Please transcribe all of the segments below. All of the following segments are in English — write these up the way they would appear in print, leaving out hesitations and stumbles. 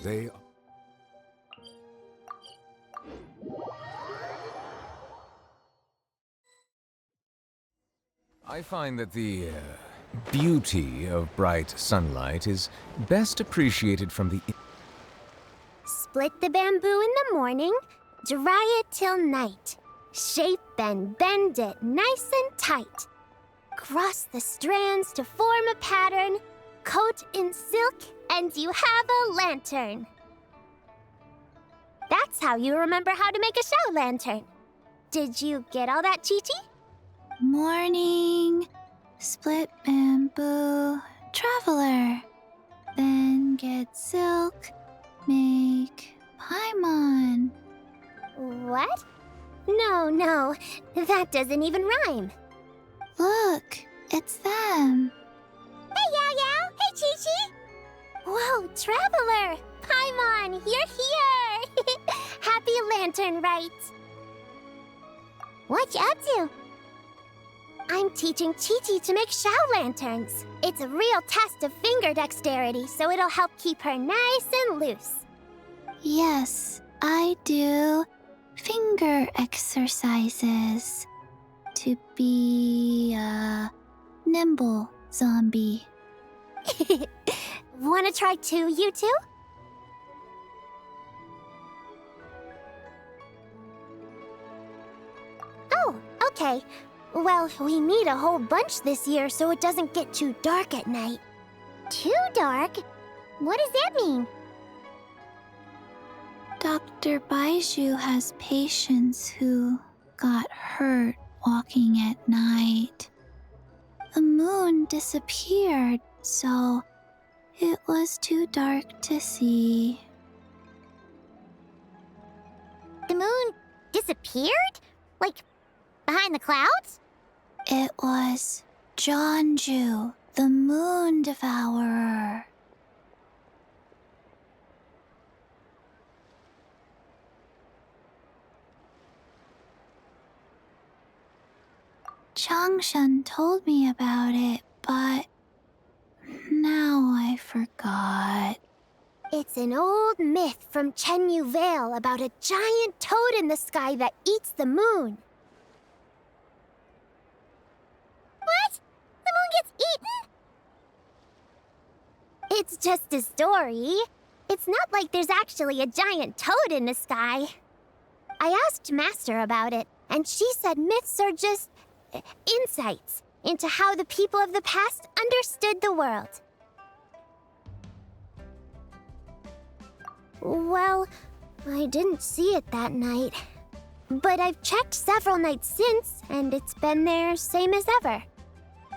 They... I find that the beauty of bright sunlight is best appreciated from the... Split the bamboo in the morning, dry it till night. Shape and bend it nice and tight. Cross the strands to form a pattern, coat in silk, and you have a lantern. That's how you remember how to make a show lantern. Did you get all that, Chi-Chi? Morning, split bamboo, traveler. Then get silk, make paimon. What? No, that doesn't even rhyme. Look, it's them. Hey, Yao Yao! Hey, Chi-Chi! Whoa, Traveler! Paimon, you're here! Happy Lantern Rite! What you up to? I'm teaching Chi-Chi to make Shao lanterns. It's a real test of finger dexterity, so it'll help keep her nice and loose. Yes, I do finger exercises to be a nimble zombie. Wanna try too, you two? Oh, okay. Well, we need a whole bunch this year so it doesn't get too dark at night. Too dark? What does that mean? Dr. Baiju has patients who got hurt walking at night. The moon disappeared, so it was too dark to see. The moon disappeared? Like, behind the clouds? It was Jeonju, the moon devourer. Changshan told me about it, but now I forgot. It's an old myth from Chenyu Vale about a giant toad in the sky that eats the moon. What? The moon gets eaten? It's just a story. It's not like there's actually a giant toad in the sky. I asked Master about it, and she said myths are just insights into how the people of the past understood the world. Well, I didn't see it that night. But I've checked several nights since, and it's been there same as ever.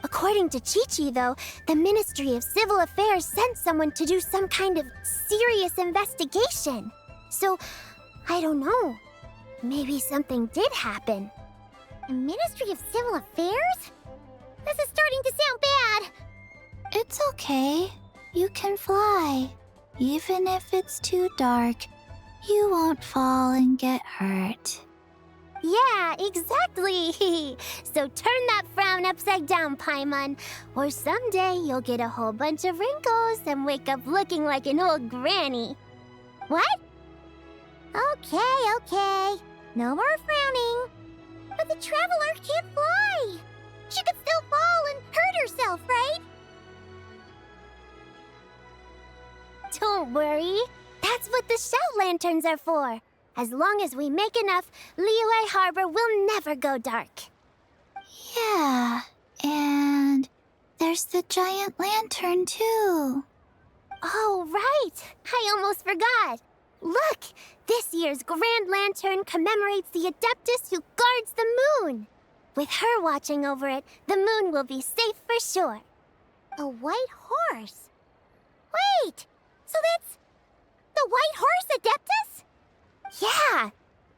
According to Chi-Chi, though, the Ministry of Civil Affairs sent someone to do some kind of serious investigation. So, I don't know. Maybe something did happen. The Ministry of Civil Affairs? This is starting to sound bad. It's okay. You can fly. Even if it's too dark, you won't fall and get hurt. Yeah, exactly. So turn that frown upside down, Paimon, or someday you'll get a whole bunch of wrinkles and wake up looking like an old granny. What? Okay. No more frowning. But the Traveler can't fly. She could still fall and hurt herself, right? Don't worry. That's what the Shell Lanterns are for. As long as we make enough, Liyue Harbor will never go dark. Yeah, and there's the giant lantern too. Oh, right. I almost forgot. Look, this year's Grand Lantern commemorates the Adeptus who guards the moon. With her watching over it, the moon will be safe for sure. A white horse? Wait, so that's the White Horse Adeptus? Yeah!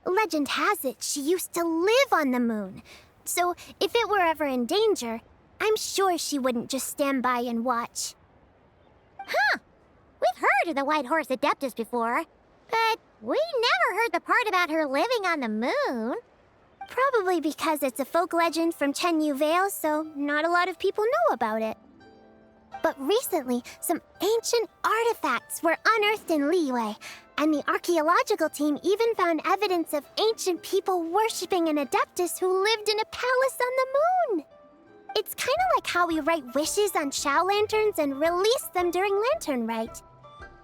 Legend has it she used to live on the moon. So if it were ever in danger, I'm sure she wouldn't just stand by and watch. Huh! We've heard of the White Horse Adeptus before, but we never heard the part about her living on the moon. Probably because it's a folk legend from Chenyu Vale, so not a lot of people know about it. But recently, some ancient artifacts were unearthed in Liyue, and the archaeological team even found evidence of ancient people worshipping an Adeptus who lived in a palace on the moon. It's kind of like how we write wishes on Shao lanterns and release them during Lantern Rite.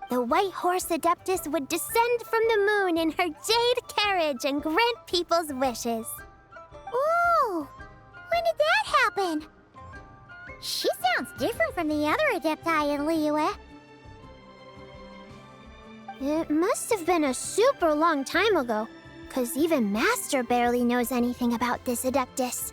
The White Horse Adeptus would descend from the moon in her jade carriage and grant people's wishes. Ooh! When did that happen? She sounds different from the other Adepti in Liyue. It must have been a super long time ago, 'cause even Master barely knows anything about this Adeptus.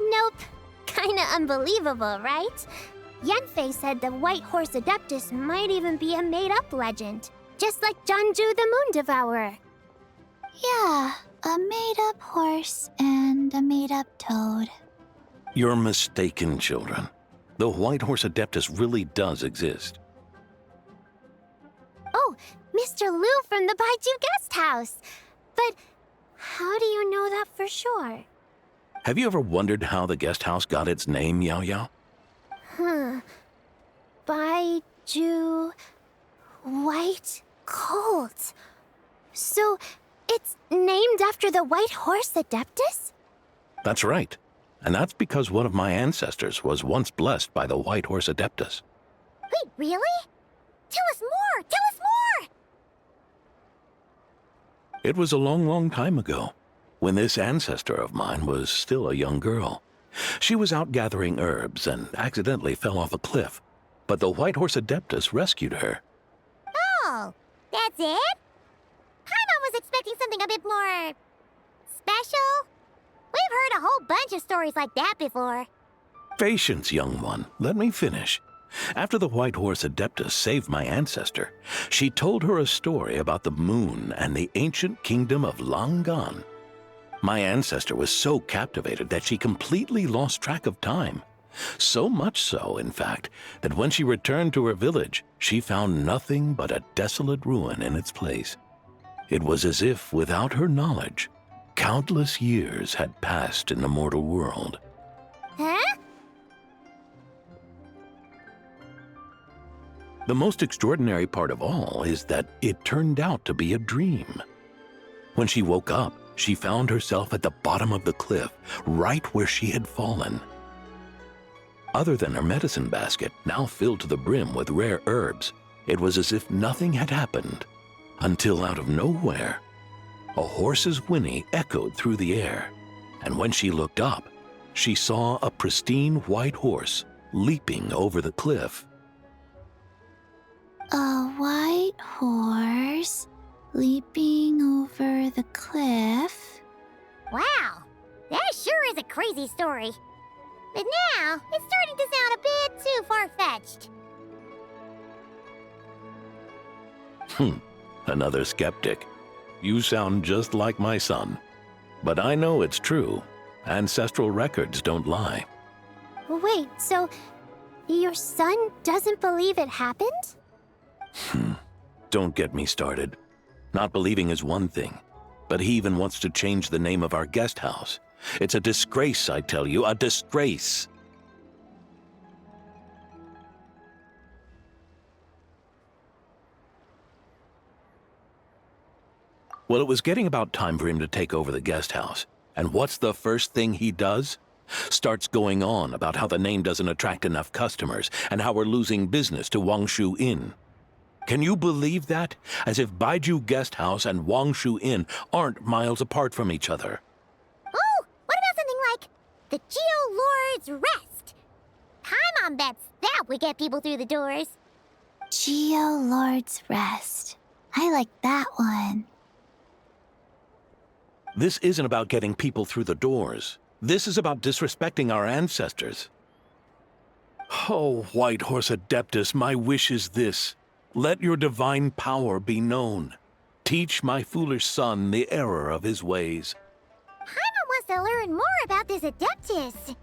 Nope. Kinda unbelievable, right? Yanfei said the White Horse Adeptus might even be a made-up legend, just like Janju the Moon Devourer. Yeah, a made-up horse and a made-up toad. You're mistaken, children. The White Horse Adeptus really does exist. Oh, Mr. Liu from the Baiju Guest House. But how do you know that for sure? Have you ever wondered how the guest house got its name, Yao Yao? Baiju... White Colt. So, it's named after the White Horse Adeptus? That's right. And that's because one of my ancestors was once blessed by the White Horse Adeptus. Wait, really? Tell us more! Tell us more! It was a long, long time ago, when this ancestor of mine was still a young girl. She was out gathering herbs and accidentally fell off a cliff, but the White Horse Adeptus rescued her. Oh, that's it? Paimon was expecting something a bit more... special? We've heard a whole bunch of stories like that before. Patience, young one. Let me finish. After the White Horse Adeptus saved my ancestor, she told her a story about the moon and the ancient kingdom of Langan. My ancestor was so captivated that she completely lost track of time. So much so, in fact, that when she returned to her village, she found nothing but a desolate ruin in its place. It was as if, without her knowledge, countless years had passed in the mortal world. Huh? The most extraordinary part of all is that it turned out to be a dream. When she woke up, she found herself at the bottom of the cliff, right where she had fallen. Other than her medicine basket, now filled to the brim with rare herbs, it was as if nothing had happened, until out of nowhere, a horse's whinny echoed through the air, and when she looked up, she saw a pristine white horse leaping over the cliff. A white horse leaping over the cliff? Wow, that sure is a crazy story. But now, it's starting to sound a bit too far-fetched. Another skeptic. You sound just like my son. But I know it's true. Ancestral records don't lie. Wait, so your son doesn't believe it happened? Don't get me started. Not believing is one thing, but he even wants to change the name of our guest house. It's a disgrace, I tell you, a disgrace. Well, it was getting about time for him to take over the guest house. And what's the first thing he does? Starts going on about how the name doesn't attract enough customers and how we're losing business to Wangshu Inn. Can you believe that? As if Baiju Guest House and Wangshu Inn aren't miles apart from each other. Oh, what about something like the Geo Lord's Rest? Paimon bets that would get people through the doors. Geo Lord's Rest. I like that one. This isn't about getting people through the doors. This is about disrespecting our ancestors. Oh, White Horse Adeptus, my wish is this. Let your divine power be known. Teach my foolish son the error of his ways. Paimon wants to learn more about this Adeptus.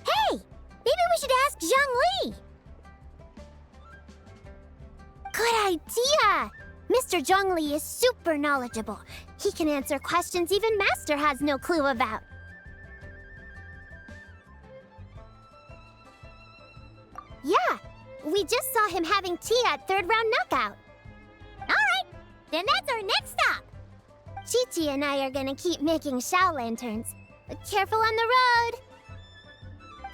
Hey, maybe we should ask ask Zhongli. Good idea! Mr. Zhongli is super knowledgeable. He can answer questions even Master has no clue about. Yeah, we just saw him having tea at third round knockout. All right, then that's our next stop. Chi-Chi and I are gonna keep making Shao lanterns. Careful on the road!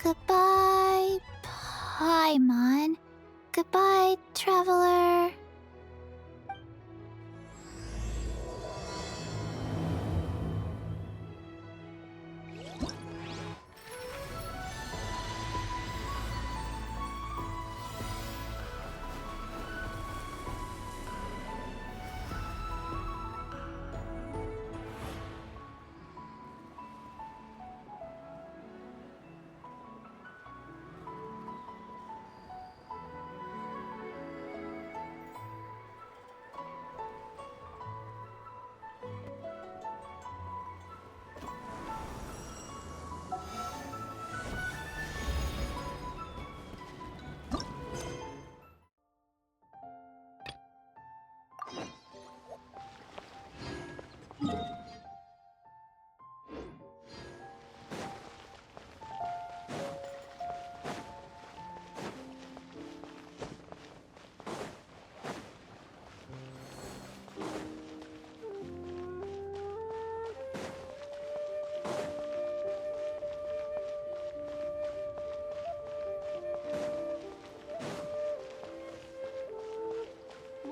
Goodbye, Paimon. Goodbye, traveler.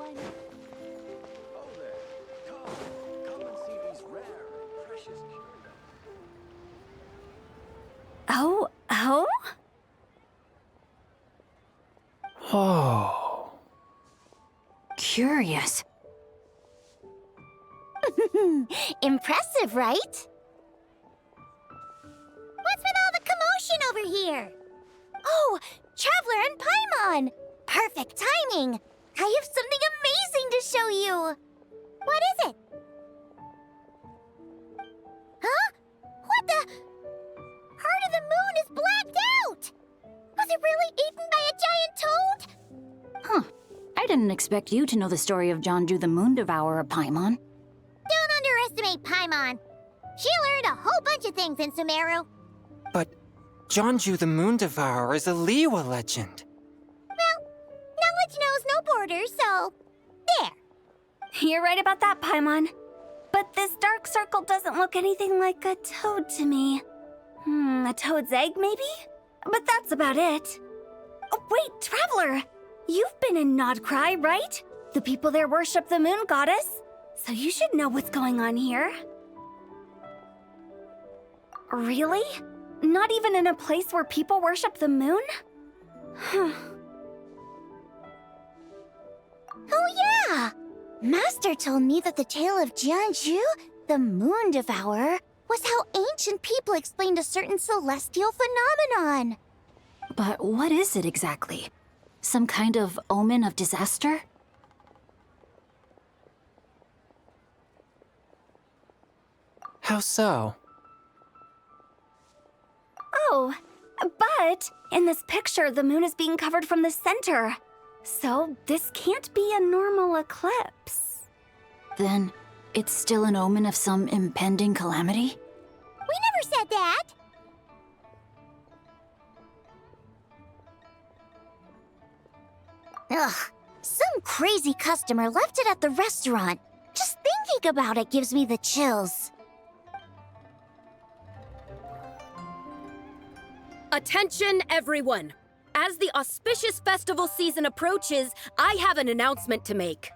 Oh there. Come and see these rare and precious curios. Oh? Whoa. Curious. Impressive, right? What's with all the commotion over here? Oh, Traveler and Paimon! Perfect timing! I have something amazing to show you! What is it? Huh? What the? Heart of the Moon is blacked out! Was it really eaten by a giant toad? Huh. I didn't expect you to know the story of Jonju the Moon Devourer, Paimon. Don't underestimate Paimon. She learned a whole bunch of things in Sumeru. But Jonju the Moon Devourer is a Liyue legend. Knowledge knows no borders, so there. You're right about that, Paimon. But this dark circle doesn't look anything like a toad to me. A toad's egg, maybe? But that's about it. Oh, wait, Traveler! You've been in Nod-Krai, right? The people there worship the moon goddess. So you should know what's going on here. Really? Not even in a place where people worship the moon? Oh yeah! Master told me that the tale of Jianzhu, the Moon Devourer, was how ancient people explained a certain celestial phenomenon. But what is it exactly? Some kind of omen of disaster? How so? Oh, but in this picture, the moon is being covered from the center. So this can't be a normal eclipse. Then it's still an omen of some impending calamity? We never said that. Ugh, some crazy customer left it at the restaurant. Just thinking about it gives me the chills. Attention, everyone! As the auspicious festival season approaches, I have an announcement to make.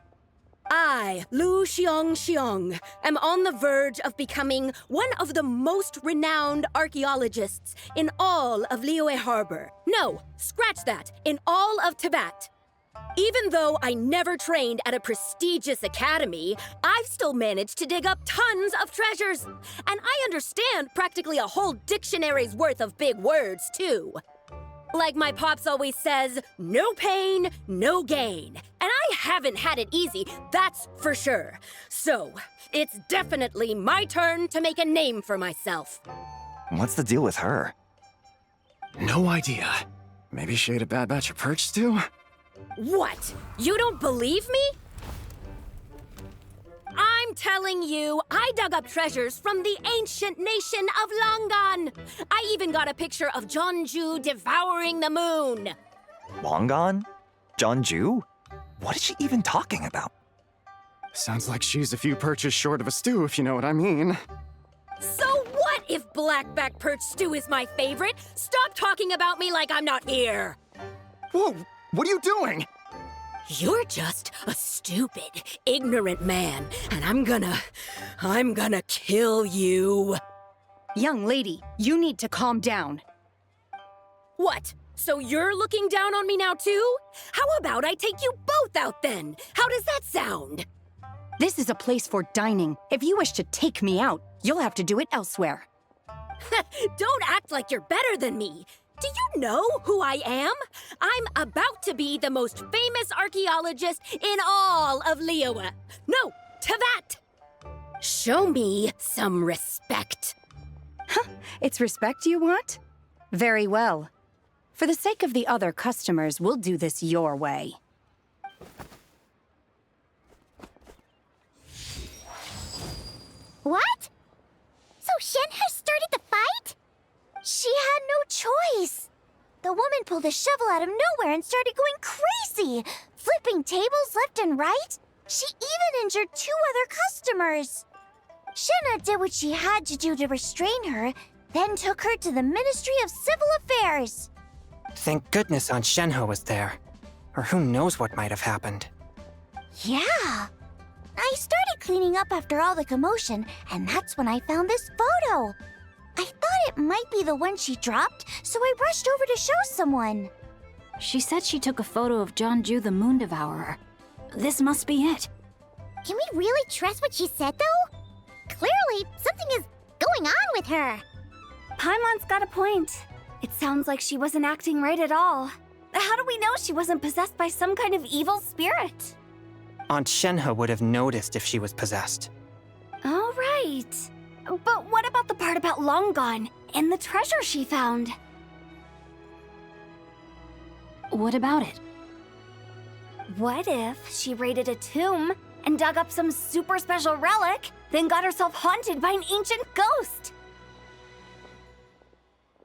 I, Lu Xiong, am on the verge of becoming one of the most renowned archaeologists in all of Liyue Harbor. No, scratch that, in all of Tibet. Even though I never trained at a prestigious academy, I've still managed to dig up tons of treasures. And I understand practically a whole dictionary's worth of big words, too. Like my pops always says, no pain, no gain. And I haven't had it easy, that's for sure. So, it's definitely my turn to make a name for myself. What's the deal with her? No idea. Maybe she ate a bad batch of perch stew? What? You don't believe me? I'm telling you, I dug up treasures from the ancient nation of Longan. I even got a picture of Jeonju devouring the moon. Longan? Jeonju? What is she even talking about? Sounds like she's a few perches short of a stew, if you know what I mean. So what if blackback perch stew is my favorite? Stop talking about me like I'm not here. Whoa, what are you doing? You're just a stupid, ignorant man, and I'm gonna kill you. Young lady, you need to calm down. What? So you're looking down on me now too? How about I take you both out then? How does that sound? This is a place for dining. If you wish to take me out, you'll have to do it elsewhere. Don't act like you're better than me. Do you know who I am? I'm about to be the most famous archaeologist in all of Liyue. No, Tevat! Show me some respect. It's respect you want? Very well. For the sake of the other customers, we'll do this your way. What? So Shen has started the fight? She had no choice. The woman pulled a shovel out of nowhere and started going crazy, flipping tables left and right. She even injured 2 other customers. Shenna did what she had to do to restrain her, then took her to the Ministry of Civil Affairs. Thank goodness Aunt Shenhe was there. Or who knows what might have happened. Yeah. I started cleaning up after all the commotion, and that's when I found this photo. I thought it might be the one she dropped, so I rushed over to show someone. She said she took a photo of Jeonju the Moon Devourer. This must be it. Can we really trust what she said, though? Clearly, something is going on with her. Paimon's got a point. It sounds like she wasn't acting right at all. How do we know she wasn't possessed by some kind of evil spirit? Aunt Shenhe would have noticed if she was possessed. All right. But what about the part about Longan and the treasure she found? What about it? What if she raided a tomb and dug up some super special relic, then got herself haunted by an ancient ghost?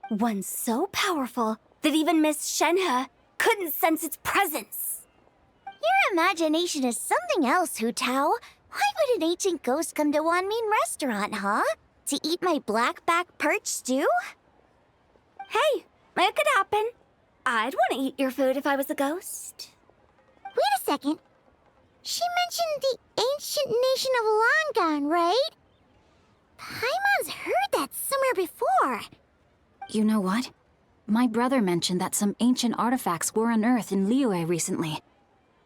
One so powerful that even Miss Shenhe couldn't sense its presence. Your imagination is something else, Hu Tao. Why would an ancient ghost come to Wanmin restaurant, huh? To eat my blackback perch stew? Hey, it could happen. I'd want to eat your food if I was a ghost. Wait a second. She mentioned the ancient nation of Longan, right? Paimon's heard that somewhere before. You know what? My brother mentioned that some ancient artifacts were unearthed in Liyue recently.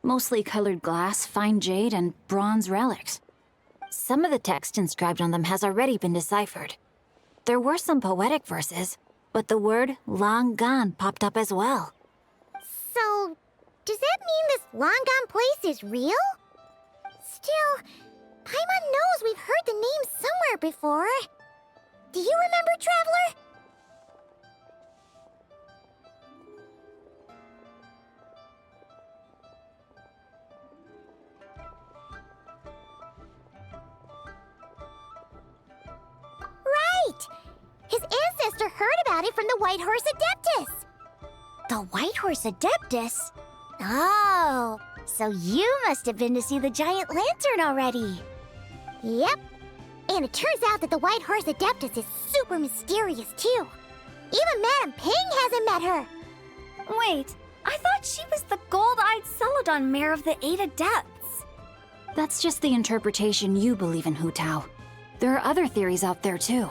Mostly colored glass, fine jade, and bronze relics. Some of the text inscribed on them has already been deciphered. There were some poetic verses, but the word Longan popped up as well. So, does that mean this Longan place is real? Still, Paimon knows we've heard the name somewhere before. Do you remember, Traveler? Right! His ancestor heard about it from the White Horse Adeptus. The White Horse Adeptus? Oh, so you must have been to see the giant lantern already. Yep. And it turns out that the White Horse Adeptus is super mysterious, too. Even Madame Ping hasn't met her. Wait, I thought she was the gold-eyed Celadon mare of the 8 Adepts. That's just the interpretation you believe in, Hu Tao. There are other theories out there too.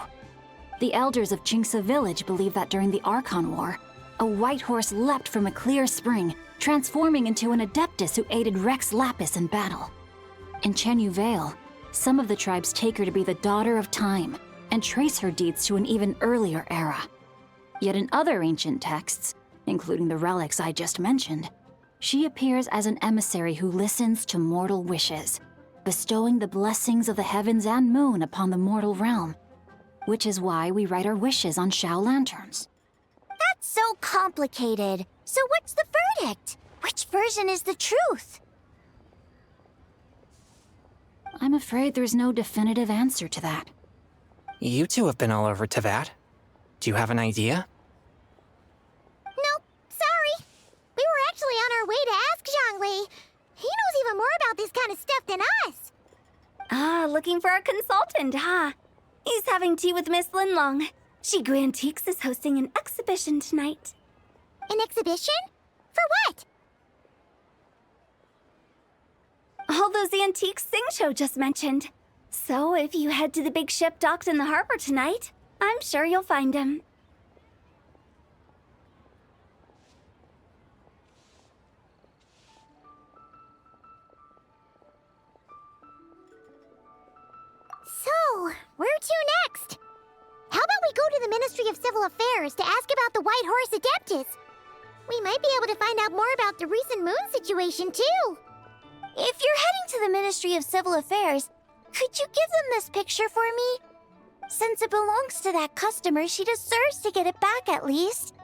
The elders of Qingce Village believe that during the Archon War, a white horse leapt from a clear spring, transforming into an Adeptus who aided Rex Lapis in battle. In Chenyu Vale, some of the tribes take her to be the daughter of time and trace her deeds to an even earlier era. Yet in other ancient texts, including the relics I just mentioned, she appears as an emissary who listens to mortal wishes, bestowing the blessings of the heavens and moon upon the mortal realm, which is why we write our wishes on Shao lanterns. That's so complicated. So what's the verdict? Which version is the truth? I'm afraid there's no definitive answer to that. You two have been all over Teyvat. Do you have an idea? Nope, sorry. We were actually on our way to ask Zhongli. He knows even more about this kind of stuff than us. Ah, looking for a consultant, huh? He's having tea with Miss Linlong. Shigu Antiques is hosting an exhibition tonight. An exhibition? For what? All those antiques Sing Show just mentioned. So if you head to the big ship docked in the harbor tonight, I'm sure you'll find him. So, where to next? How about we go to the Ministry of Civil Affairs to ask about the White Horse Adeptus? We might be able to find out more about the recent moon situation, too. If you're heading to the Ministry of Civil Affairs, could you give them this picture for me? Since it belongs to that customer, she deserves to get it back at least.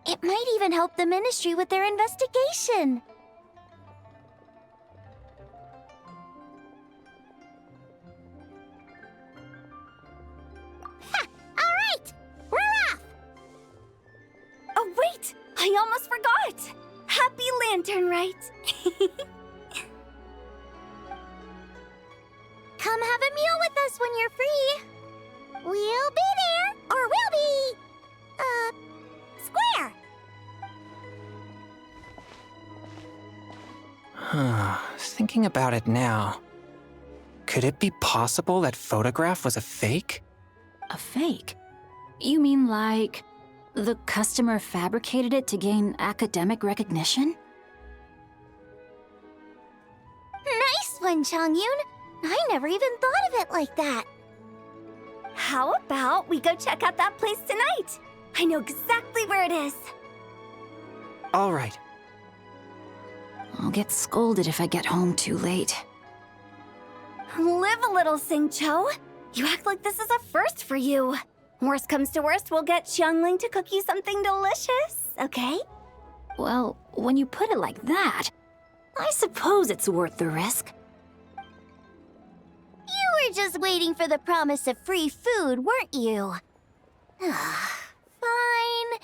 It might even help the Ministry with their investigation. Ha! All right! We're off! Oh, wait! I almost forgot! Happy Lantern Rite! Come have a meal with us when you're free. We'll be there, or we'll be... square. Thinking about it now, could it be possible that photograph was a fake? A fake? You mean like the customer fabricated it to gain academic recognition? Nice one, Changyun. I never even thought of it like that. How about we go check out that place tonight? I know exactly where it is. All right. I'll get scolded if I get home too late. Live a little, Sing-Cho. You act like this is a first for you. Worst comes to worst, we'll get Xiangling to cook you something delicious, okay? Well, when you put it like that, I suppose it's worth the risk. You were just waiting for the promise of free food, weren't you? Fine.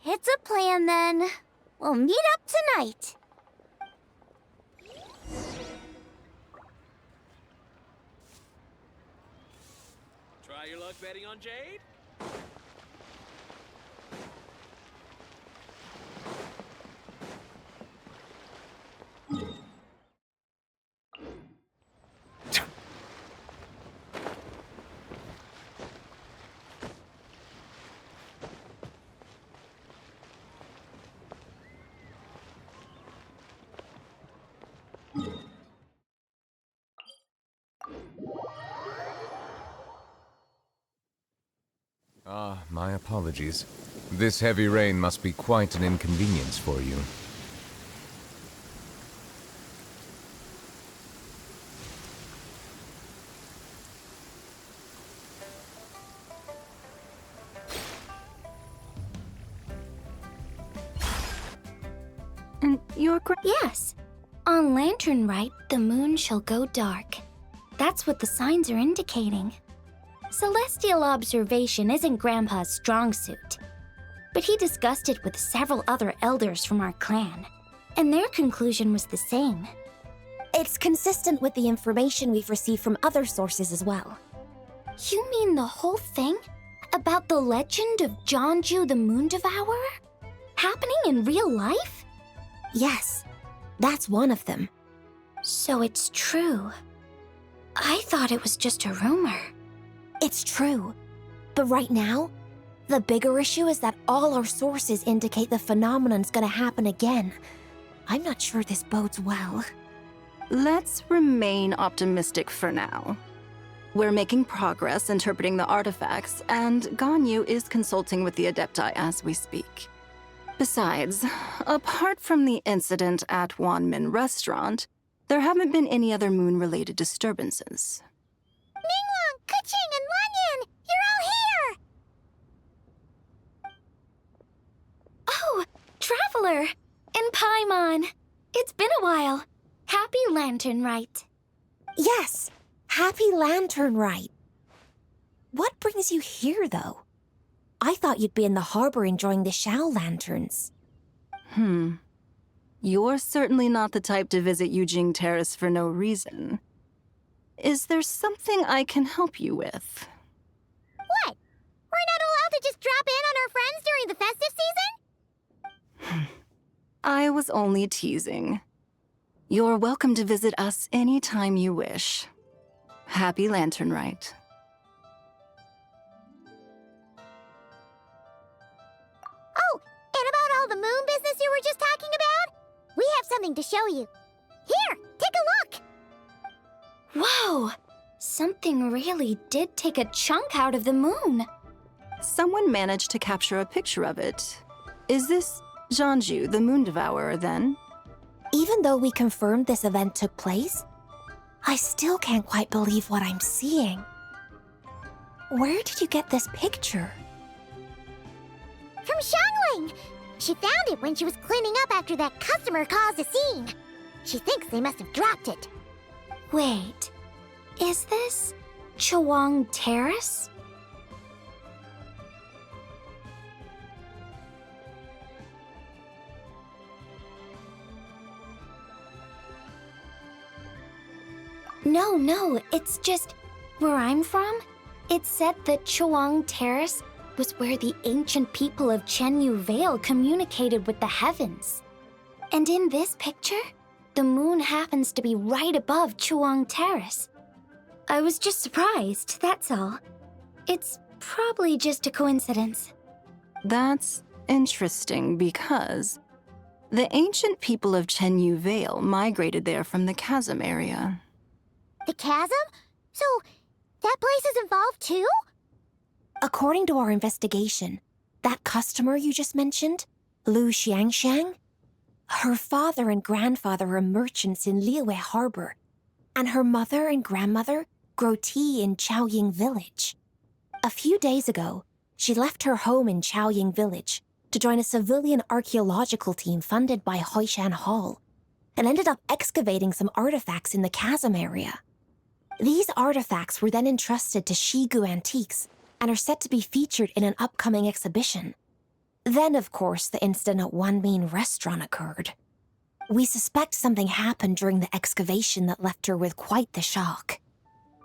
It's a plan then. We'll meet up tonight. Try your luck betting on Jade? My apologies. This heavy rain must be quite an inconvenience for you. And you're Yes. On Lantern Rite, the moon shall go dark. That's what the signs are indicating. Celestial observation isn't Grandpa's strong suit, but he discussed it with several other elders from our clan, and their conclusion was the same. It's consistent with the information we've received from other sources as well. You mean the whole thing? About the legend of Jeonju the Moon Devourer? Happening in real life? Yes, that's one of them. So it's true. I thought it was just a rumor. It's true. But right now, the bigger issue is that all our sources indicate the phenomenon's gonna happen again. I'm not sure this bodes well. Let's remain optimistic for now. We're making progress interpreting the artifacts, and Ganyu is consulting with the Adepti as we speak. Besides, apart from the incident at Wanmin Restaurant, there haven't been any other moon-related disturbances. Ningguang, Keqing, and Lanyan! You're all here! Oh, Traveler! Traveler! And Paimon! It's been a while. Happy Lantern Rite. Yes, happy Lantern Rite. What brings you here, though? I thought you'd be in the harbor enjoying the Shao lanterns. You're certainly not the type to visit Yujing Terrace for no reason. Is there something I can help you with? What? We're not allowed to just drop in on our friends during the festive season? I was only teasing. You're welcome to visit us anytime you wish. Happy Lantern Rite. Oh, and about all the moon business you were just talking about? We have something to show you. Here, take a look! Whoa! Something really did take a chunk out of the moon. Someone managed to capture a picture of it. Is this Zhanju, the Moon Devourer, then? Even though we confirmed this event took place, I still can't quite believe what I'm seeing. Where did you get this picture? From Xiangling! She found it when she was cleaning up after that customer caused a scene. She thinks they must have dropped it. Wait, is this Chawang Terrace? No, it's just where I'm from. It said that Chawang Terrace was where the ancient people of Chenyu Vale communicated with the heavens. And in this picture, the moon happens to be right above Chawang Terrace. I was just surprised, that's all. It's probably just a coincidence. That's interesting because the ancient people of Chenyu Vale migrated there from the chasm area. The chasm? So, that place is involved too? According to our investigation, that customer you just mentioned, Lu Xiangxiang, her father and grandfather are merchants in Liyue Harbor, and her mother and grandmother grow tea in Chaoying Village. A few days ago, she left her home in Chaoying Village to join a civilian archaeological team funded by Hoishan Hall, and ended up excavating some artifacts in the chasm area. These artifacts were then entrusted to Shigu Antiques and are set to be featured in an upcoming exhibition. Then, of course, the incident at Wanmin Restaurant occurred. We suspect something happened during the excavation that left her with quite the shock.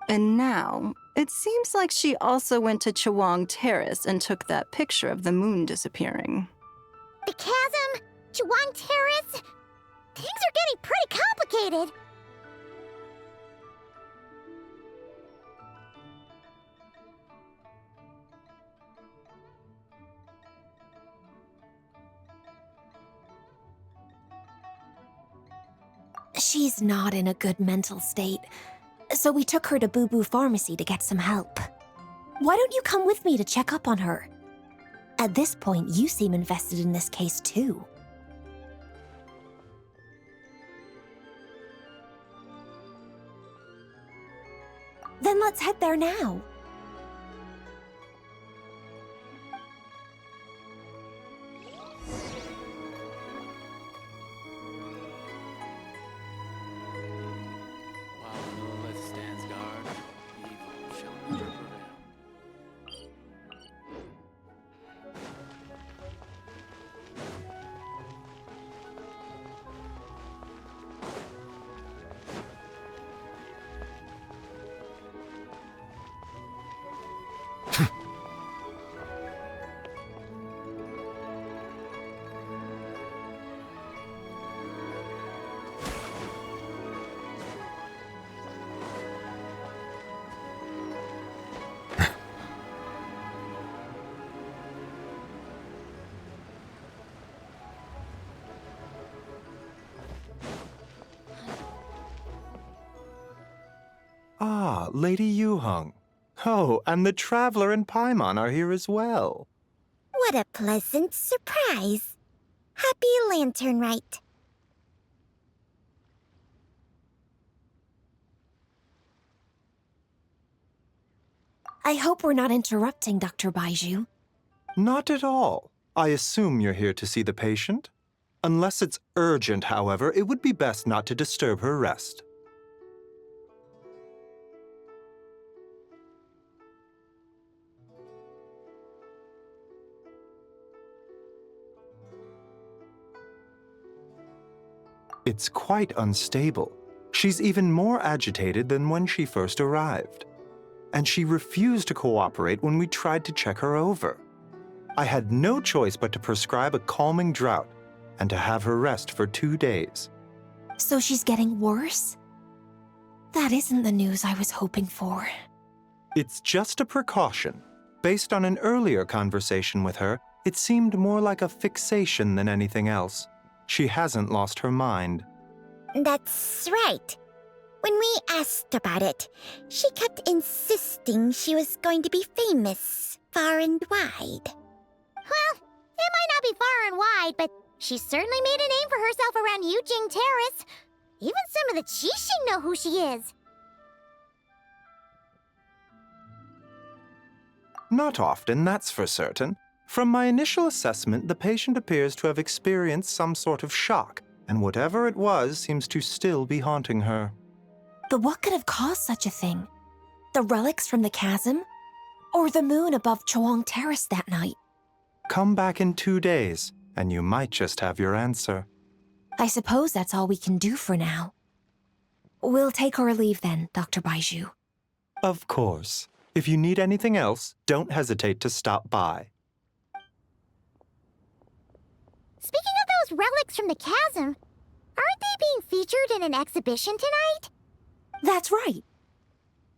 And now, it seems like she also went to Chawang Terrace and took that picture of the moon disappearing. The chasm? Chawang Terrace? Things are getting pretty complicated. She's not in a good mental state, so we took her to Boo Boo Pharmacy to get some help. Why don't you come with me to check up on her? At this point, you seem invested in this case too. Then let's head there now. While Lilith stands guard, evil shall never prevail. Ah, Lady Yuheng. Oh, and the Traveler and Paimon are here as well. What a pleasant surprise. Happy Lantern Rite. I hope we're not interrupting, Dr. Baiju. Not at all. I assume you're here to see the patient? Unless it's urgent, however, it would be best not to disturb her rest. It's quite unstable. She's even more agitated than when she first arrived. And she refused to cooperate when we tried to check her over. I had no choice but to prescribe a calming draught and to have her rest for 2 days. So she's getting worse? That isn't the news I was hoping for. It's just a precaution. Based on an earlier conversation with her, it seemed more like a fixation than anything else. She hasn't lost her mind. That's right. When we asked about it, she kept insisting she was going to be famous far and wide. Well, it might not be far and wide, but she certainly made a name for herself around Yujing Terrace. Even some of the Qixing know who she is. Not often, that's for certain. From my initial assessment, the patient appears to have experienced some sort of shock, and whatever it was seems to still be haunting her. But what could have caused such a thing? The relics from the chasm? Or the moon above Chuang Terrace that night? Come back in 2 days, and you might just have your answer. I suppose that's all we can do for now. We'll take our leave then, Dr. Baiju. Of course. If you need anything else, don't hesitate to stop by. Speaking of those relics from the chasm, aren't they being featured in an exhibition tonight? That's right.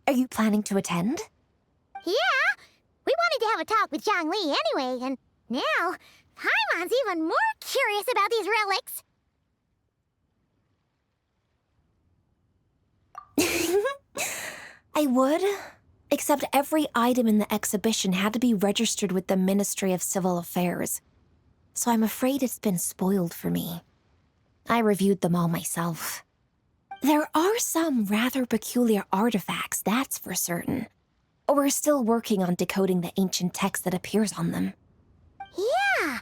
Are you planning to attend? Yeah! We wanted to have a talk with Zhang Li anyway, and now Paimon's even more curious about these relics. I would, except every item in the exhibition had to be registered with the Ministry of Civil Affairs. So I'm afraid it's been spoiled for me. I reviewed them all myself. There are some rather peculiar artifacts, that's for certain. We're still working on decoding the ancient text that appears on them. Yeah!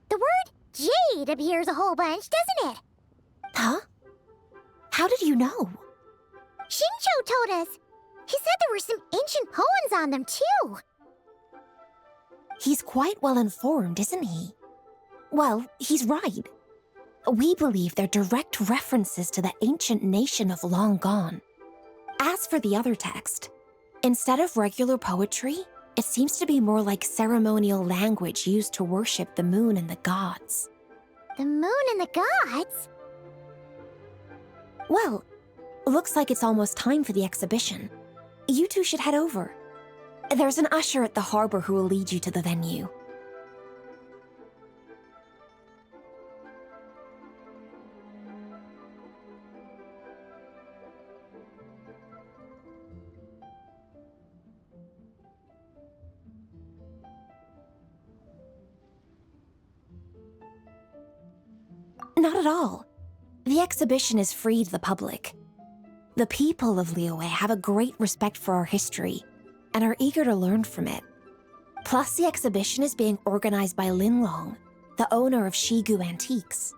The word jade appears a whole bunch, doesn't it? Huh? How did you know? Xingqiu told us. He said there were some ancient poems on them, too. He's quite well informed, isn't he? Well, he's right. We believe they're direct references to the ancient nation of long gone. As for the other text, instead of regular poetry, it seems to be more like ceremonial language used to worship the moon and the gods. The moon and the gods? Well, looks like it's almost time for the exhibition. You two should head over. There's an usher at the harbor who will lead you to the venue. Not at all. The exhibition is free to the public. The people of Liyue have a great respect for our history and are eager to learn from it. Plus, the exhibition is being organized by Linlong, the owner of Shigu Antiques.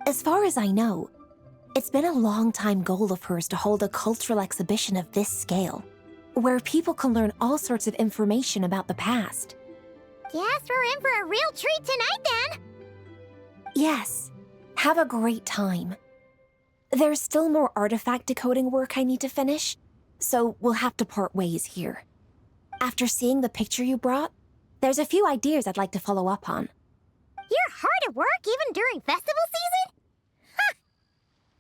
As far as I know, it's been a long-time goal of hers to hold a cultural exhibition of this scale, where people can learn all sorts of information about the past. Guess we're in for a real treat tonight, then! Yes. Have a great time. There's still more artifact decoding work I need to finish, so we'll have to part ways here. After seeing the picture you brought, there's a few ideas I'd like to follow up on. You're hard at work even during festival season? Ha!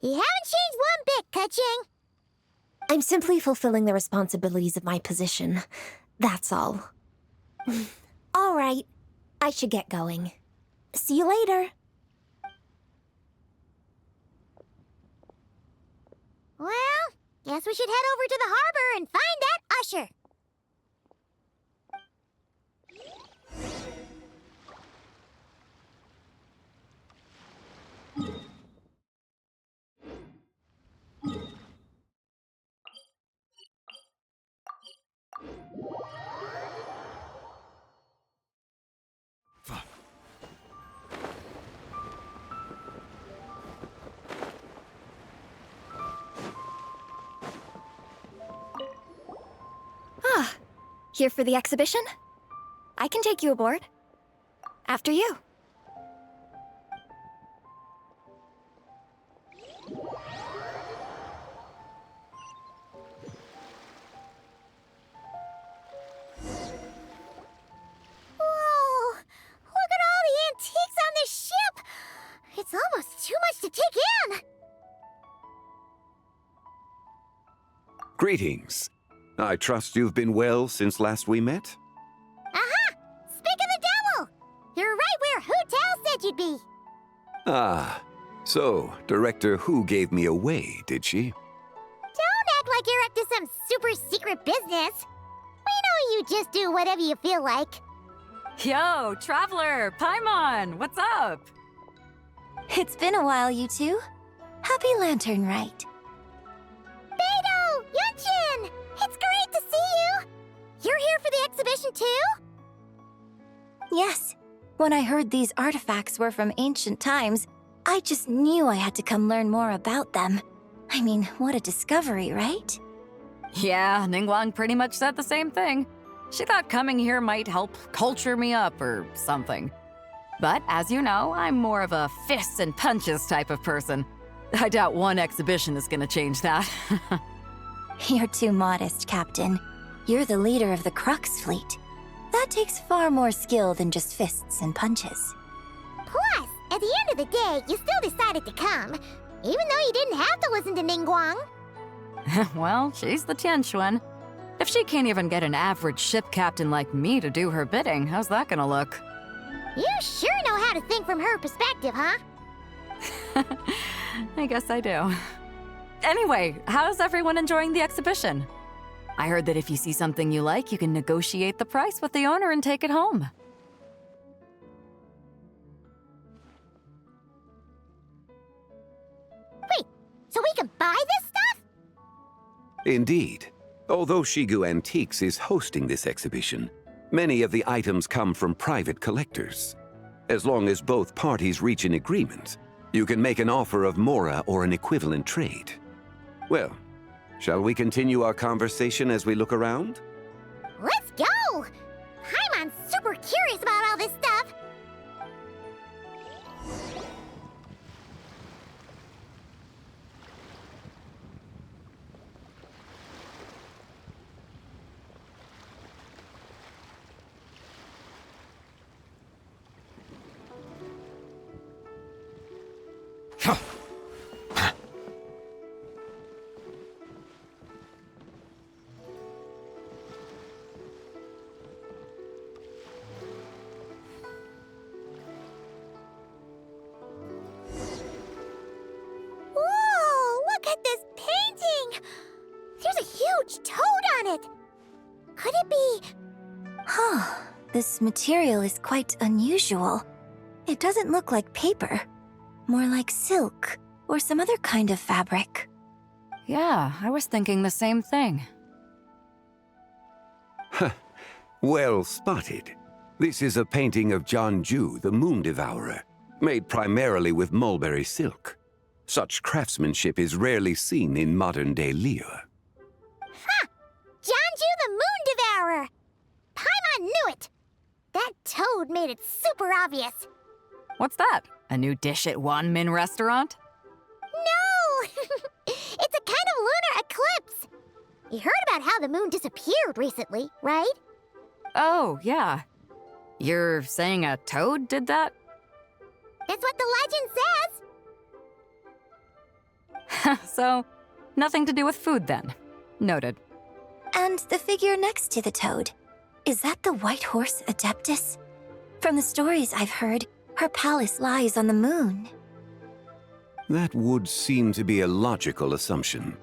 You haven't changed one bit, Keqing. I'm simply fulfilling the responsibilities of my position. That's all. All right. I should get going. See you later. Well, guess we should head over to the harbor and find that usher. Here for the exhibition? I can take you aboard. After you. Whoa! Look at all the antiques on this ship! It's almost too much to take in! Greetings. I trust you've been well since last we met? Aha! Speak of the devil! You're right where Hu Tao said you'd be! Ah, so Director Hu gave me away, did she? Don't act like you're up to some super secret business! We know you just do whatever you feel like. Yo, Traveler, Paimon, what's up? It's been a while, you two. Happy Lantern Rite. Beidou! Yunshin! It's great to see you! You're here for the exhibition too? Yes. When I heard these artifacts were from ancient times, I just knew I had to come learn more about them. I mean, what a discovery, right? Yeah, Ningguang pretty much said the same thing. She thought coming here might help culture me up or something. But as you know, I'm more of a fists and punches type of person. I doubt one exhibition is gonna change that. You're too modest, Captain. You're the leader of the Crux fleet. That takes far more skill than just fists and punches. Plus, at the end of the day, you still decided to come, even though you didn't have to listen to Ningguang. Well, she's the Tianquan. If she can't even get an average ship captain like me to do her bidding, how's that gonna look? You sure know how to think from her perspective, huh? I guess I do. Anyway, how's everyone enjoying the exhibition? I heard that if you see something you like, you can negotiate the price with the owner and take it home. Wait, so we can buy this stuff? Indeed. Although Shigu Antiques is hosting this exhibition, many of the items come from private collectors. As long as both parties reach an agreement, you can make an offer of mora or an equivalent trade. Well, shall we continue our conversation as we look around? Let's go! Paimon's super curious about all this stuff. Whoa, look at this painting! There's a huge toad on it! Could it be... Huh. This material is quite unusual. It doesn't look like paper. More like silk, or some other kind of fabric. Yeah, I was thinking the same thing. Well spotted. This is a painting of Jianju, the Moon Devourer, made primarily with mulberry silk. Such craftsmanship is rarely seen in modern-day Liyue. Ha! Jianju the Moon Devourer! Paimon knew it! That toad made it super obvious. What's that? A new dish at Wanmin restaurant? No! It's a kind of lunar eclipse. You heard about how the moon disappeared recently, right? Oh, yeah. You're saying a toad did that? That's what the legend says. So, nothing to do with food then. Noted. And the figure next to the toad. Is that the White Horse Adeptus? From the stories I've heard, her palace lies on the moon. That would seem to be a logical assumption.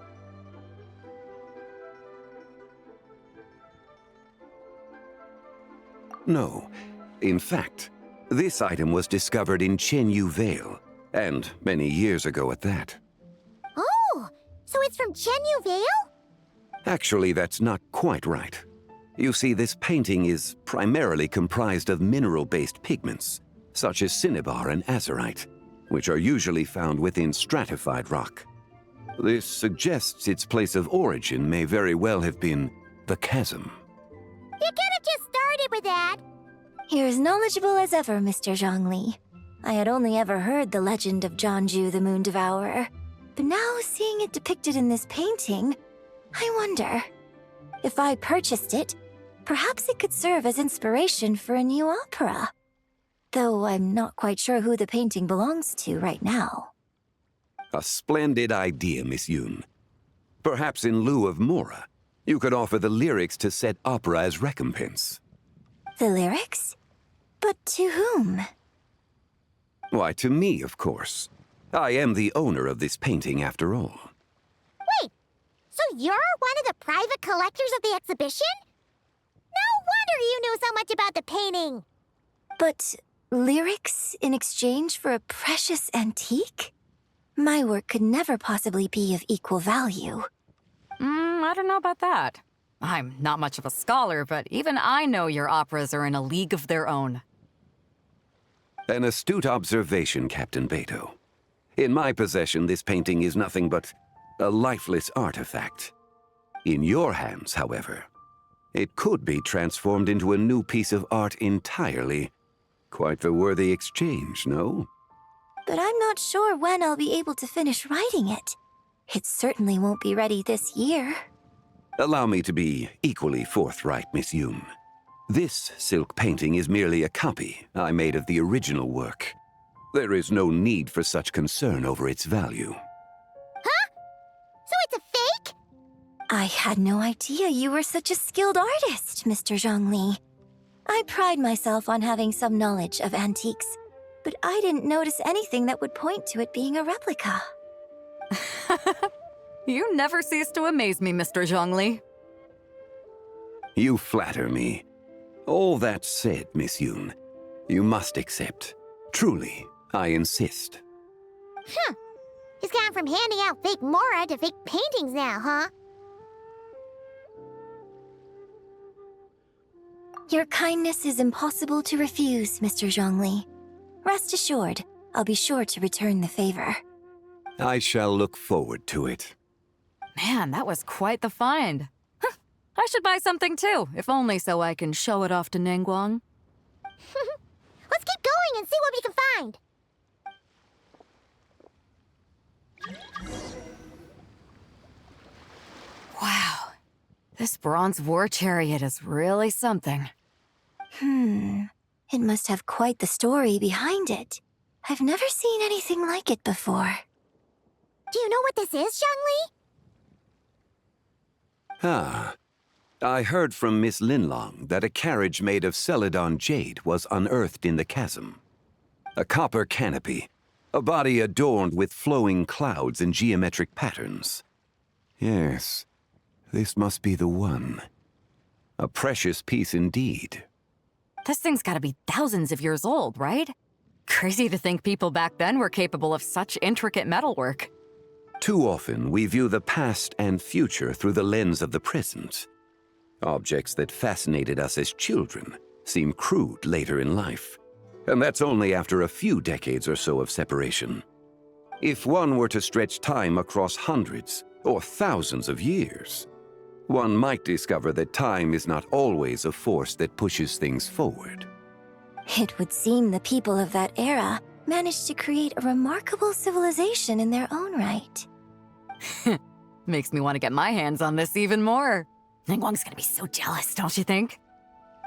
No. In fact, this item was discovered in Chenyu Vale, and many years ago at that. Oh, so it's from Chenyu Vale? Actually, that's not quite right. You see, this painting is primarily comprised of mineral-based pigments, such as cinnabar and azurite, which are usually found within stratified rock. This suggests its place of origin may very well have been the chasm. It You're as knowledgeable as ever, Mr. Zhongli. I had only ever heard the legend of Jianzhu the Moon Devourer, but now seeing it depicted in this painting, I wonder, if I purchased it, perhaps it could serve as inspiration for a new opera. Though I'm not quite sure who the painting belongs to right now. A splendid idea, Miss Yoon. Perhaps in lieu of Mora, you could offer the lyrics to said opera as recompense. The lyrics? But to whom? Why, to me, of course. I am the owner of this painting, after all. Wait, so you're one of the private collectors of the exhibition? No wonder you knew so much about the painting! But lyrics in exchange for a precious antique? My work could never possibly be of equal value. I don't know about that. I'm not much of a scholar, but even I know your operas are in a league of their own. An astute observation, Captain Beto. In my possession, this painting is nothing but a lifeless artifact. In your hands, however, it could be transformed into a new piece of art entirely. Quite the worthy exchange, no? But I'm not sure when I'll be able to finish writing it. It certainly won't be ready this year. Allow me to be equally forthright, Miss Yoon. This silk painting is merely a copy I made of the original work. There is no need for such concern over its value. Huh? So it's a fake? I had no idea you were such a skilled artist, Mr. Zhongli. I pride myself on having some knowledge of antiques, but I didn't notice anything that would point to it being a replica. You never cease to amaze me, Mr. Zhongli. You flatter me. All that said, Miss Yoon, you must accept. Truly, I insist. Huh. He's gone from handing out fake Mora to fake paintings now, huh? Your kindness is impossible to refuse, Mr. Zhongli. Rest assured, I'll be sure to return the favor. I shall look forward to it. Man, that was quite the find. I should buy something too, if only so I can show it off to Ningguang. Let's keep going and see what we can find. Wow, this bronze war chariot is really something. It must have quite the story behind it. I've never seen anything like it before. Do you know what this is, Zhongli? Ah. I heard from Miss Linlong that a carriage made of Celadon jade was unearthed in the chasm. A copper canopy, a body adorned with flowing clouds and geometric patterns. Yes, this must be the one. A precious piece indeed. This thing's gotta be thousands of years old, right? Crazy to think people back then were capable of such intricate metalwork. Too often, we view the past and future through the lens of the present. Objects that fascinated us as children seem crude later in life. And that's only after a few decades or so of separation. If one were to stretch time across hundreds or thousands of years, one might discover that time is not always a force that pushes things forward. It would seem the people of that era managed to create a remarkable civilization in their own right. Makes me want to get my hands on this even more. Ningguang's gonna be so jealous, don't you think?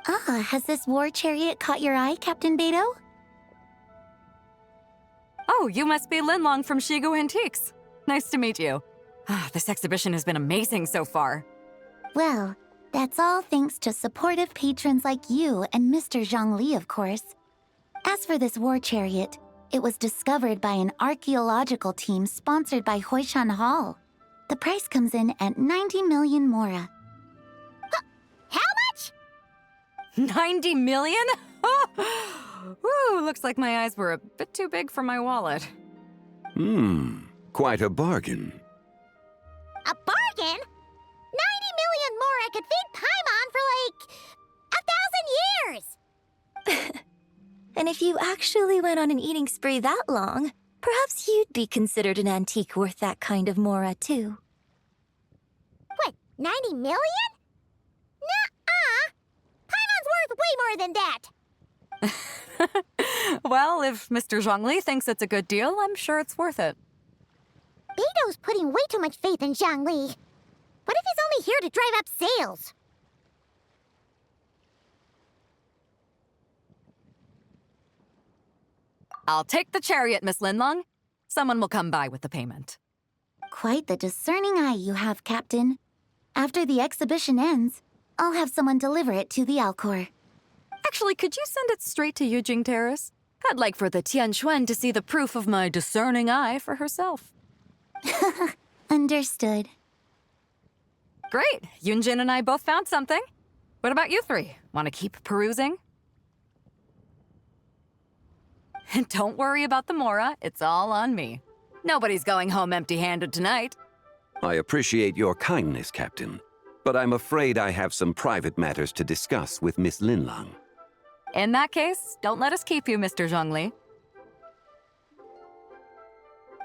Has this war chariot caught your eye, Captain Beto? Oh, you must be Linlong from Shigu Antiques. Nice to meet you. This exhibition has been amazing so far. Well, that's all thanks to supportive patrons like you and Mr. Zhongli, of course. As for this war chariot, it was discovered by an archaeological team sponsored by Hoishan Hall. The price comes in at 90 million Mora. How much? 90 million? Woo, looks like my eyes were a bit too big for my wallet. Quite a bargain. A bargain? 90 million Mora could feed Paimon for like 1,000 years! And if you actually went on an eating spree that long, perhaps you'd be considered an antique worth that kind of Mora, too. What, 90 million? Nuh-uh! Paimon's worth way more than that! Well, if Mr. Zhongli thinks it's a good deal, I'm sure it's worth it. Beto's putting way too much faith in Zhongli. What if he's only here to drive up sales? I'll take the chariot, Miss Linlong. Someone will come by with the payment. Quite the discerning eye you have, Captain. After the exhibition ends, I'll have someone deliver it to the Alcor. Actually, could you send it straight to Yujing Terrace? I'd like for the Tianquan to see the proof of my discerning eye for herself. Understood. Great. Yunjin and I both found something. What about you three? Want to keep perusing? And don't worry about the Mora. It's all on me. Nobody's going home empty-handed tonight. I appreciate your kindness, Captain, but I'm afraid I have some private matters to discuss with Miss Linlong. In that case, don't let us keep you, Mr. Zhongli.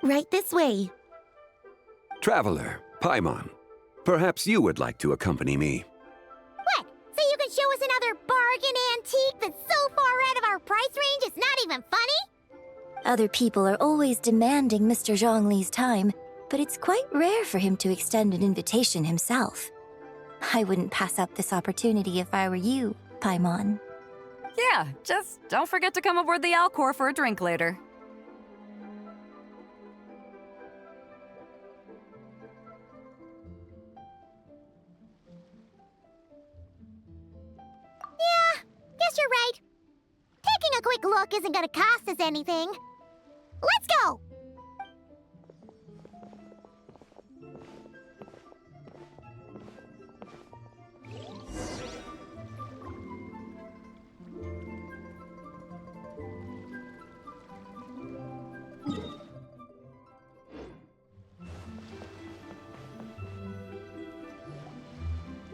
Right this way. Traveler, Paimon, perhaps you would like to accompany me. What? So you can show us another bargain antique that's so far out of our price range it's not even funny? Other people are always demanding Mr. Zhongli's time, but it's quite rare for him to extend an invitation himself. I wouldn't pass up this opportunity if I were you, Paimon. Yeah, just don't forget to come aboard the Alcor for a drink later. Yeah, guess you're right. Taking a quick look isn't gonna cost us anything. Let's go!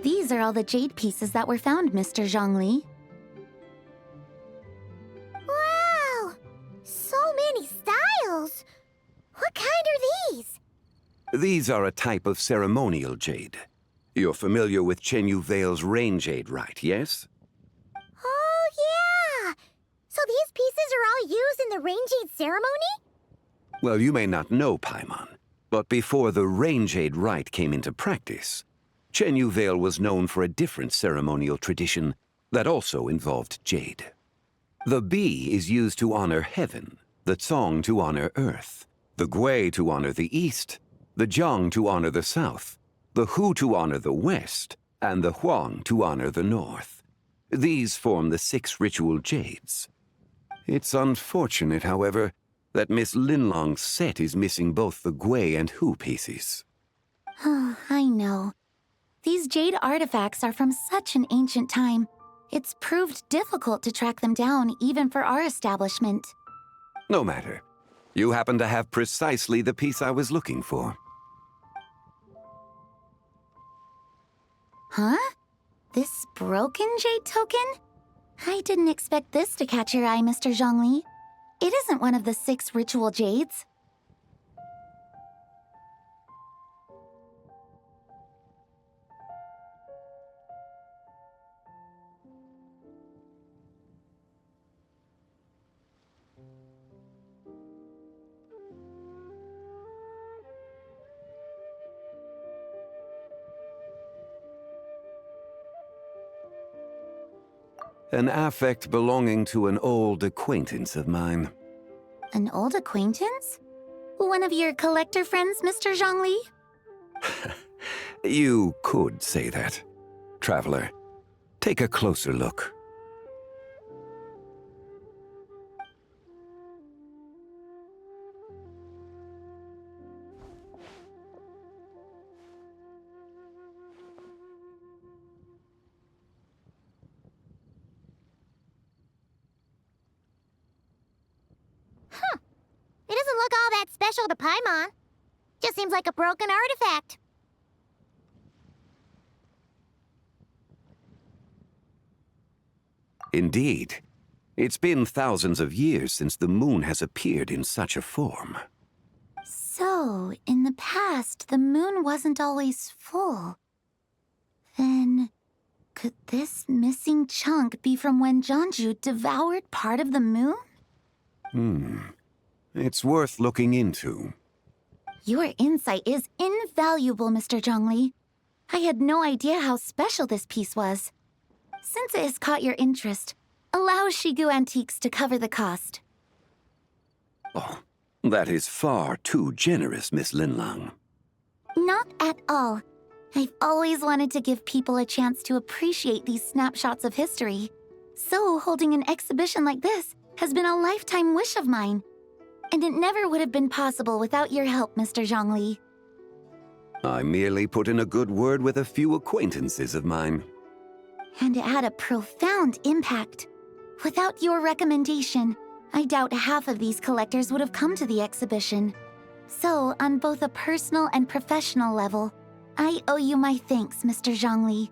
These are all the jade pieces that were found, Mr. Zhongli. Wow! So many styles! What kind are these? These are a type of ceremonial jade. You're familiar with Chenyu Vale's rain jade, right, yes? Oh, yeah! So these pieces are all used in the rain jade ceremony? Well, you may not know, Paimon, but before the rain jade rite came into practice, Chenyu Vale was known for a different ceremonial tradition that also involved jade. The Bi is used to honor heaven, the Tsong to honor earth, the Gui to honor the east, the Jiang to honor the south, the Hu to honor the west, and the Huang to honor the north. These form the 6 ritual jades. It's unfortunate, however, that Miss Linlong's set is missing both the Gui and Hu pieces. Oh, I know. These jade artifacts are from such an ancient time. It's proved difficult to track them down, even for our establishment. No matter. You happen to have precisely the piece I was looking for. Huh? This broken jade token? I didn't expect this to catch your eye, Mr. Zhongli. It isn't one of the 6 ritual jades. An affect belonging to an old acquaintance of mine. An old acquaintance? One of your collector friends, Mr. Zhongli? You could say that. Traveler, take a closer look. It doesn't look all that special to Paimon. Just seems like a broken artifact. Indeed. It's been thousands of years since the moon has appeared in such a form. So, in the past, the moon wasn't always full. Then, Could this missing chunk be from when Jeonju devoured part of the moon? It's worth looking into. Your insight is invaluable, Mr. Zhongli. I had no idea how special this piece was. Since it has caught your interest, allow Shigu Antiques to cover the cost. Oh, that is far too generous, Miss Linlang. Not at all. I've always wanted to give people a chance to appreciate these snapshots of history. So holding an exhibition like this has been a lifetime wish of mine. And it never would have been possible without your help, Mr. Zhongli. I merely put in a good word with a few acquaintances of mine. And it had a profound impact. Without your recommendation, I doubt half of these collectors would have come to the exhibition. So, on both a personal and professional level, I owe you my thanks, Mr. Zhongli.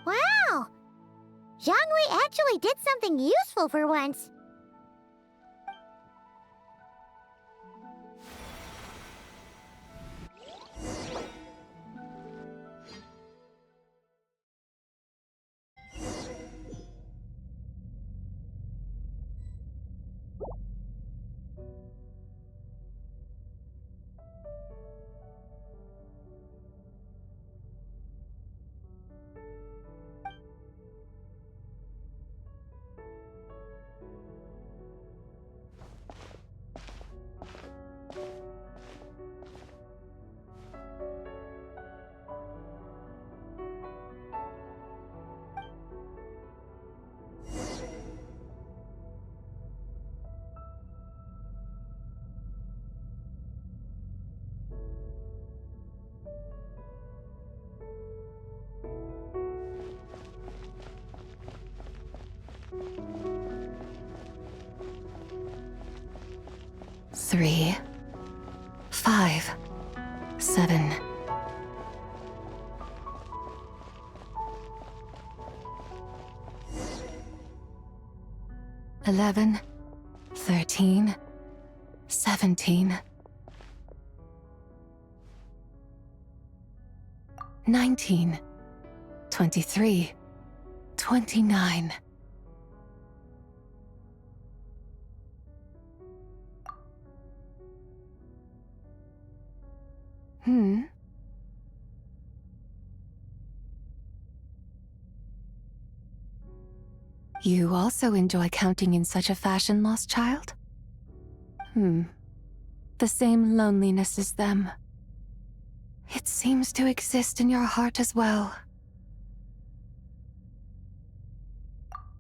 Wow! Zhongli actually did something useful for once. Three, 5, 7. $11, 13, 17, 19, 23, 29. You also enjoy counting in such a fashion, lost child? The same loneliness as them. It seems to exist in your heart as well.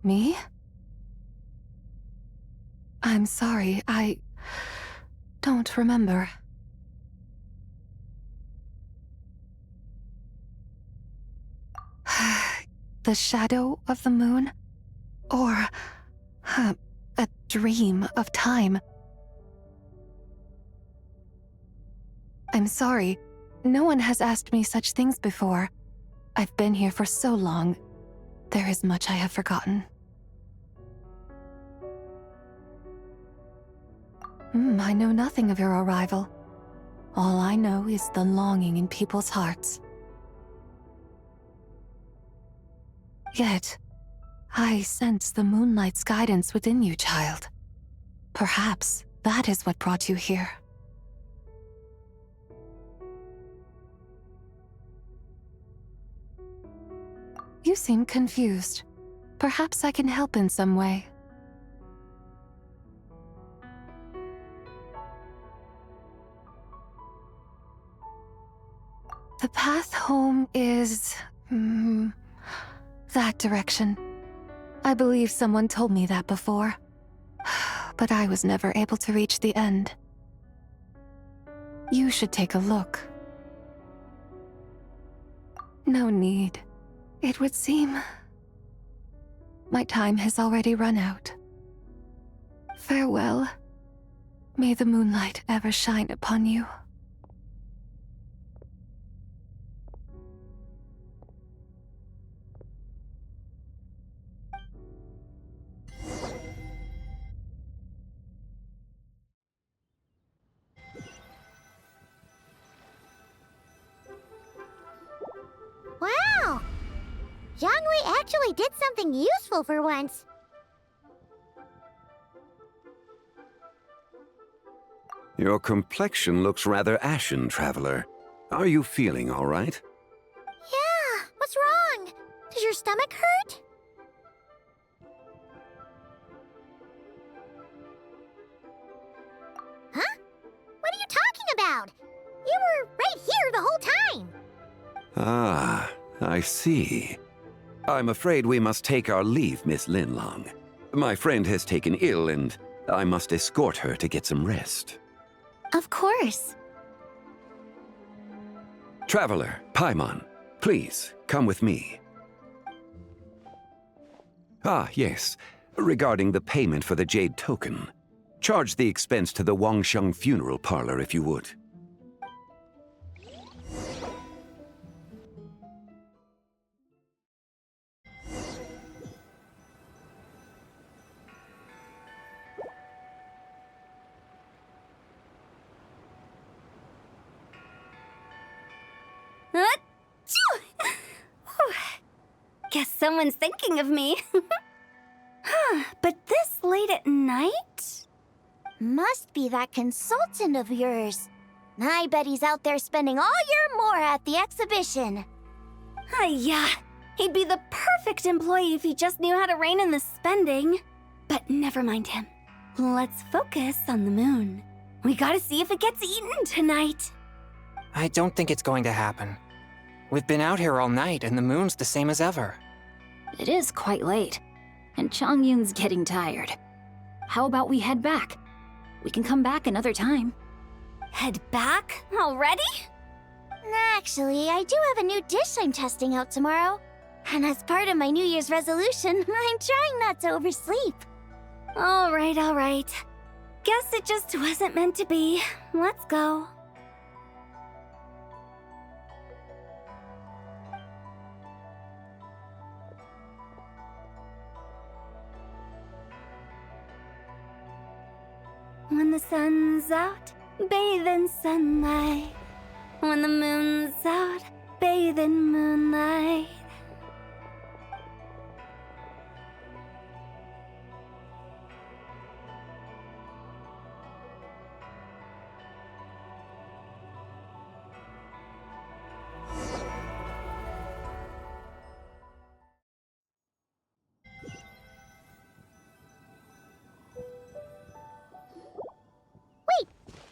Me? I'm sorry, I don't remember. The shadow of the moon? Or a dream of time? I'm sorry. No one has asked me such things before. I've been here for so long. There is much I have forgotten. I know nothing of your arrival. All I know is the longing in people's hearts. Yet, I sense the moonlight's guidance within you, child. Perhaps that is what brought you here. You seem confused. Perhaps I can help in some way. The path home is... that direction. I believe someone told me that before, but I was never able to reach the end. You should take a look. No need. It would seem my time has already run out. Farewell. May the moonlight ever shine upon you. Wow! Zhongli actually did something useful for once. Your complexion looks rather ashen, Traveler. Are you feeling all right? Yeah, what's wrong? Does your stomach hurt? Huh? What are you talking about? You were right here the whole time. Ah, I see. I'm afraid we must take our leave, Miss Linlong. My friend has taken ill and I must escort her to get some rest. Of course. Traveler, Paimon, please, come with me. Ah, yes. Regarding the payment for the Jade Token. Charge the expense to the Wangsheng Funeral Parlor if you would. Guess someone's thinking of me. But this late at night? Must be that consultant of yours. I bet he's out there spending all year more at the exhibition. Yeah, he'd be the perfect employee if he just knew how to rein in the spending. But never mind him. Let's focus on the moon. We gotta see if it gets eaten tonight. I don't think it's going to happen. We've been out here all night, and the moon's the same as ever. It is quite late, and Chongyun's getting tired. How about we head back? We can come back another time. Head back? Already? Actually, I do have a new dish I'm testing out tomorrow. And as part of my New Year's resolution, I'm trying not to oversleep. All right. Guess it just wasn't meant to be. Let's go. When the sun's out, bathe in sunlight. When the moon's out, bathe in moonlight.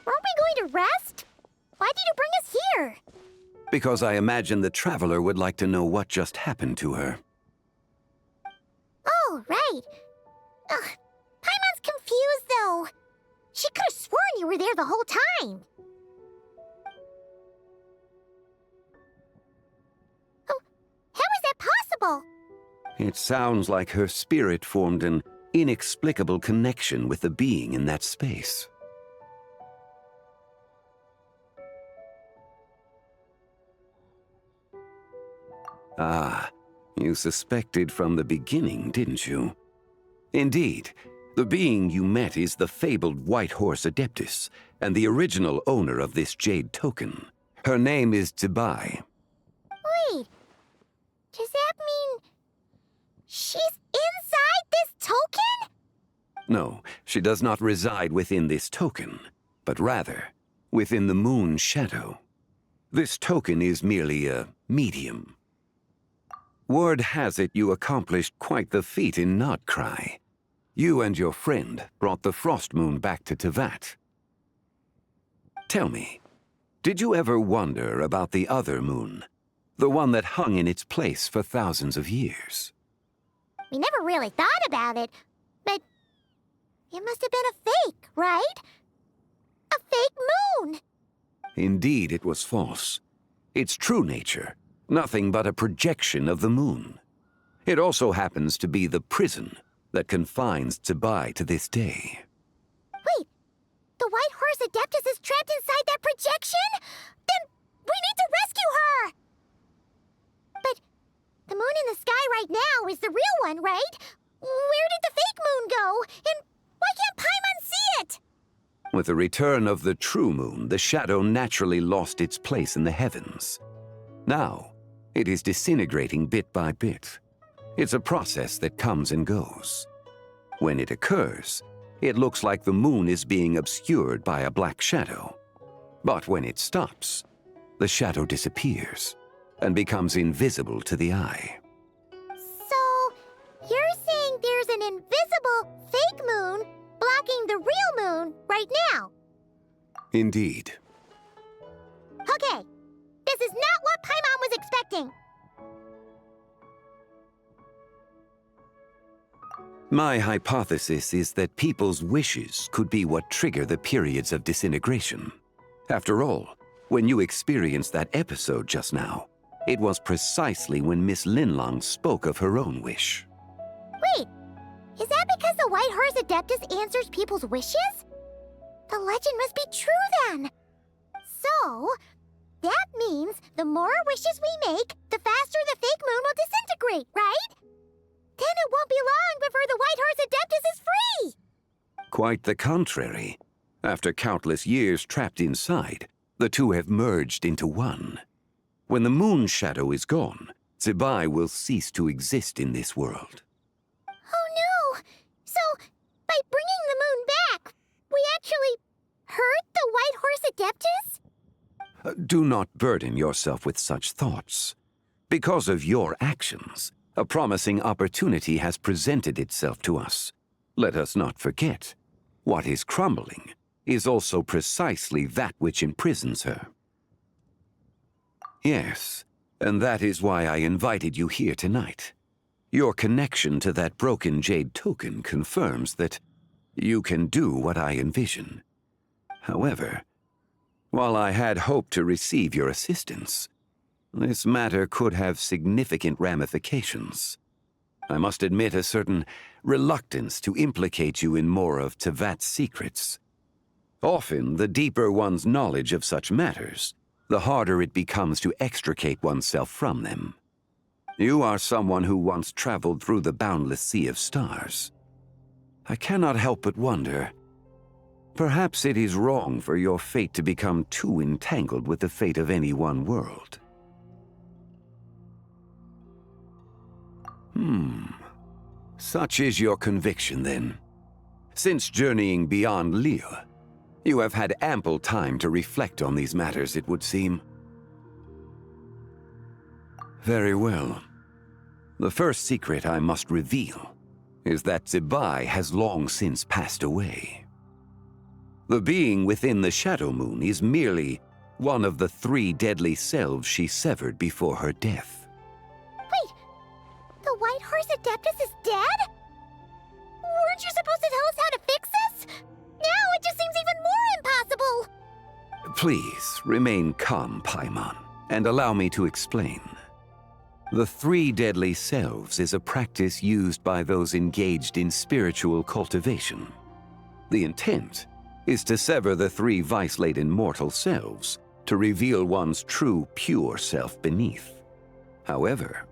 Aren't we going to rest? Why did you bring us here? Because I imagine the Traveler would like to know what just happened to her. Oh, right. Ugh, Paimon's confused, though. She could have sworn you were there the whole time. Oh, how is that possible? It sounds like her spirit formed an inexplicable connection with the being in that space. Ah, you suspected from the beginning, didn't you? Indeed, the being you met is the fabled White Horse Adeptus, and the original owner of this Jade Token. Her name is Zibai. Wait, does that mean she's inside this token? No, she does not reside within this token, but rather within the moon's shadow. This token is merely a medium. Word has it you accomplished quite the feat in Nod-Krai. You and your friend brought the Frost Moon back to Teyvat. Tell me, did you ever wonder about the other moon? The one that hung in its place for thousands of years? We never really thought about it, but it must have been a fake, right? A fake moon! Indeed, it was false. Its true nature, nothing but a projection of the moon. It also happens to be the prison that confines Zibai to this day. Wait, the White Horse Adeptus is trapped inside that projection? Then we need to rescue her! But the moon in the sky right now is the real one, right? Where did the fake moon go? And why can't Paimon see it? With the return of the true moon, the shadow naturally lost its place in the heavens. Now, it is disintegrating bit by bit. It's a process that comes and goes. When it occurs, it looks like the moon is being obscured by a black shadow. But when it stops, the shadow disappears and becomes invisible to the eye. So, you're saying there's an invisible fake moon blocking the real moon right now? Indeed. Okay, this is not what Paimon was expecting. My hypothesis is that people's wishes could be what trigger the periods of disintegration. After all, when you experienced that episode just now, it was precisely when Miss Linlong spoke of her own wish. Wait, is that because the White Horse Adeptus answers people's wishes? The legend must be true then. So, that means the more wishes we make, the faster the fake moon will disintegrate, right? Then it won't be long before the White Horse Adeptus is free! Quite the contrary. After countless years trapped inside, the two have merged into one. When the moon shadow is gone, Zibai will cease to exist in this world. Oh no! So, by bringing the moon back, we actually hurt the White Horse Adeptus? Do not burden yourself with such thoughts. Because of your actions, a promising opportunity has presented itself to us. Let us not forget, what is crumbling is also precisely that which imprisons her. Yes, and that is why I invited you here tonight. Your connection to that broken jade token confirms that you can do what I envision. However, while I had hoped to receive your assistance, this matter could have significant ramifications. I must admit a certain reluctance to implicate you in more of Tevat's secrets. Often, the deeper one's knowledge of such matters, the harder it becomes to extricate oneself from them. You are someone who once traveled through the boundless sea of stars. I cannot help but wonder, perhaps it is wrong for your fate to become too entangled with the fate of any one world. Such is your conviction, then. Since journeying beyond Liyue, you have had ample time to reflect on these matters, it would seem. Very well. The first secret I must reveal is that Zibai has long since passed away. The being within the Shadow Moon is merely one of the 3 deadly selves she severed before her death. Wait, the White Horse Adeptus is dead? Weren't you supposed to tell us how to fix this? Now it just seems even more impossible! Please, remain calm, Paimon, and allow me to explain. The 3 deadly selves is a practice used by those engaged in spiritual cultivation. The intent is to sever the 3 vice-laden mortal selves to reveal one's true, pure self beneath. However,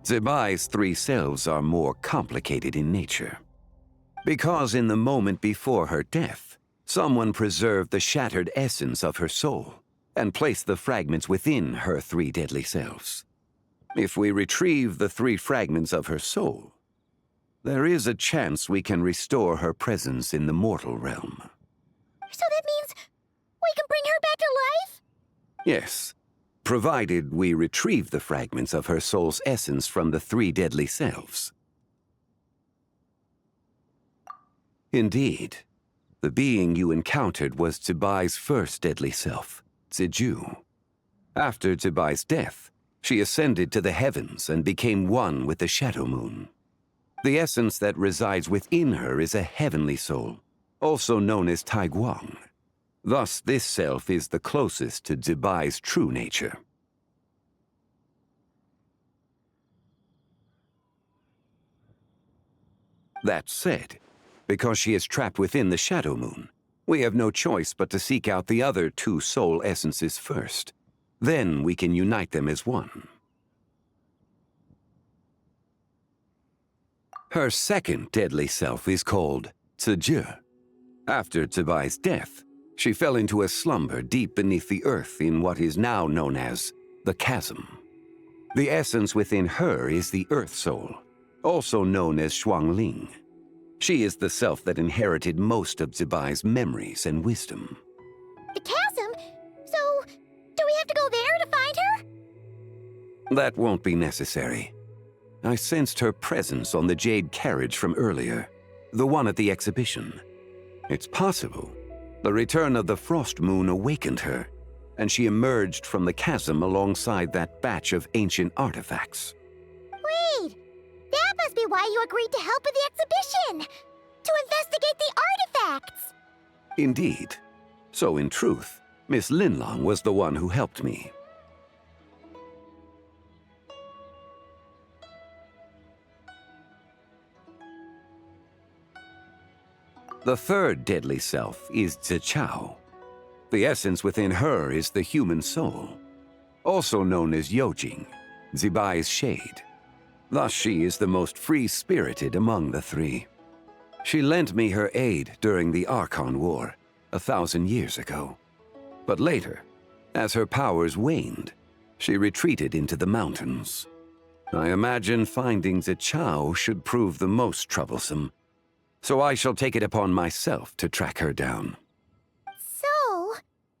Zibai's 3 selves are more complicated in nature. Because in the moment before her death, someone preserved the shattered essence of her soul and placed the fragments within her 3 deadly selves. If we retrieve the 3 fragments of her soul, there is a chance we can restore her presence in the mortal realm. So that means we can bring her back to life? Yes, provided we retrieve the fragments of her soul's essence from the 3 deadly selves. Indeed, the being you encountered was Zibai's first deadly self, Ziju. After Zibai's death, she ascended to the heavens and became one with the Shadow Moon. The essence that resides within her is a heavenly soul, also known as Taiguang. Thus, this self is the closest to Zibai's true nature. That said, because she is trapped within the Shadow Moon, we have no choice but to seek out the other 2 soul essences first. Then we can unite them as one. Her second deadly self is called Ziju. After Zibai's death, she fell into a slumber deep beneath the earth in what is now known as the Chasm. The essence within her is the Earth Soul, also known as Xuangling. She is the self that inherited most of Zibai's memories and wisdom. The chasm? So, do we have to go there to find her? That won't be necessary. I sensed her presence on the jade carriage from earlier, the one at the exhibition. It's possible the return of the frost moon awakened her, and she emerged from the chasm alongside that batch of ancient artifacts. Wait! That must be why you agreed to help with the exhibition! To investigate the artifacts! Indeed. So in truth, Miss Linlong was the one who helped me. The third deadly self is Zichao. The essence within her is the human soul, also known as Yojing, Zibai's shade. Thus she is the most free-spirited among the three. She lent me her aid during the Archon War, 1,000 years ago. But later, as her powers waned, she retreated into the mountains. I imagine finding Zichao should prove the most troublesome, so I shall take it upon myself to track her down. So,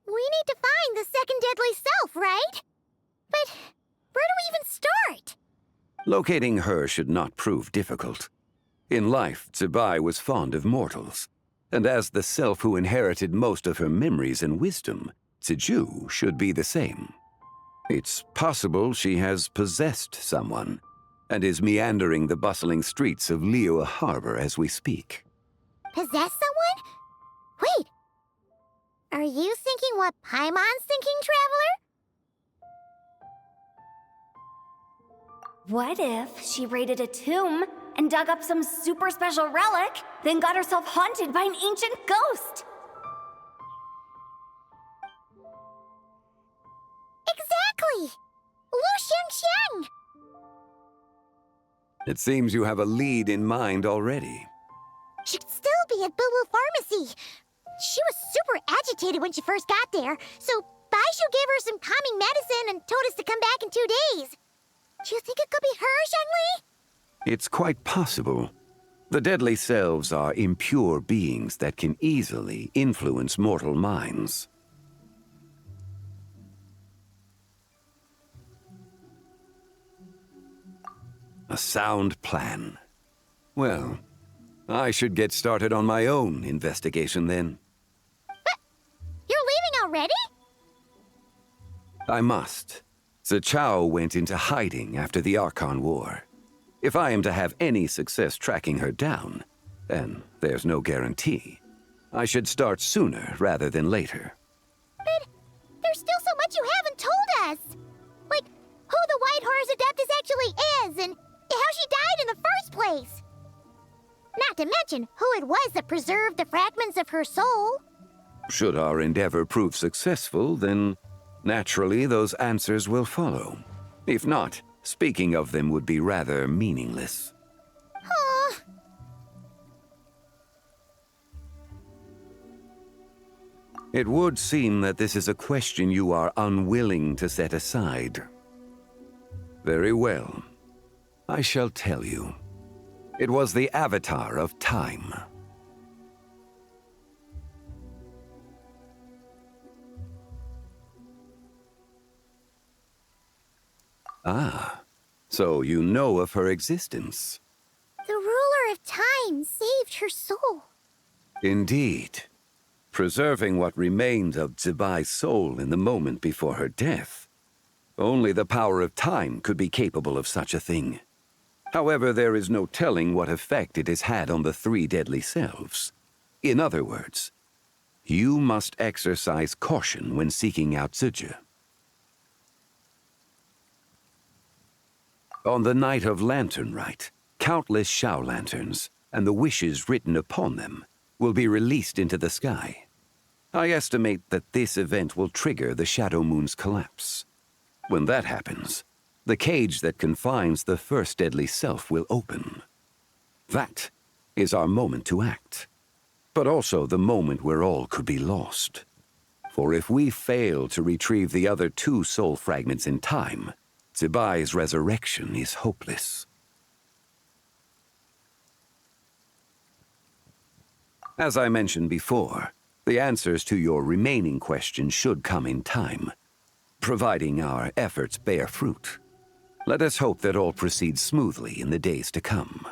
we need to find the second deadly self, right? But where do we even start? Locating her should not prove difficult. In life, Zibai was fond of mortals, and as the self who inherited most of her memories and wisdom, Ziju should be the same. It's possible she has possessed someone, and is meandering the bustling streets of Liyue Harbor as we speak. Possess someone? Wait! Are you thinking what Paimon's thinking, Traveler? What if she raided a tomb and dug up some super special relic, then got herself haunted by an ancient ghost? Exactly! Lu Xiangxiang! It seems you have a lead in mind already. She'd still be at Boo Boo Pharmacy. She was super agitated when she first got there, so Baishu gave her some calming medicine and told us to come back in 2 days. Do you think it could be her, Zhengli? It's quite possible. The deadly selves are impure beings that can easily influence mortal minds. A sound plan. Well, I should get started on my own investigation then. But you're leaving already? I must. Zichao went into hiding after the Archon War. If I am to have any success tracking her down, and there's no guarantee, I should start sooner rather than later. But there's still so much you haven't told us! Like, who the White Horse Adeptus actually is, and how she died in the first place! Not to mention who it was that preserved the fragments of her soul. Should our endeavor prove successful, then naturally those answers will follow. If not, speaking of them would be rather meaningless. Huh. It would seem that this is a question you are unwilling to set aside. Very well. I shall tell you. It was the Avatar of Time. Ah, so you know of her existence. The ruler of time saved her soul. Indeed. Preserving what remained of Zibai's soul in the moment before her death. Only the power of time could be capable of such a thing. However, there is no telling what effect it has had on the three deadly selves. In other words, you must exercise caution when seeking out Ziji. On the night of Lantern Rite, countless Shao lanterns, and the wishes written upon them, will be released into the sky. I estimate that this event will trigger the Shadow Moon's collapse. When that happens, the cage that confines the first deadly self will open. That is our moment to act, but also the moment where all could be lost. For if we fail to retrieve the other two soul fragments in time, Zibai's resurrection is hopeless. As I mentioned before, the answers to your remaining questions should come in time, providing our efforts bear fruit. Let us hope that all proceeds smoothly in the days to come.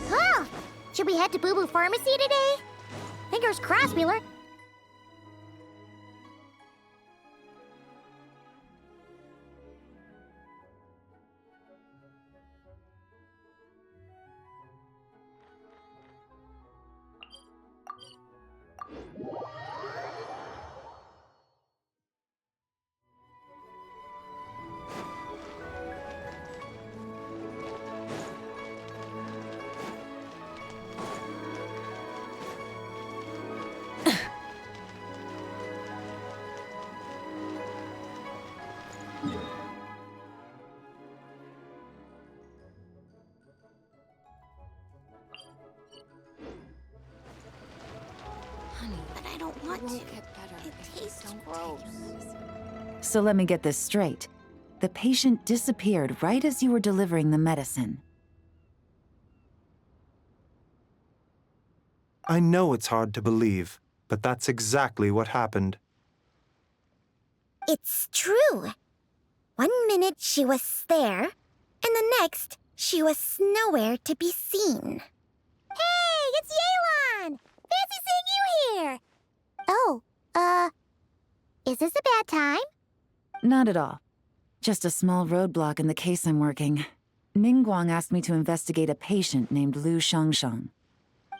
Huh. Should we head to Boo Boo Pharmacy today? Fingers crossed, we learn. But I don't want to. It tastes gross. So let me get this straight. The patient disappeared right as you were delivering the medicine. I know it's hard to believe, but that's exactly what happened. It's true. 1 minute she was there, and the next she was nowhere to be seen. Hey, it's Yelan! Fancy seeing you here! Oh, is this a bad time? Not at all. Just a small roadblock in the case I'm working. Ningguang asked me to investigate a patient named Lu Shangshang.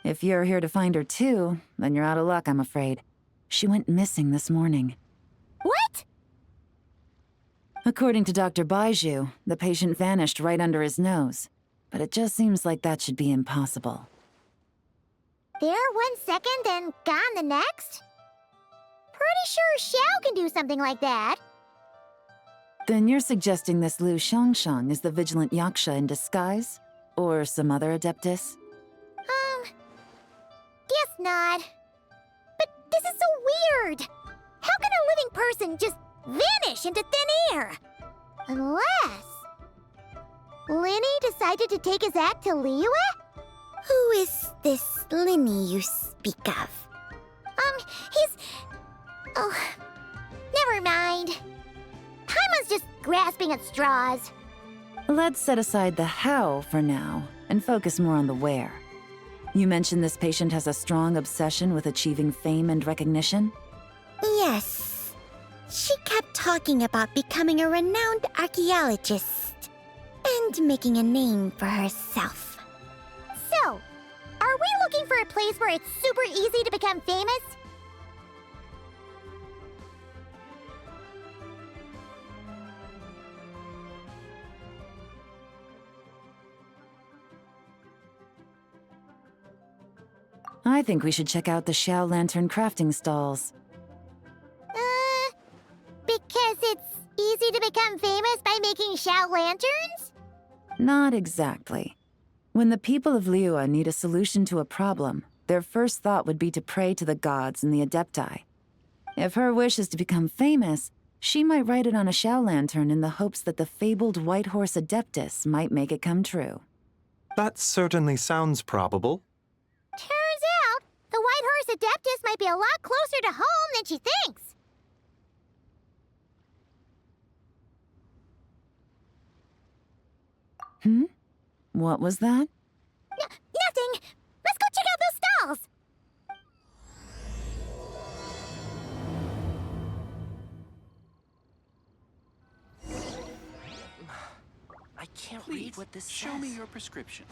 If you're here to find her too, then you're out of luck, I'm afraid. She went missing this morning. What? According to Dr. Baiju, the patient vanished right under his nose. But it just seems like that should be impossible. There 1 second and gone the next? Pretty sure Xiao can do something like that. Then you're suggesting this Lu Shangshang is the vigilant Yaksha in disguise? Or some other adeptus? Guess not. But this is so weird. How can a living person just vanish into thin air? Unless Linny decided to take his act to Liyue? Who is this Linny you speak of? He's... Oh, never mind. Paimon's just grasping at straws. Let's set aside the how for now, and focus more on the where. You mentioned this patient has a strong obsession with achieving fame and recognition? Yes. She kept talking about becoming a renowned archaeologist and making a name for herself. So, are we looking for a place where it's super easy to become famous? I think we should check out the Xiao Lantern crafting stalls. Because it's easy to become famous by making Xiao lanterns? Not exactly. When the people of Liyue need a solution to a problem, their first thought would be to pray to the gods and the Adepti. If her wish is to become famous, she might write it on a Xiao Lantern in the hopes that the fabled White Horse Adeptus might make it come true. That certainly sounds probable. Turns out, the White Horse Adeptus might be a lot closer to home than she thinks. What was that? Nothing! Let's go check out those stalls! I can't read what this says. Show me your prescription.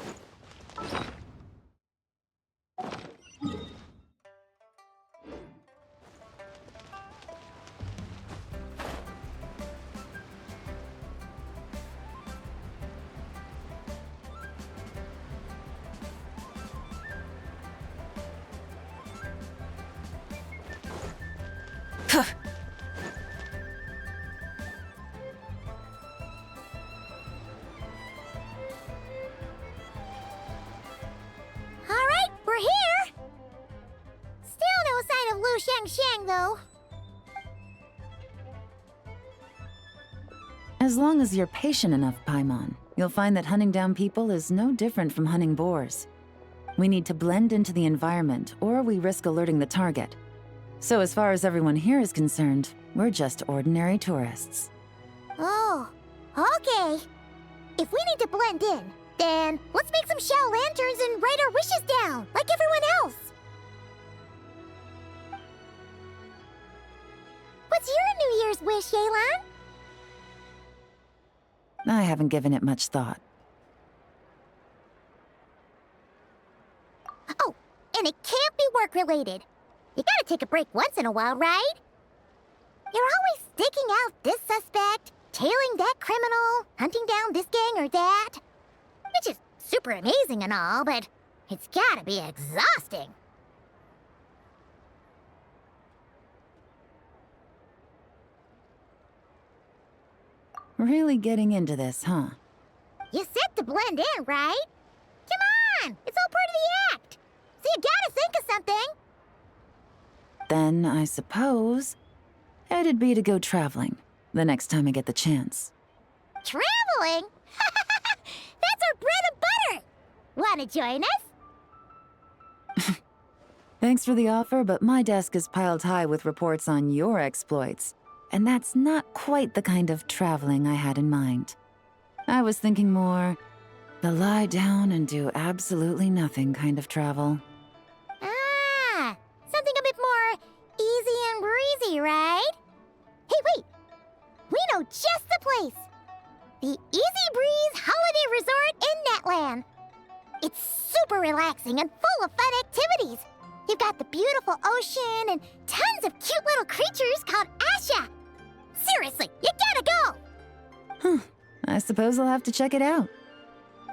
Xiang, though. As long as you're patient enough, Paimon, you'll find that hunting down people is no different from hunting boars. We need to blend into the environment, or we risk alerting the target. So as far as everyone here is concerned, we're just ordinary tourists. Oh, okay. If we need to blend in, then let's make some shell lanterns and write our wishes down, like everyone else. What's your New Year's wish, Yelan? I haven't given it much thought. Oh, and it can't be work-related. You gotta take a break once in a while, right? You're always staking out this suspect, tailing that criminal, hunting down this gang or that. Which is super amazing and all, but it's gotta be exhausting. Really getting into this, huh? You said to blend in, right? Come on! It's all part of the act! So you gotta think of something! Then I suppose it'd be to go traveling the next time I get the chance. Traveling? That's our bread and butter! Wanna join us? Thanks for the offer, but my desk is piled high with reports on your exploits. And that's not quite the kind of traveling I had in mind. I was thinking more the lie down and do absolutely nothing kind of travel. Ah, something a bit more easy and breezy, right? Hey, wait! We know just the place! The Easy Breeze Holiday Resort in Netland. It's super relaxing and full of fun activities. You've got the beautiful ocean and tons of cute little creatures called Asha. Seriously, you gotta go! Huh. I suppose I'll have to check it out.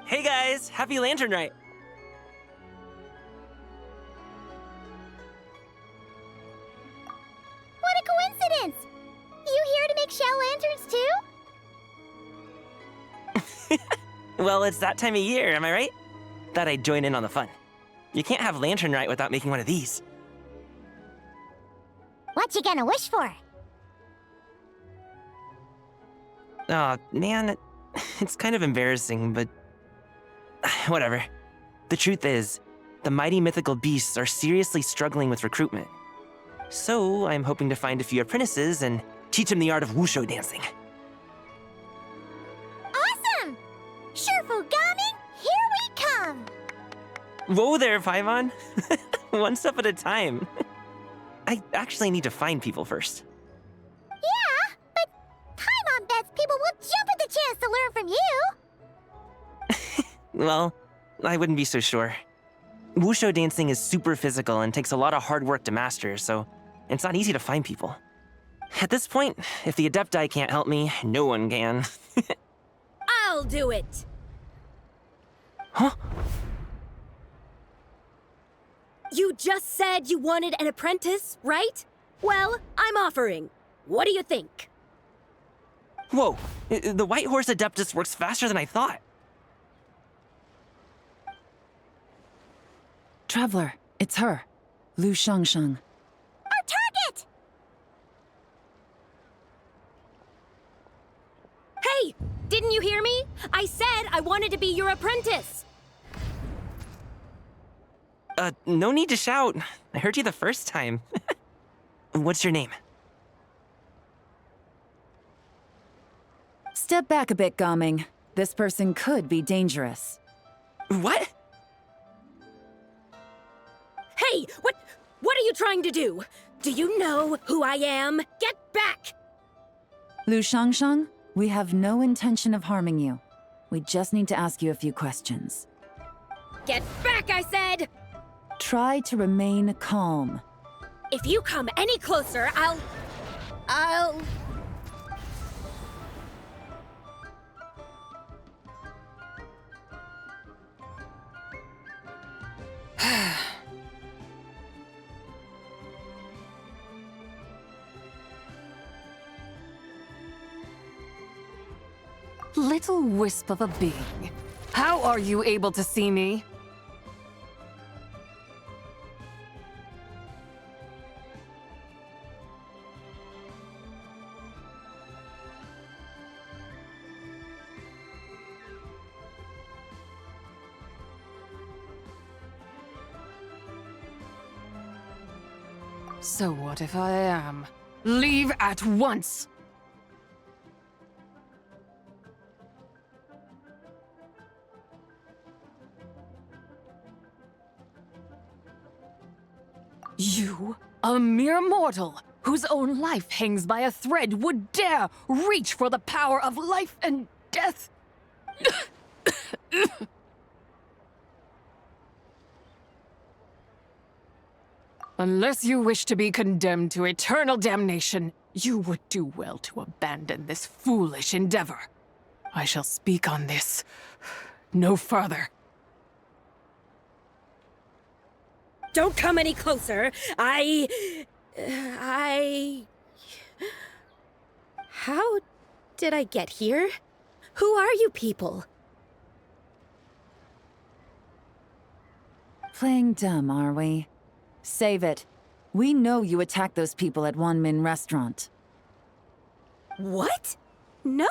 Hey guys, happy Lantern Rite! What a coincidence! You here to make shell lanterns too? Well, it's that time of year, am I right? Thought I'd join in on the fun. You can't have Lantern Rite without making one of these. What you gonna wish for? Aw, man, it's kind of embarrassing, but whatever. The truth is, the mighty mythical beasts are seriously struggling with recruitment. So I'm hoping to find a few apprentices and teach them the art of wushu dancing. Awesome! Shurfugami, here we come! Whoa there, Paimon! One step at a time. I actually need to find people first. Yeah, but Paimon bets people will jump at the chance to learn from you! Well, I wouldn't be so sure. Wushu dancing is super physical and takes a lot of hard work to master, so it's not easy to find people. At this point, if the Adepti can't help me, no one can. I'll do it! Huh? You just said you wanted an apprentice, right? Well, I'm offering. What do you think? Whoa, the White Horse Adeptus works faster than I thought. Traveler, it's her. Lu Shangshang. Our target! Hey! Didn't you hear me? I said I wanted to be your apprentice! No need to shout. I heard you the first time. What's your name? Step back a bit, Gaming. This person could be dangerous. What? Hey! What are you trying to do? Do you know who I am? Get back! Lu Shangshang, we have no intention of harming you. We just need to ask you a few questions. Get back, I said! Try to remain calm. If you come any closer, I'll... Little wisp of a being. How are you able to see me? So what if I am? Leave at once! You, a mere mortal, whose own life hangs by a thread, would dare reach for the power of life and death? Unless you wish to be condemned to eternal damnation, you would do well to abandon this foolish endeavor. I shall speak on this no further. Don't come any closer. How did I get here? Who are you people? Playing dumb, are we? Save it. We know you attacked those people at Wanmin Restaurant. What? No,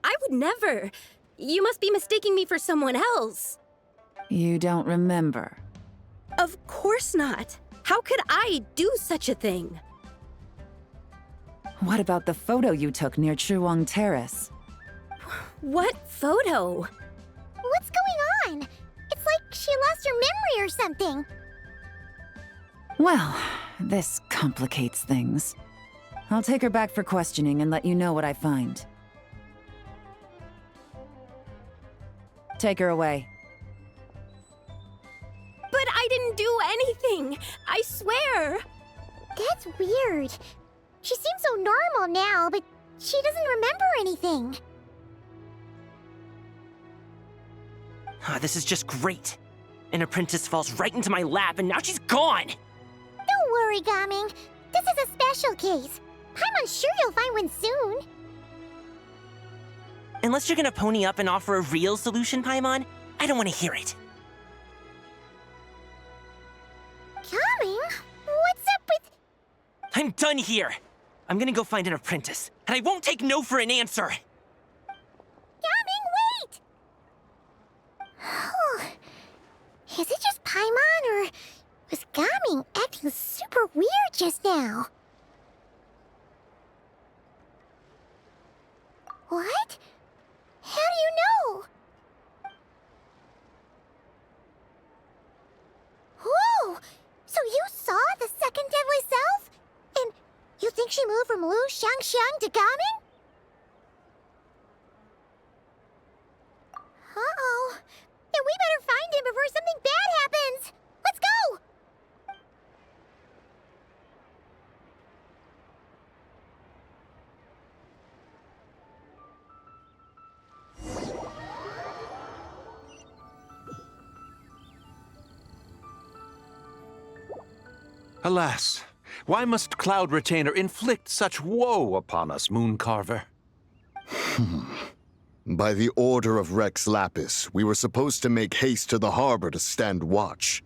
I would never. You must be mistaking me for someone else. You don't remember? Of course not. How could I do such a thing? What about the photo you took near Chuang Terrace? What photo? What's going on? It's like she lost her memory or something. Well, this complicates things. I'll take her back for questioning and let you know what I find. Take her away. But I didn't do anything! I swear! That's weird. She seems so normal now, but she doesn't remember anything. This is just great. An apprentice falls right into my lap and now she's gone! Don't worry, Gaming. This is a special case. I'm sure you'll find one soon. Unless you're gonna pony up and offer a real solution, Paimon, I don't want to hear it. Gaming? What's up with... I'm done here! I'm gonna go find an apprentice, and I won't take no for an answer! Gaming, wait! Is it just Paimon, or was Gaming acting super weird just now? What? How do you know? Whoa! So you saw the second deadly self? And you think she moved from Lu Xiangxiang to Gaming? Uh-oh. Then we better find him before something bad happens! Let's go! Alas, why must Cloud Retainer inflict such woe upon us, Mooncarver? By the order of Rex Lapis, we were supposed to make haste to the harbor to stand watch.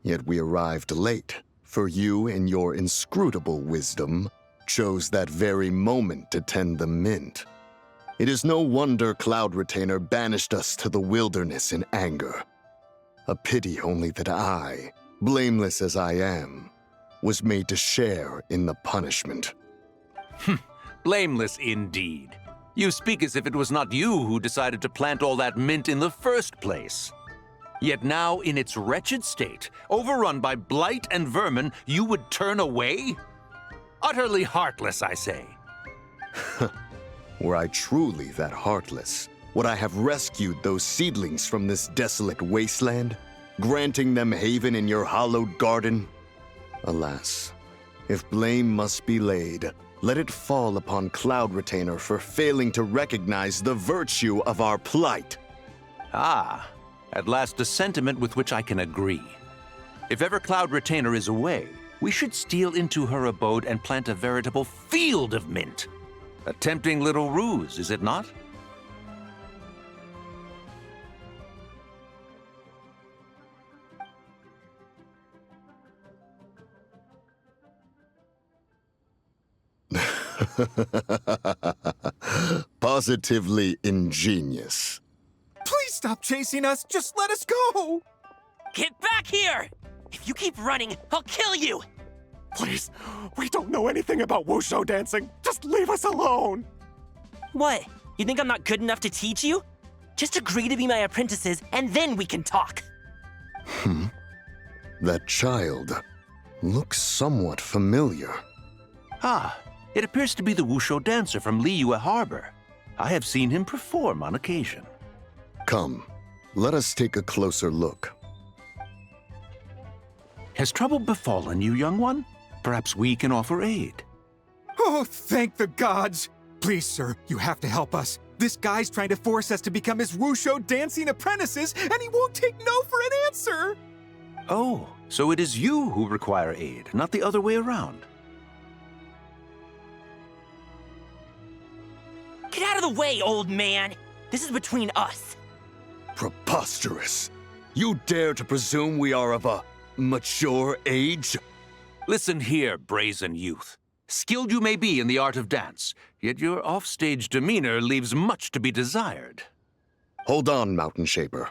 Yet we arrived late, for you, in your inscrutable wisdom, chose that very moment to tend the mint. It is no wonder Cloud Retainer banished us to the wilderness in anger. A pity only that I, blameless as I am, was made to share in the punishment. Blameless indeed. You speak as if it was not you who decided to plant all that mint in the first place. Yet now, in its wretched state, overrun by blight and vermin, you would turn away? Utterly heartless, I say. Were I truly that heartless, would I have rescued those seedlings from this desolate wasteland, granting them haven in your hallowed garden? Alas, if blame must be laid, let it fall upon Cloud Retainer for failing to recognize the virtue of our plight. Ah, at last a sentiment with which I can agree. If ever Cloud Retainer is away, we should steal into her abode and plant a veritable field of mint. A tempting little ruse, is it not? Positively ingenious. Please stop chasing us. Just let us go. Get back here! If you keep running, I'll kill you! Please, we don't know anything about wushu dancing. Just leave us alone. What? You think I'm not good enough to teach you? Just agree to be my apprentices, and then we can talk. That child looks somewhat familiar. Ah, it appears to be the wushu dancer from Liyue Harbor. I have seen him perform on occasion. Come, let us take a closer look. Has trouble befallen you, young one? Perhaps we can offer aid. Oh, thank the gods! Please, sir, you have to help us. This guy's trying to force us to become his wushu dancing apprentices, and he won't take no for an answer! Oh, so it is you who require aid, not the other way around. Get out of the way, old man! This is between us. Preposterous! You dare to presume we are of a mature age? Listen here, brazen youth. Skilled you may be in the art of dance, yet your offstage demeanor leaves much to be desired. Hold on, Mountain Shaper.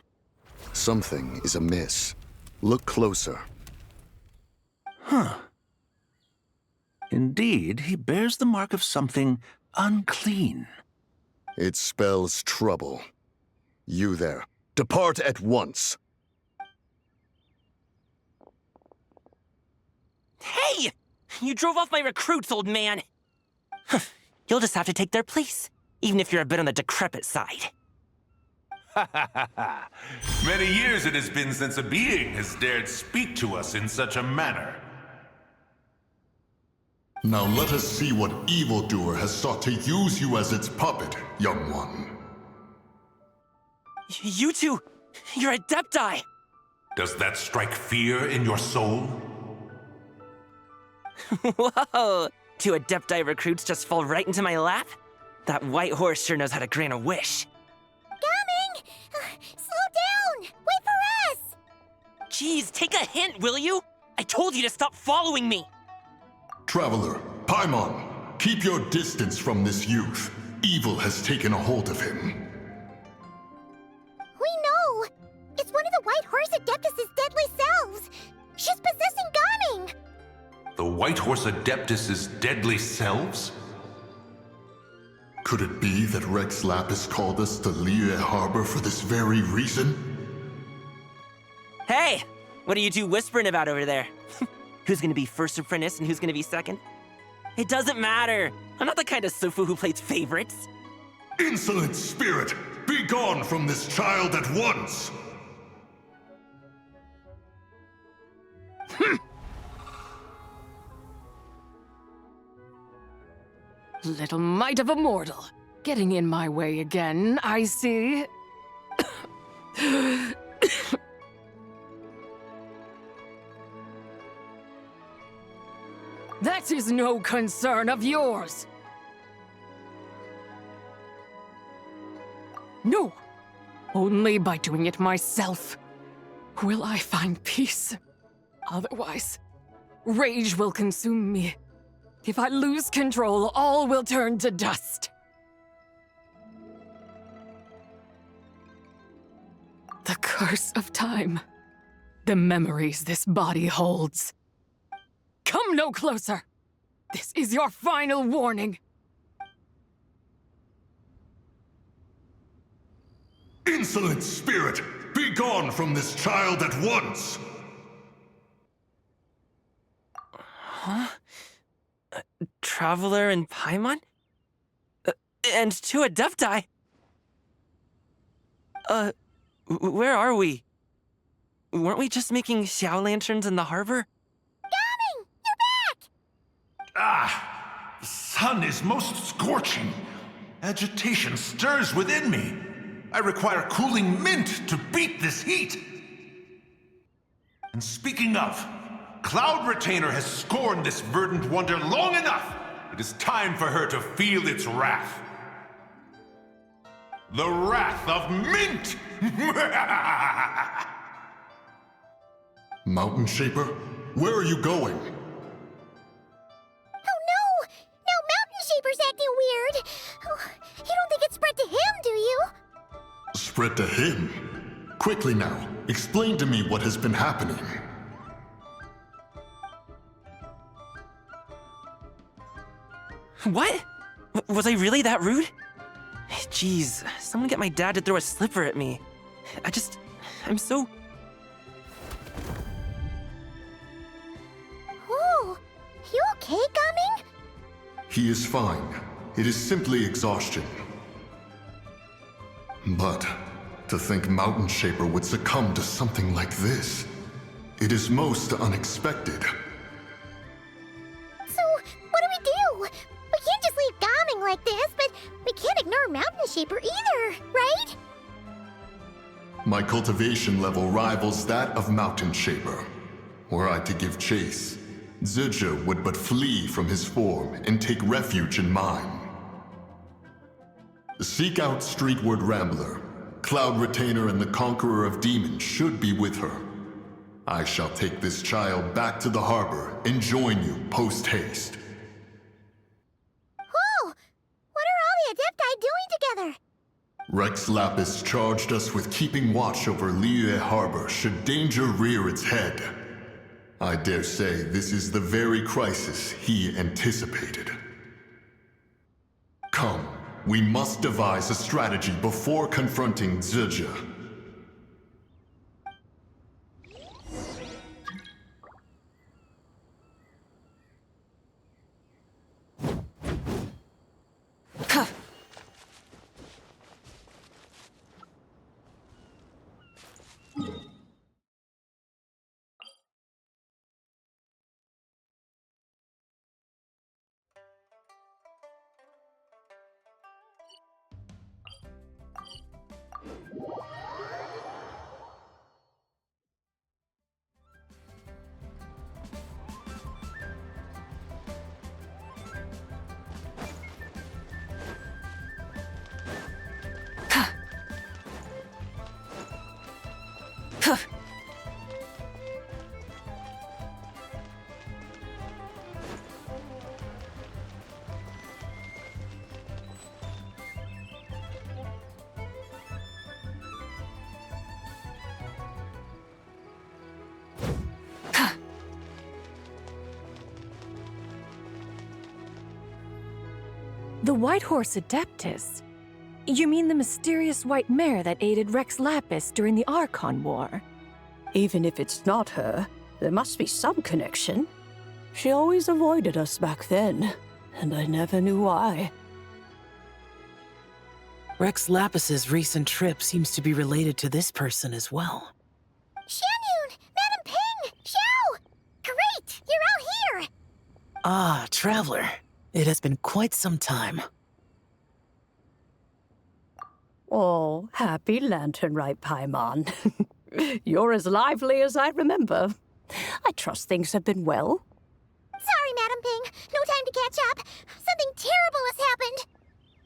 Something is amiss. Look closer. Huh. Indeed, he bears the mark of something unclean. It spells trouble. You there, depart at once. Hey! You drove off my recruits, old man! You'll just have to take their place, even if you're a bit on the decrepit side. Many years it has been since a being has dared speak to us in such a manner. Now let us see what evildoer has sought to use you as its puppet, young one. You two, you're Adepti! Does that strike fear in your soul? Whoa! 2 Adepti recruits just fall right into my lap? That white horse sure knows how to grant a wish. Coming! Slow down! Wait for us! Jeez, take a hint, will you? I told you to stop following me! Traveler, Paimon, keep your distance from this youth. Evil has taken a hold of him. We know! It's one of the White Horse Adeptus' deadly selves! She's possessing Gaming! The White Horse Adeptus' deadly selves? Could it be that Rex Lapis called us to Liyue Harbor for this very reason? Hey! What are you two whispering about over there? Who's gonna be first apprentice and who's gonna be second? It doesn't matter! I'm not the kind of Sufu who plays favorites. Insolent spirit! Be gone from this child at once! Little mite of a mortal. Getting in my way again, I see. That is no concern of yours. No, only by doing it myself will I find peace. Otherwise, rage will consume me. If I lose control, all will turn to dust. The curse of time. The memories this body holds. Come no closer! This is your final warning. Insolent spirit! Be gone from this child at once! Huh? Traveler and Paimon? And 2 Adepti? Where are we? Weren't we just making Xiao lanterns in the harbor? Gaming! You're back! Ah! The sun is most scorching. Agitation stirs within me. I require cooling mint to beat this heat. And speaking of, Cloud Retainer has scorned this verdant wonder long enough. It is time for her to feel its wrath. The wrath of Mint! Mountain Shaper, where are you going? Oh no! Now Mountain Shaper's acting weird! Oh, you don't think it spread to him, do you? Spread to him? Quickly now, explain to me what has been happening. What? Was I really that rude? Jeez, someone get my dad to throw a slipper at me. I'm so... Ooh, you okay, Gaming? He is fine. It is simply exhaustion. But to think Mountain Shaper would succumb to something like this, it is most unexpected. So, what do? We can't just leave Gaming like this, but we can't ignore Mountain Shaper either, right? My cultivation level rivals that of Mountain Shaper. Were I to give chase, Zizha would but flee from his form and take refuge in mine. Seek out Streetward Rambler. Cloud Retainer and the Conqueror of Demons should be with her. I shall take this child back to the harbor and join you post-haste. Whoa! What are all the Adepti doing together? Rex Lapis charged us with keeping watch over Liyue Harbor should danger rear its head. I dare say this is the very crisis he anticipated. Come, we must devise a strategy before confronting Zizha. The White Horse Adeptus? You mean the mysterious white mare that aided Rex Lapis during the Archon War? Even if it's not her, there must be some connection. She always avoided us back then, and I never knew why. Rex Lapis's recent trip seems to be related to this person as well. Xianyun! Madam Ping! Xiao! Great! You're out here! Ah, Traveler. It has been quite some time. Oh, happy Lantern Rite, Paimon. You're as lively as I remember. I trust things have been well. Sorry, Madam Ping. No time to catch up. Something terrible has happened.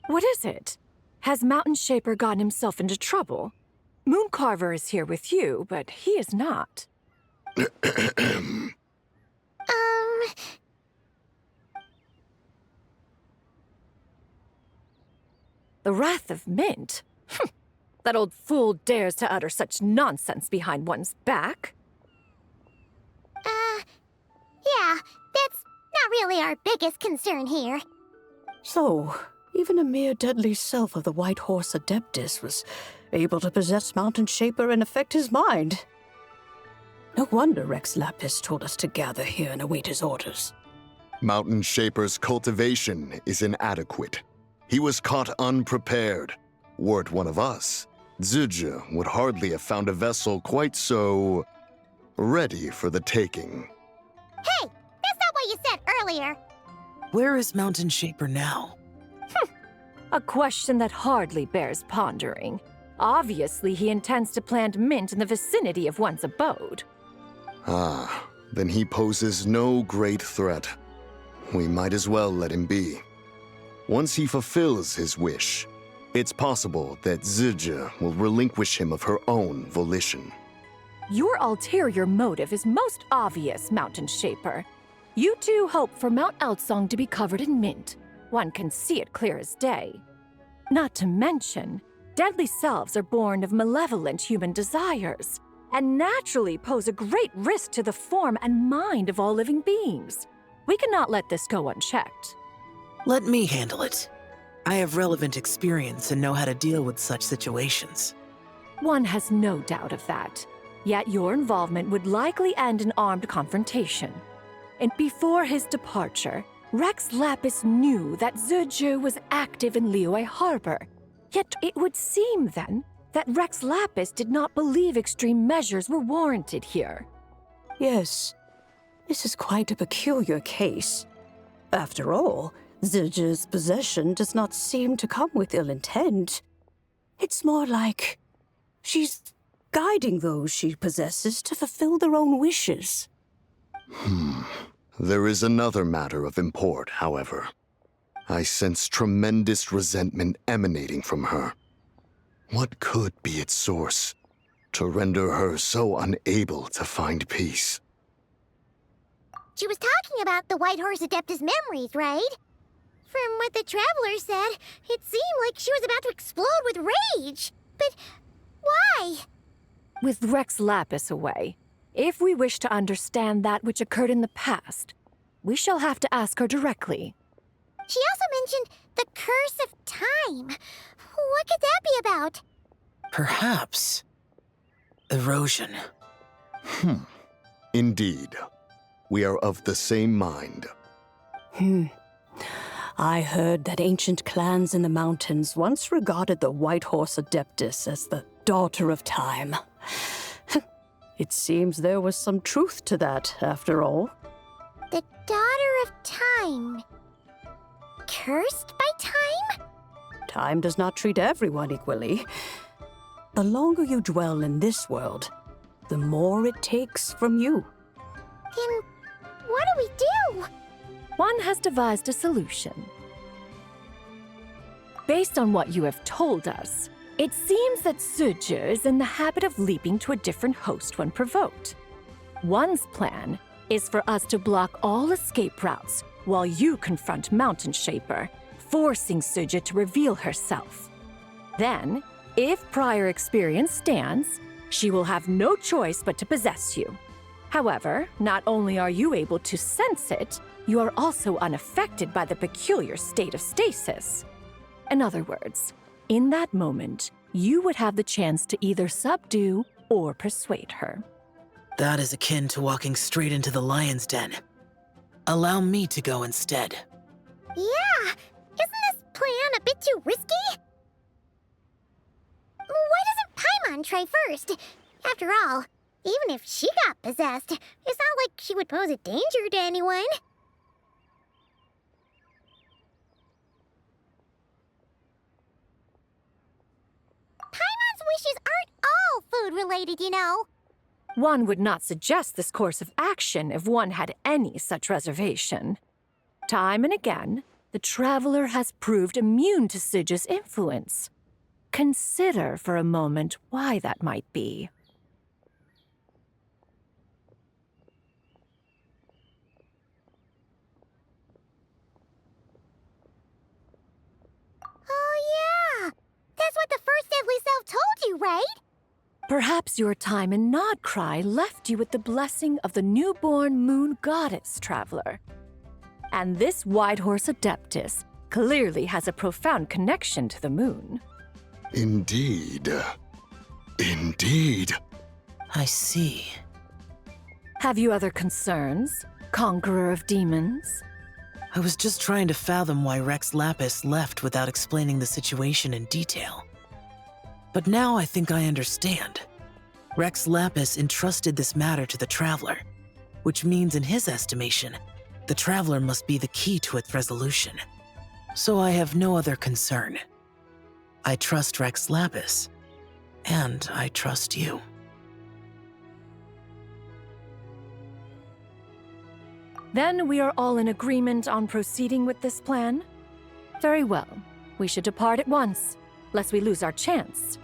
What is it? Has Mountain Shaper gotten himself into trouble? Mooncarver is here with you, but he is not. The Wrath of Mint? That old fool dares to utter such nonsense behind one's back. Yeah, that's not really our biggest concern here. So, even a mere deadly self of the White Horse Adeptus was able to possess Mountain Shaper and affect his mind. No wonder Rex Lapis told us to gather here and await his orders. Mountain Shaper's cultivation is inadequate. He was caught unprepared. Were it one of us, Zizha would hardly have found a vessel quite so... ready for the taking. Hey! That's not what you said earlier! Where is Mountain Shaper now? A question that hardly bears pondering. Obviously, he intends to plant mint in the vicinity of one's abode. Ah, then he poses no great threat. We might as well let him be. Once he fulfills his wish, it's possible that Zizha will relinquish him of her own volition. Your ulterior motive is most obvious, Mountain Shaper. You two hope for Mount Outsong to be covered in mint. One can see it clear as day. Not to mention, deadly selves are born of malevolent human desires, and naturally pose a great risk to the form and mind of all living beings. We cannot let this go unchecked. Let me handle it. I have relevant experience and know how to deal with such situations. One has no doubt of that. Yet your involvement would likely end in armed confrontation. And before his departure, Rex Lapis knew that Zizhu was active in Liyue Harbor. Yet it would seem then that Rex Lapis did not believe extreme measures were warranted here. Yes, this is quite a peculiar case. After all, Zizhu's possession does not seem to come with ill intent. It's more like she's guiding those she possesses to fulfill their own wishes. There is another matter of import, however. I sense tremendous resentment emanating from her. What could be its source to render her so unable to find peace? She was talking about the White Horse Adeptus memories, right? From what the Traveler said, it seemed like she was about to explode with rage. But why? With Rex Lapis away, if we wish to understand that which occurred in the past, we shall have to ask her directly. She also mentioned the Curse of Time. What could that be about? Perhaps erosion. Indeed. We are of the same mind. I heard that ancient clans in the mountains once regarded the White Horse Adeptus as the daughter of time. It seems there was some truth to that, after all. The Daughter of Time. Cursed by time? Time does not treat everyone equally. The longer you dwell in this world, the more it takes from you. Then what do we do? One has devised a solution. Based on what you have told us, it seems that Zizhu is in the habit of leaping to a different host when provoked. One's plan is for us to block all escape routes while you confront Mountain Shaper, forcing Zizhu to reveal herself. Then, if prior experience stands, she will have no choice but to possess you. However, not only are you able to sense it, you are also unaffected by the peculiar state of stasis. In other words, in that moment, you would have the chance to either subdue or persuade her. That is akin to walking straight into the lion's den. Allow me to go instead. Yeah! Isn't this plan a bit too risky? Why doesn't Paimon try first? After all, even if she got possessed, it's not like she would pose a danger to anyone. Paimon's wishes aren't all food-related, you know. One would not suggest this course of action if one had any such reservation. Time and again, the Traveler has proved immune to Zizhu's influence. Consider for a moment why that might be. Oh yeah! That's what the First Deadly Self told you, right? Perhaps your time in Nod-Krai left you with the blessing of the newborn moon goddess, Traveler. And this White Horse Adeptus clearly has a profound connection to the moon. Indeed. Indeed. I see. Have you other concerns, Conqueror of Demons? I was just trying to fathom why Rex Lapis left without explaining the situation in detail. But now I think I understand. Rex Lapis entrusted this matter to the Traveler, which means in his estimation, the Traveler must be the key to its resolution. So I have no other concern. I trust Rex Lapis, and I trust you. Then we are all in agreement on proceeding with this plan? Very well. We should depart at once, lest we lose our chance.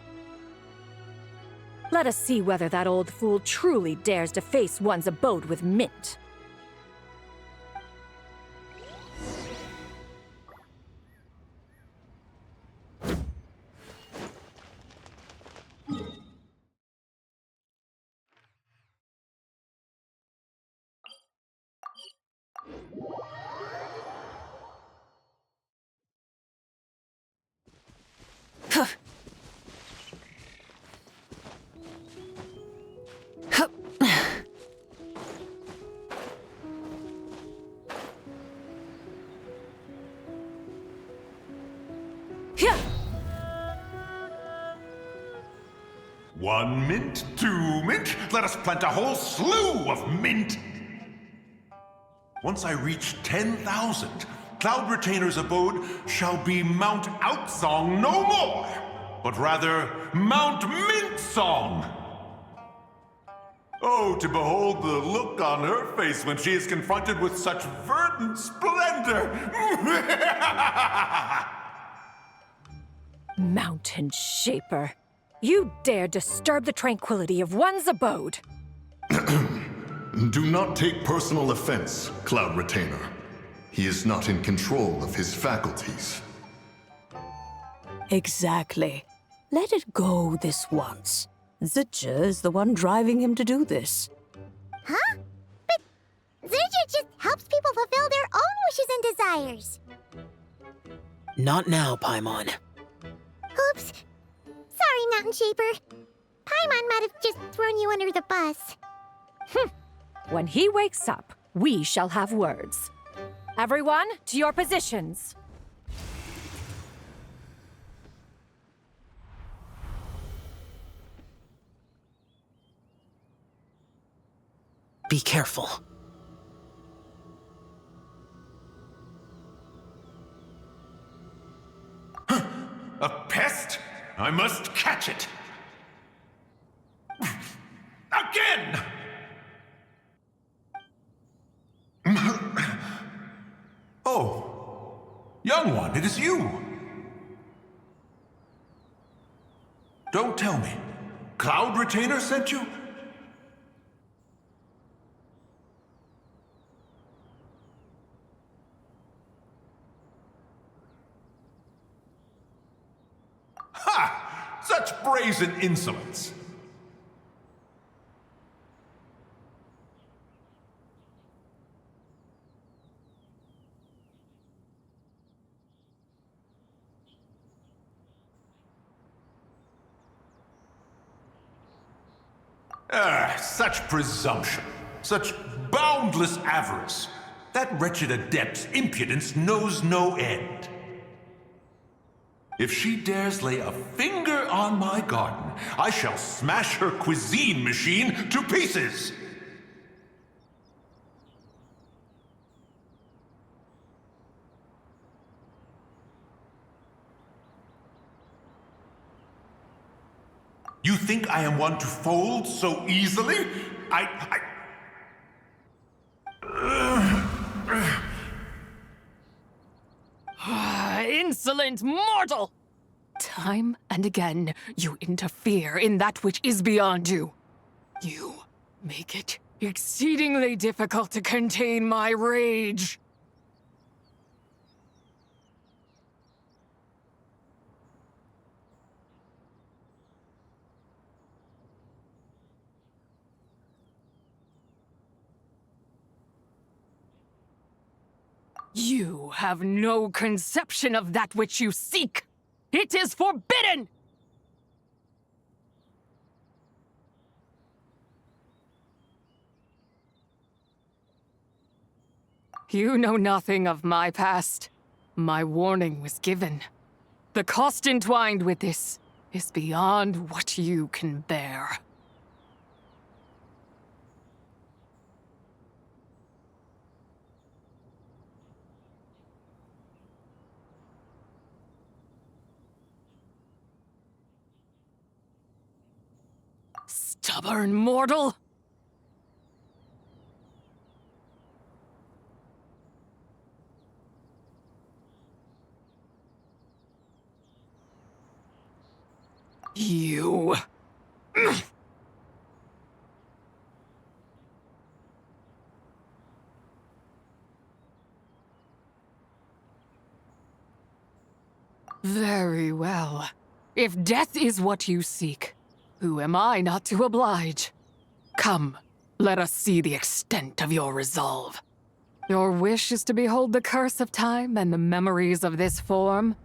Let us see whether that old fool truly dares to face one's abode with Mint. 1 mint, 2 mint, let us plant a whole slew of mint! Once I reach 10,000, Cloud Retainer's abode shall be Mount Outsong no more, but rather Mount Mintsong! Oh, to behold the look on her face when she is confronted with such verdant splendor! Mountain Shaper, you dare disturb the tranquility of one's abode! Do not take personal offense, Cloud Retainer. He is not in control of his faculties. Exactly. Let it go this once. Zitscha is the one driving him to do this. Huh? But Zitscha just helps people fulfill their own wishes and desires. Not now, Paimon. Oops. Sorry, Mountain Shaper. Paimon might have just thrown you under the bus. When he wakes up, we shall have words. Everyone, to your positions. Be careful. A pest? I must catch it! Again! Oh, young one, it is you! Don't tell me. Cloud Retainer sent you? Ha! Such brazen insolence! Such presumption, such boundless avarice. That wretched adept's impudence knows no end. If she dares lay a finger on my garden, I shall smash her cuisine machine to pieces! You think I am one to fold so easily? Insolent mortal! Time and again, you interfere in that which is beyond you. You make it exceedingly difficult to contain my rage. You have no conception of that which you seek. It is forbidden! You know nothing of my past. My warning was given. The cost entwined with this is beyond what you can bear. Stubborn mortal! You... Very well. If death is what you seek, who am I not to oblige? Come, let us see the extent of your resolve. Your wish is to behold the curse of time and the memories of this form?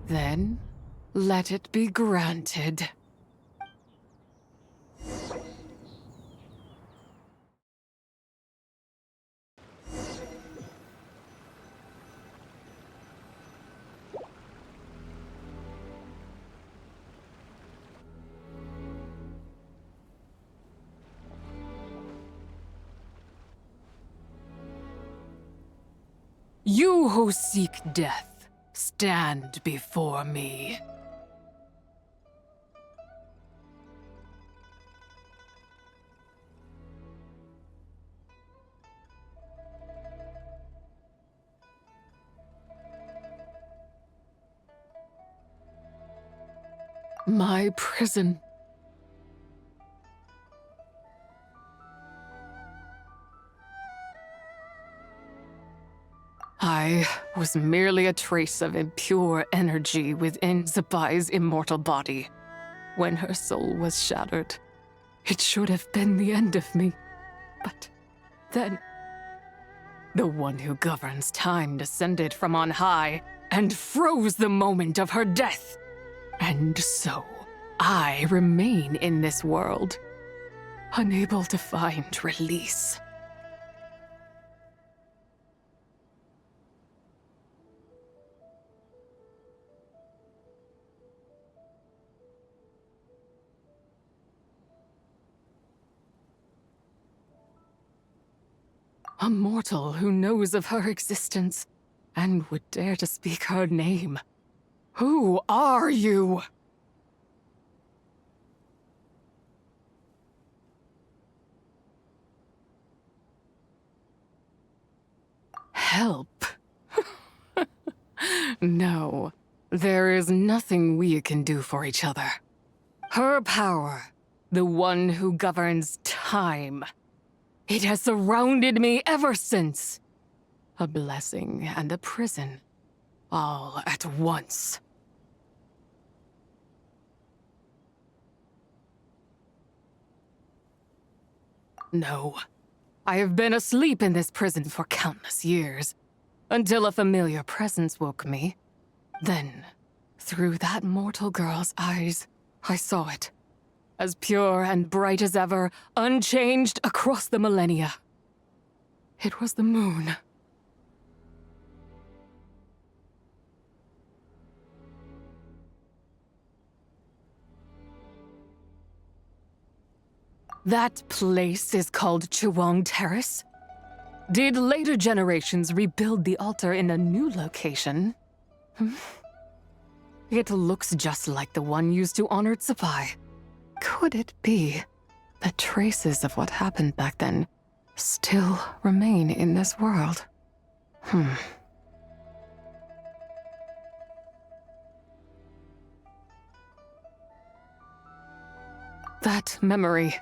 Then, let it be granted. You who seek death, stand before me. My prison. I was merely a trace of impure energy within Zabai's immortal body. When her soul was shattered, it should have been the end of me. But then, the one who governs time descended from on high and froze the moment of her death. And so, I remain in this world, unable to find release. A mortal who knows of her existence and would dare to speak her name. Who are you? Help? No, there is nothing we can do for each other. Her power, the one who governs time, it has surrounded me ever since. A blessing and a prison, all at once. No, I have been asleep in this prison for countless years, until a familiar presence woke me. Then, through that mortal girl's eyes, I saw it. As pure and bright as ever, unchanged across the millennia. It was the moon. That place is called Chiwang Terrace. Did later generations rebuild the altar in a new location? It looks just like the one used to honor Zabai. Could it be that traces of what happened back then still remain in this world? That memory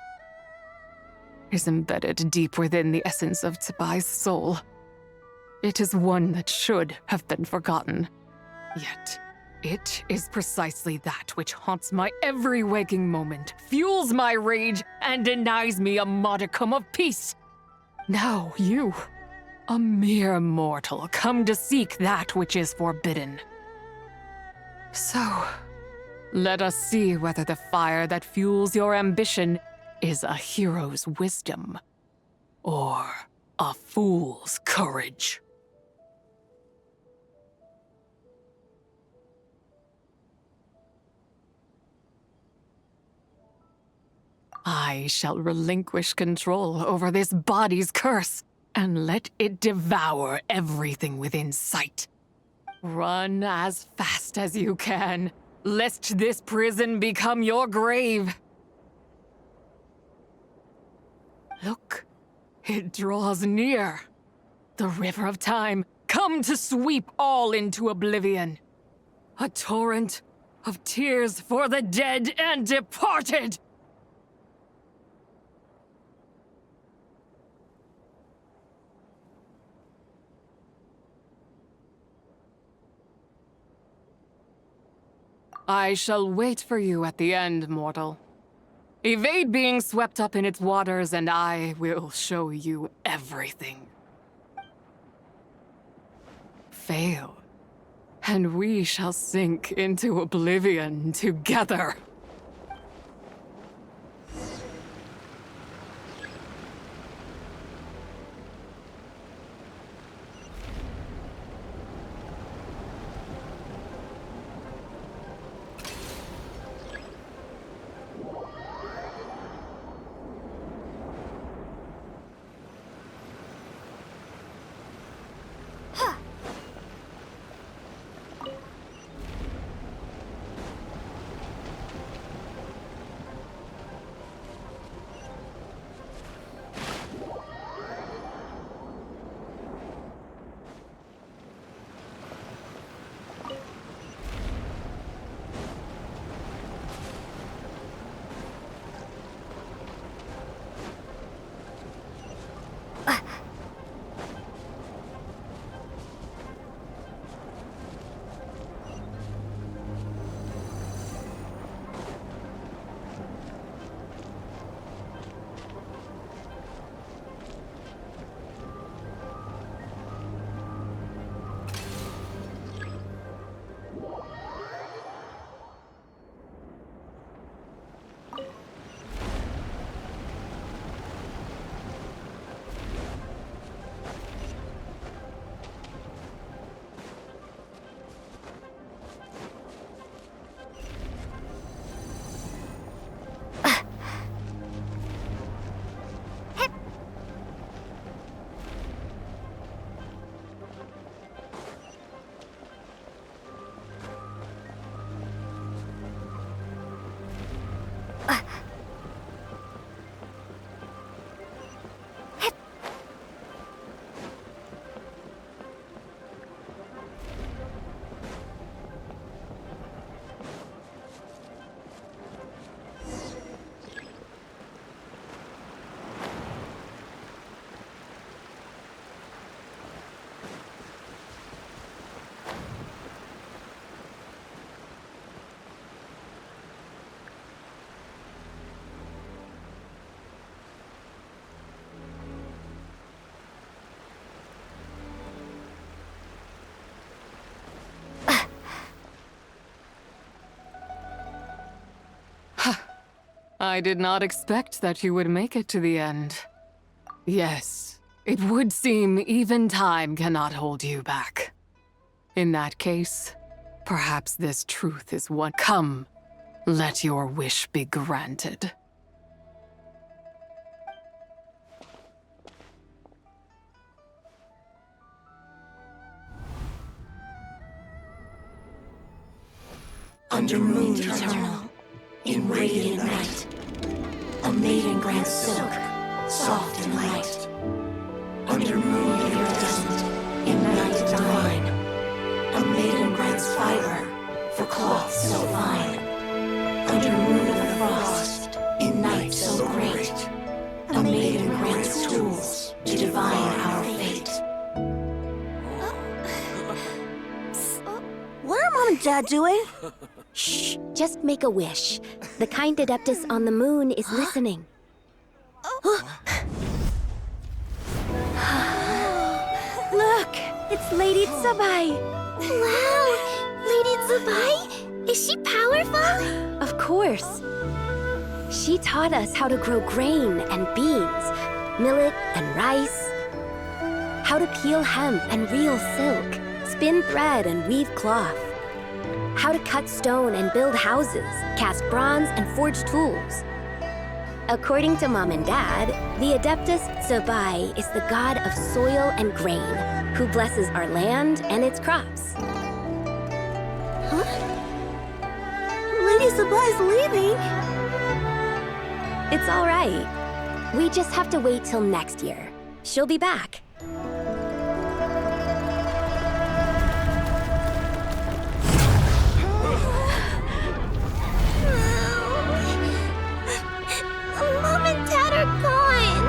is embedded deep within the essence of Zabai's soul. It is one that should have been forgotten. Yet, it is precisely that which haunts my every waking moment, fuels my rage, and denies me a modicum of peace. Now you, a mere mortal, come to seek that which is forbidden. So, let us see whether the fire that fuels your ambition is a hero's wisdom or a fool's courage. I shall relinquish control over this body's curse and let it devour everything within sight. Run as fast as you can, lest this prison become your grave. Look, it draws near. The river of time, come to sweep all into oblivion. A torrent of tears for the dead and departed. I shall wait for you at the end, mortal. Evade being swept up in its waters, and I will show you everything. Fail, and we shall sink into oblivion together. I did not expect that you would make it to the end. Yes, it would seem even time cannot hold you back. In that case, perhaps this truth is what. Come, let your wish be granted. Under moon eternal, in radiant night, a maiden grants silk, soft and light. Under moon iridescent, in night divine, a maiden grants fiber for cloth so fine. Under moon of frost, in night so great, a maiden grants tools to divine our fate. What are Mom and Dad doing? Shh, just make a wish. The kind Adeptus on the moon is listening. Look, it's Lady Tsubai. Wow, Lady Tsubai? Is she powerful? Of course. She taught us how to grow grain and beans, millet and rice, how to peel hemp and reel silk, spin thread and weave cloth, how to cut stone and build houses, cast bronze and forge tools. According to Mom and Dad, the Adeptus Tsubai is the god of soil and grain, who blesses our land and its crops. Huh? Lady Tsubai's leaving? It's all right. We just have to wait till next year. She'll be back. Mom and Dad are gone.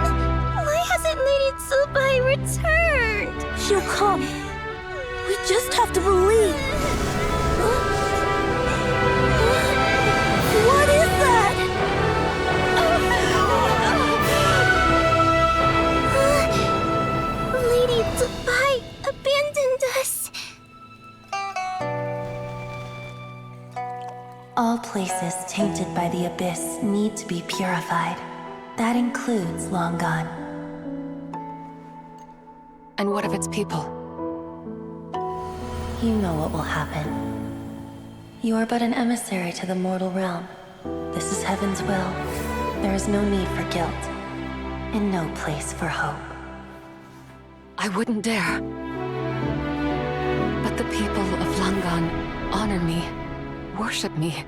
Why hasn't Lady Tsubai returned? She'll come. We just have to believe. What is that? Lady Tsubai abandoned us. All places tainted by the abyss need to be purified. That includes Long Gone. And what of its people? You know what will happen. You are but an emissary to the mortal realm. This is Heaven's will. There is no need for guilt, and no place for hope. I wouldn't dare. But the people of Langan honor me, worship me,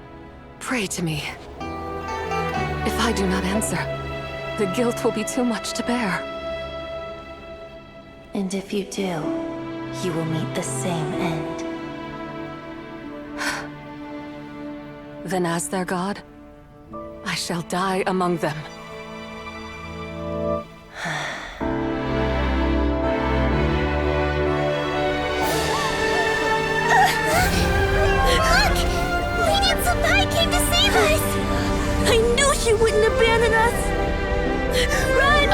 pray to me. If I do not answer, the guilt will be too much to bear. And if you do, you will meet the same end. Then as their god, I shall die among them. Look! Lady Tsubai came to save us! I knew she wouldn't abandon us! Run!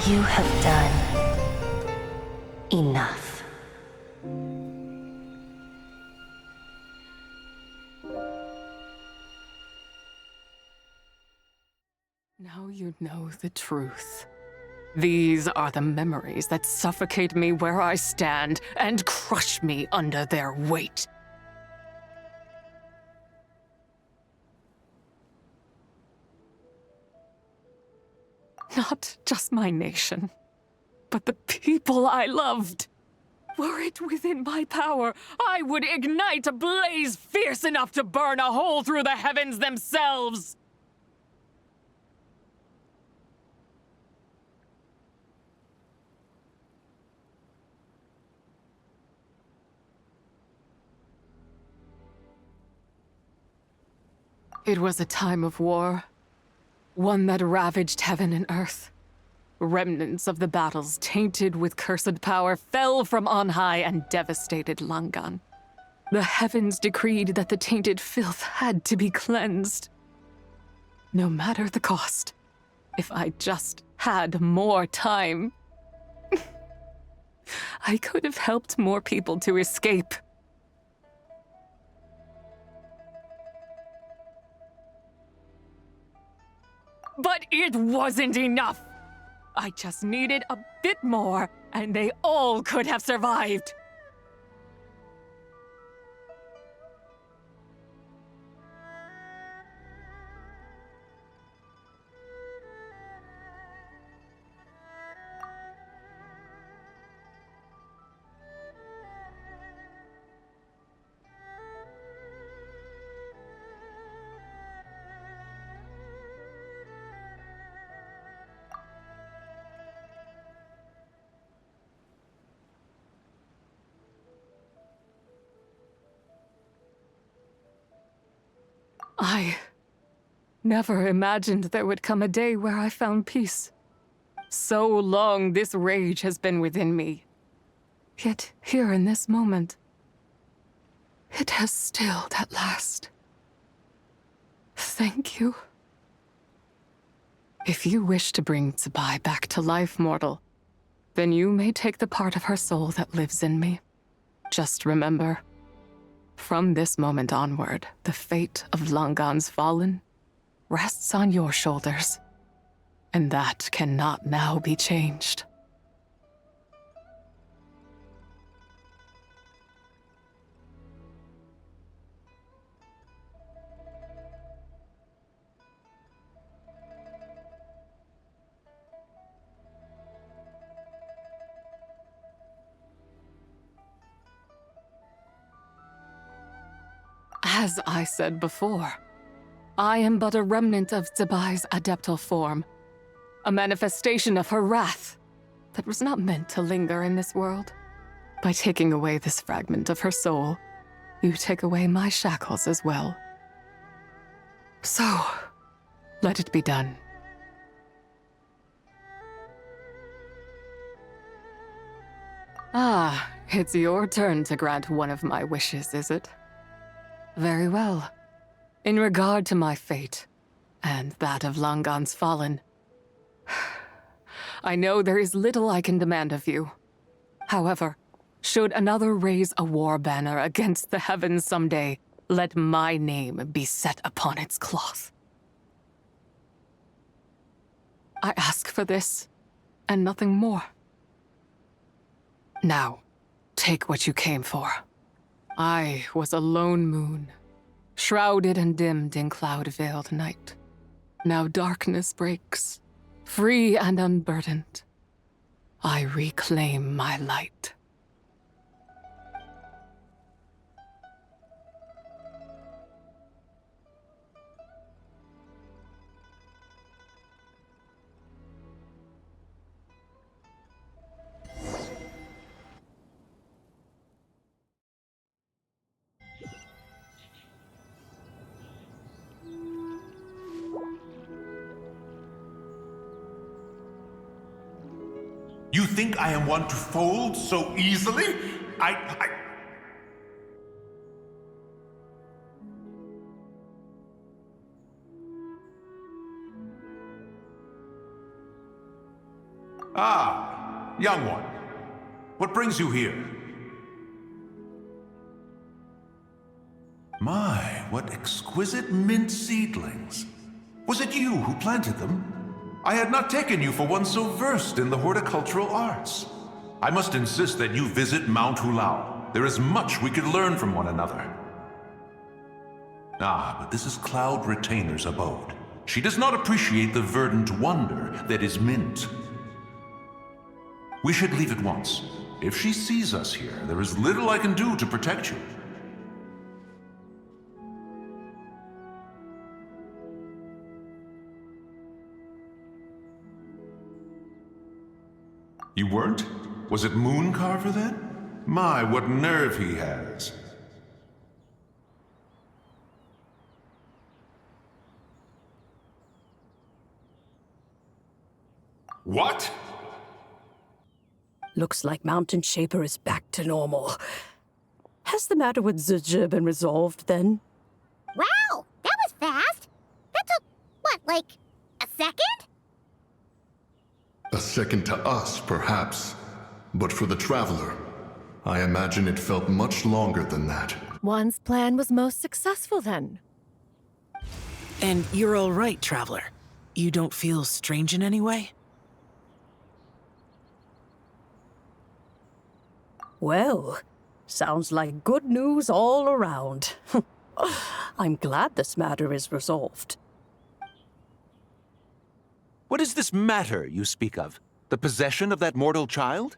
You have done enough. Now you know the truth. These are the memories that suffocate me where I stand and crush me under their weight. Not just my nation, but the people I loved. Were it within my power, I would ignite a blaze fierce enough to burn a hole through the heavens themselves. It was a time of war. One that ravaged heaven and earth. Remnants of the battles, tainted with cursed power, fell from on high and devastated Langan. The heavens decreed that the tainted filth had to be cleansed. No matter the cost, If I just had more time, I could have helped more people to escape. But it wasn't enough. I just needed a bit more, and they all could have survived. I never imagined there would come a day where I found peace. So long this rage has been within me. Yet here in this moment, it has stilled at last. Thank you. If you wish to bring Tsubai back to life, mortal, then you may take the part of her soul that lives in me. Just remember, from this moment onward, the fate of Langan's fallen rests on your shoulders, and that cannot now be changed. As I said before, I am but a remnant of Tsubai's adeptal form, a manifestation of her wrath that was not meant to linger in this world. By taking away this fragment of her soul, you take away my shackles as well. So, let it be done. Ah, it's your turn to grant one of my wishes, is it? Very well. In regard to my fate, and that of Langan's fallen, I know there is little I can demand of you. However, should another raise a war banner against the heavens someday, let my name be set upon its cloth. I ask for this, and nothing more. Now, take what you came for. I was a lone moon, shrouded and dimmed in cloud-veiled night. Now darkness breaks, free and unburdened. I reclaim my light. You think I am one to fold so easily? Ah, young one. What brings you here? My, what exquisite mint seedlings. Was it you who planted them? I had not taken you for one so versed in the horticultural arts. I must insist that you visit Mount Hulao. There is much we could learn from one another. Ah, but this is Cloud Retainer's abode. She does not appreciate the verdant wonder that is mint. We should leave at once. If she sees us here, there is little I can do to protect you. You weren't? Was it Mooncarver then? My, what nerve he has. What? Looks like Mountain Shaper is back to normal. Has the matter with Zizhi been resolved then? Wow, that was fast. That took, what, like a second? A second to us, perhaps. But for the Traveler, I imagine it felt much longer than that. One's plan was most successful then. And you're all right, Traveler. You don't feel strange in any way? Well, sounds like good news all around. I'm glad this matter is resolved. What is this matter you speak of? The possession of that mortal child?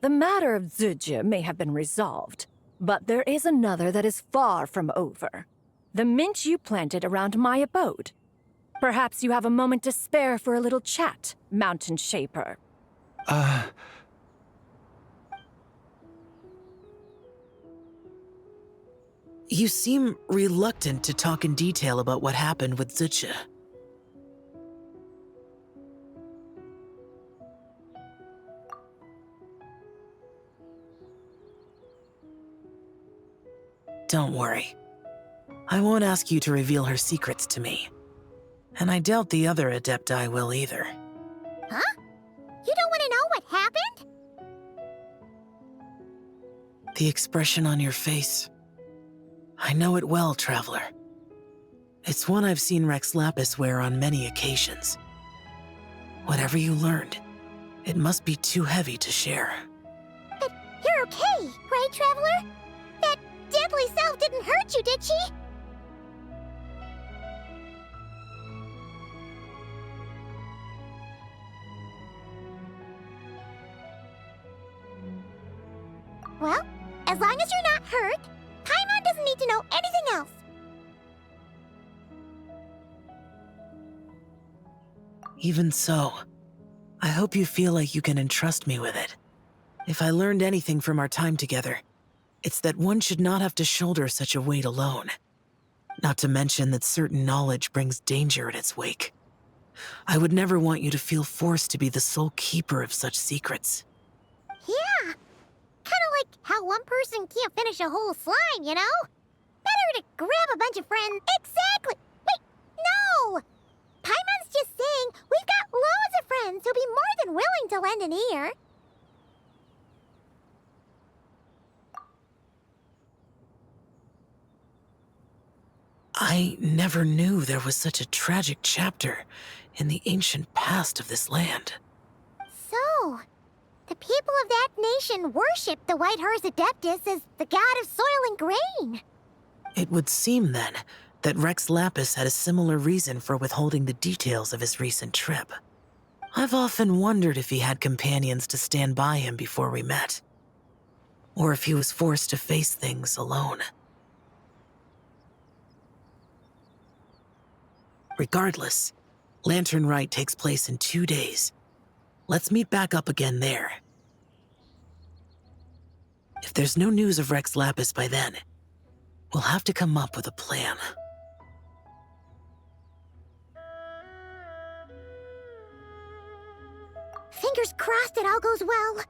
The matter of Zuje may have been resolved, but there is another that is far from over. The mint you planted around my abode. Perhaps you have a moment to spare for a little chat, Mountain Shaper. You seem reluctant to talk in detail about what happened with Zucha. Don't worry. I won't ask you to reveal her secrets to me. And I doubt the other Adepti will either. Huh? You don't want to know what happened? The expression on your face. I know it well, Traveler. It's one I've seen Rex Lapis wear on many occasions. Whatever you learned, it must be too heavy to share. But you're okay, right, Traveler? That deadly self didn't hurt you, did she? Well, as long as you're not hurt, Paimon doesn't need to know anything else. Even so, I hope you feel like you can entrust me with it. If I learned anything from our time together, it's that one should not have to shoulder such a weight alone. Not to mention that certain knowledge brings danger in its wake. I would never want you to feel forced to be the sole keeper of such secrets. Yeah. Kinda like how one person can't finish a whole slime, you know? Better to grab a bunch of friends. Exactly! Wait, no! Paimon's just saying we've got loads of friends who'll be more than willing to lend an ear. I never knew there was such a tragic chapter in the ancient past of this land. So, the people of that nation worship the White Horse Adeptus as the god of soil and grain. It would seem, then, that Rex Lapis had a similar reason for withholding the details of his recent trip. I've often wondered if he had companions to stand by him before we met. Or if he was forced to face things alone. Regardless, Lantern Rite takes place in 2 days. Let's meet back up again there. If there's no news of Rex Lapis by then, we'll have to come up with a plan. Fingers crossed it all goes well.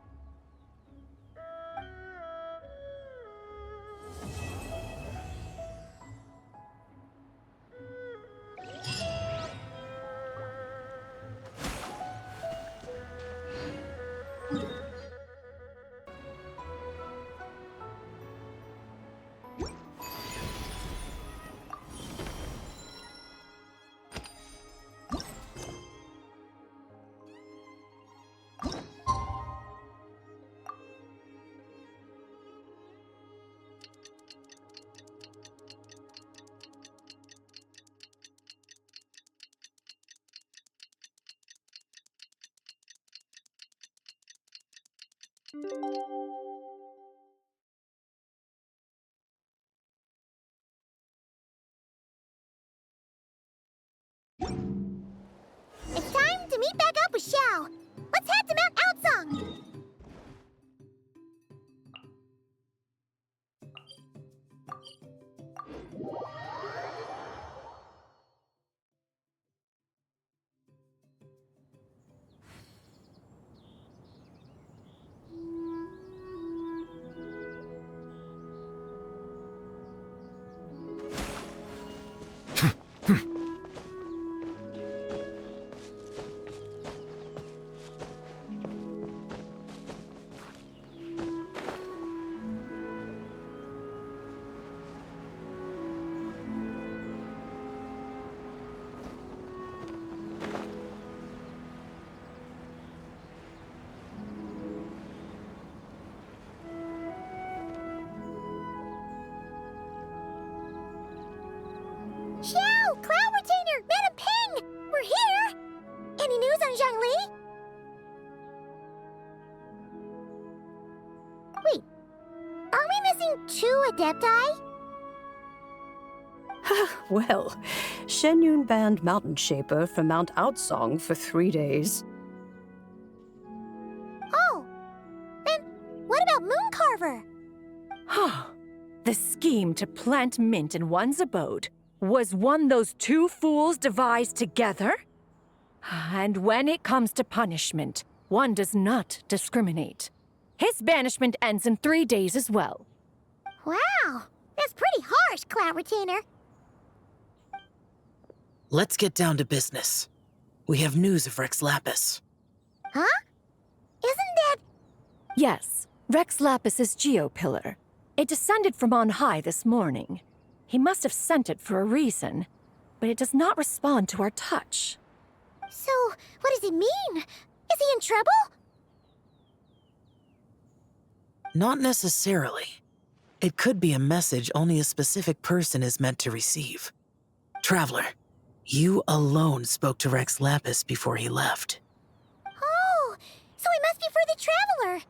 It's time to meet back up with Xiao. Let's head to Mount Outsong. Really? Wait, are we missing 2 Adepti? Well, Shenyun banned Mountain Shaper from Mount Outsong for 3 days. Oh, then what about Mooncarver? The scheme to plant mint in one's abode was one those 2 fools devised together? And when it comes to punishment, one does not discriminate. His banishment ends in 3 days as well. Wow, that's pretty harsh, Cloud Retainer. Let's get down to business. We have news of Rex Lapis. Huh? Isn't that... Yes, Rex Lapis's Geopillar. It descended from on high this morning. He must have sent it for a reason, but it does not respond to our touch. So, what does it mean? Is he in trouble? Not necessarily. It could be a message only a specific person is meant to receive. Traveler, you alone spoke to Rex Lapis before he left. Oh, so it must be for the Traveler.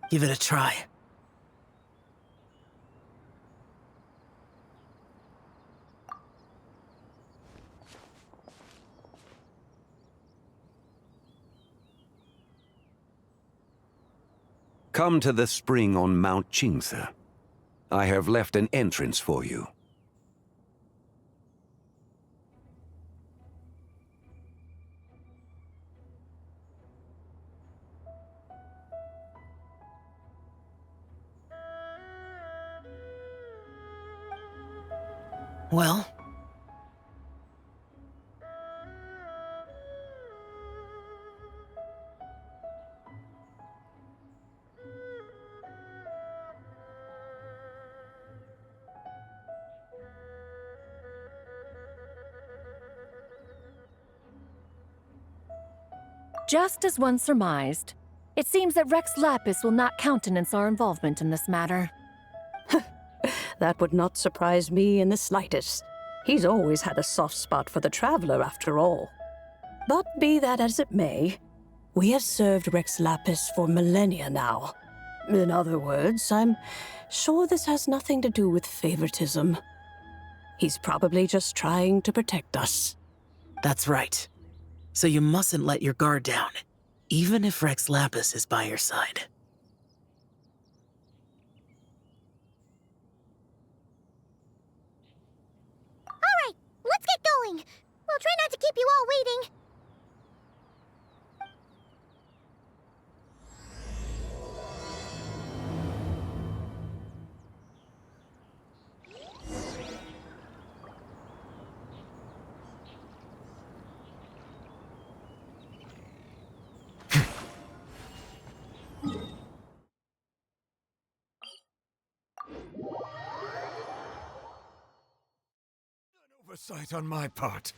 Give it a try. Come to the spring on Mount Qingse. I have left an entrance for you. Well? Just as one surmised, it seems that Rex Lapis will not countenance our involvement in this matter. That would not surprise me in the slightest. He's always had a soft spot for the Traveler, after all. But be that as it may, we have served Rex Lapis for millennia now. In other words, I'm sure this has nothing to do with favoritism. He's probably just trying to protect us. That's right. So you mustn't let your guard down, even if Rex Lapis is by your side. All right, let's get going. We'll try not to keep you all waiting. Oversight on my part.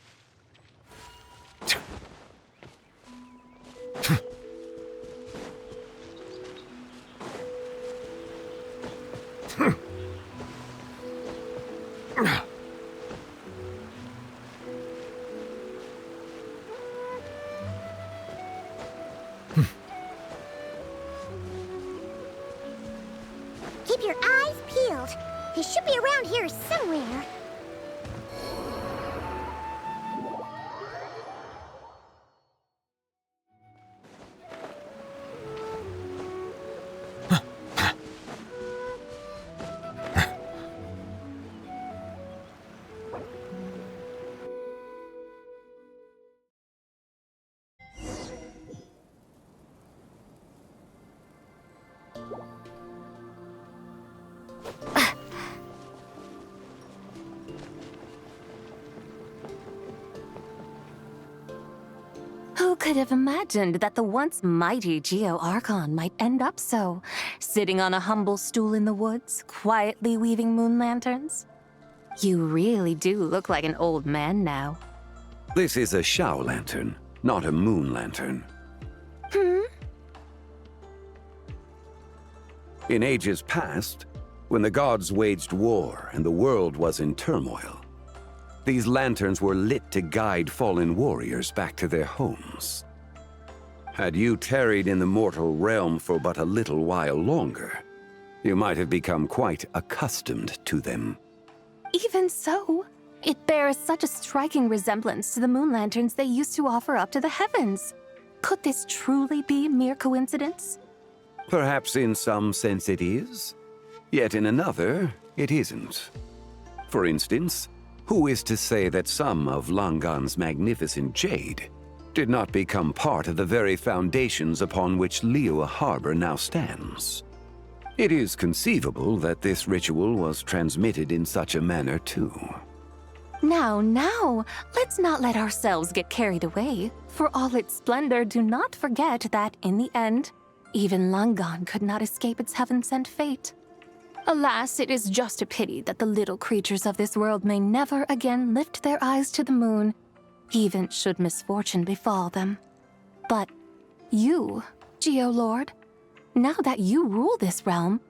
Keep your eyes peeled. He should be around here somewhere. Who could have imagined that the once mighty Geo-Archon might end up so, sitting on a humble stool in the woods, quietly weaving moon lanterns? You really do look like an old man now. This is a Shao lantern, not a moon lantern. In ages past, when the gods waged war and the world was in turmoil, These lanterns were lit to guide fallen warriors back to their homes. Had you tarried in the mortal realm for but a little while longer, you might have become quite accustomed to them. Even so, it bears such a striking resemblance to the moon lanterns they used to offer up to the heavens. Could this truly be mere coincidence? Perhaps in some sense it is, yet in another, it isn't. For instance, who is to say that some of Langan's magnificent jade did not become part of the very foundations upon which Liyue Harbor now stands? It is conceivable that this ritual was transmitted in such a manner too. Now, let's not let ourselves get carried away. For all its splendor, do not forget that, in the end, even Langan could not escape its heaven-sent fate. Alas, it is just a pity that the little creatures of this world may never again lift their eyes to the moon, even should misfortune befall them. But you, Geolord, now that you rule this realm,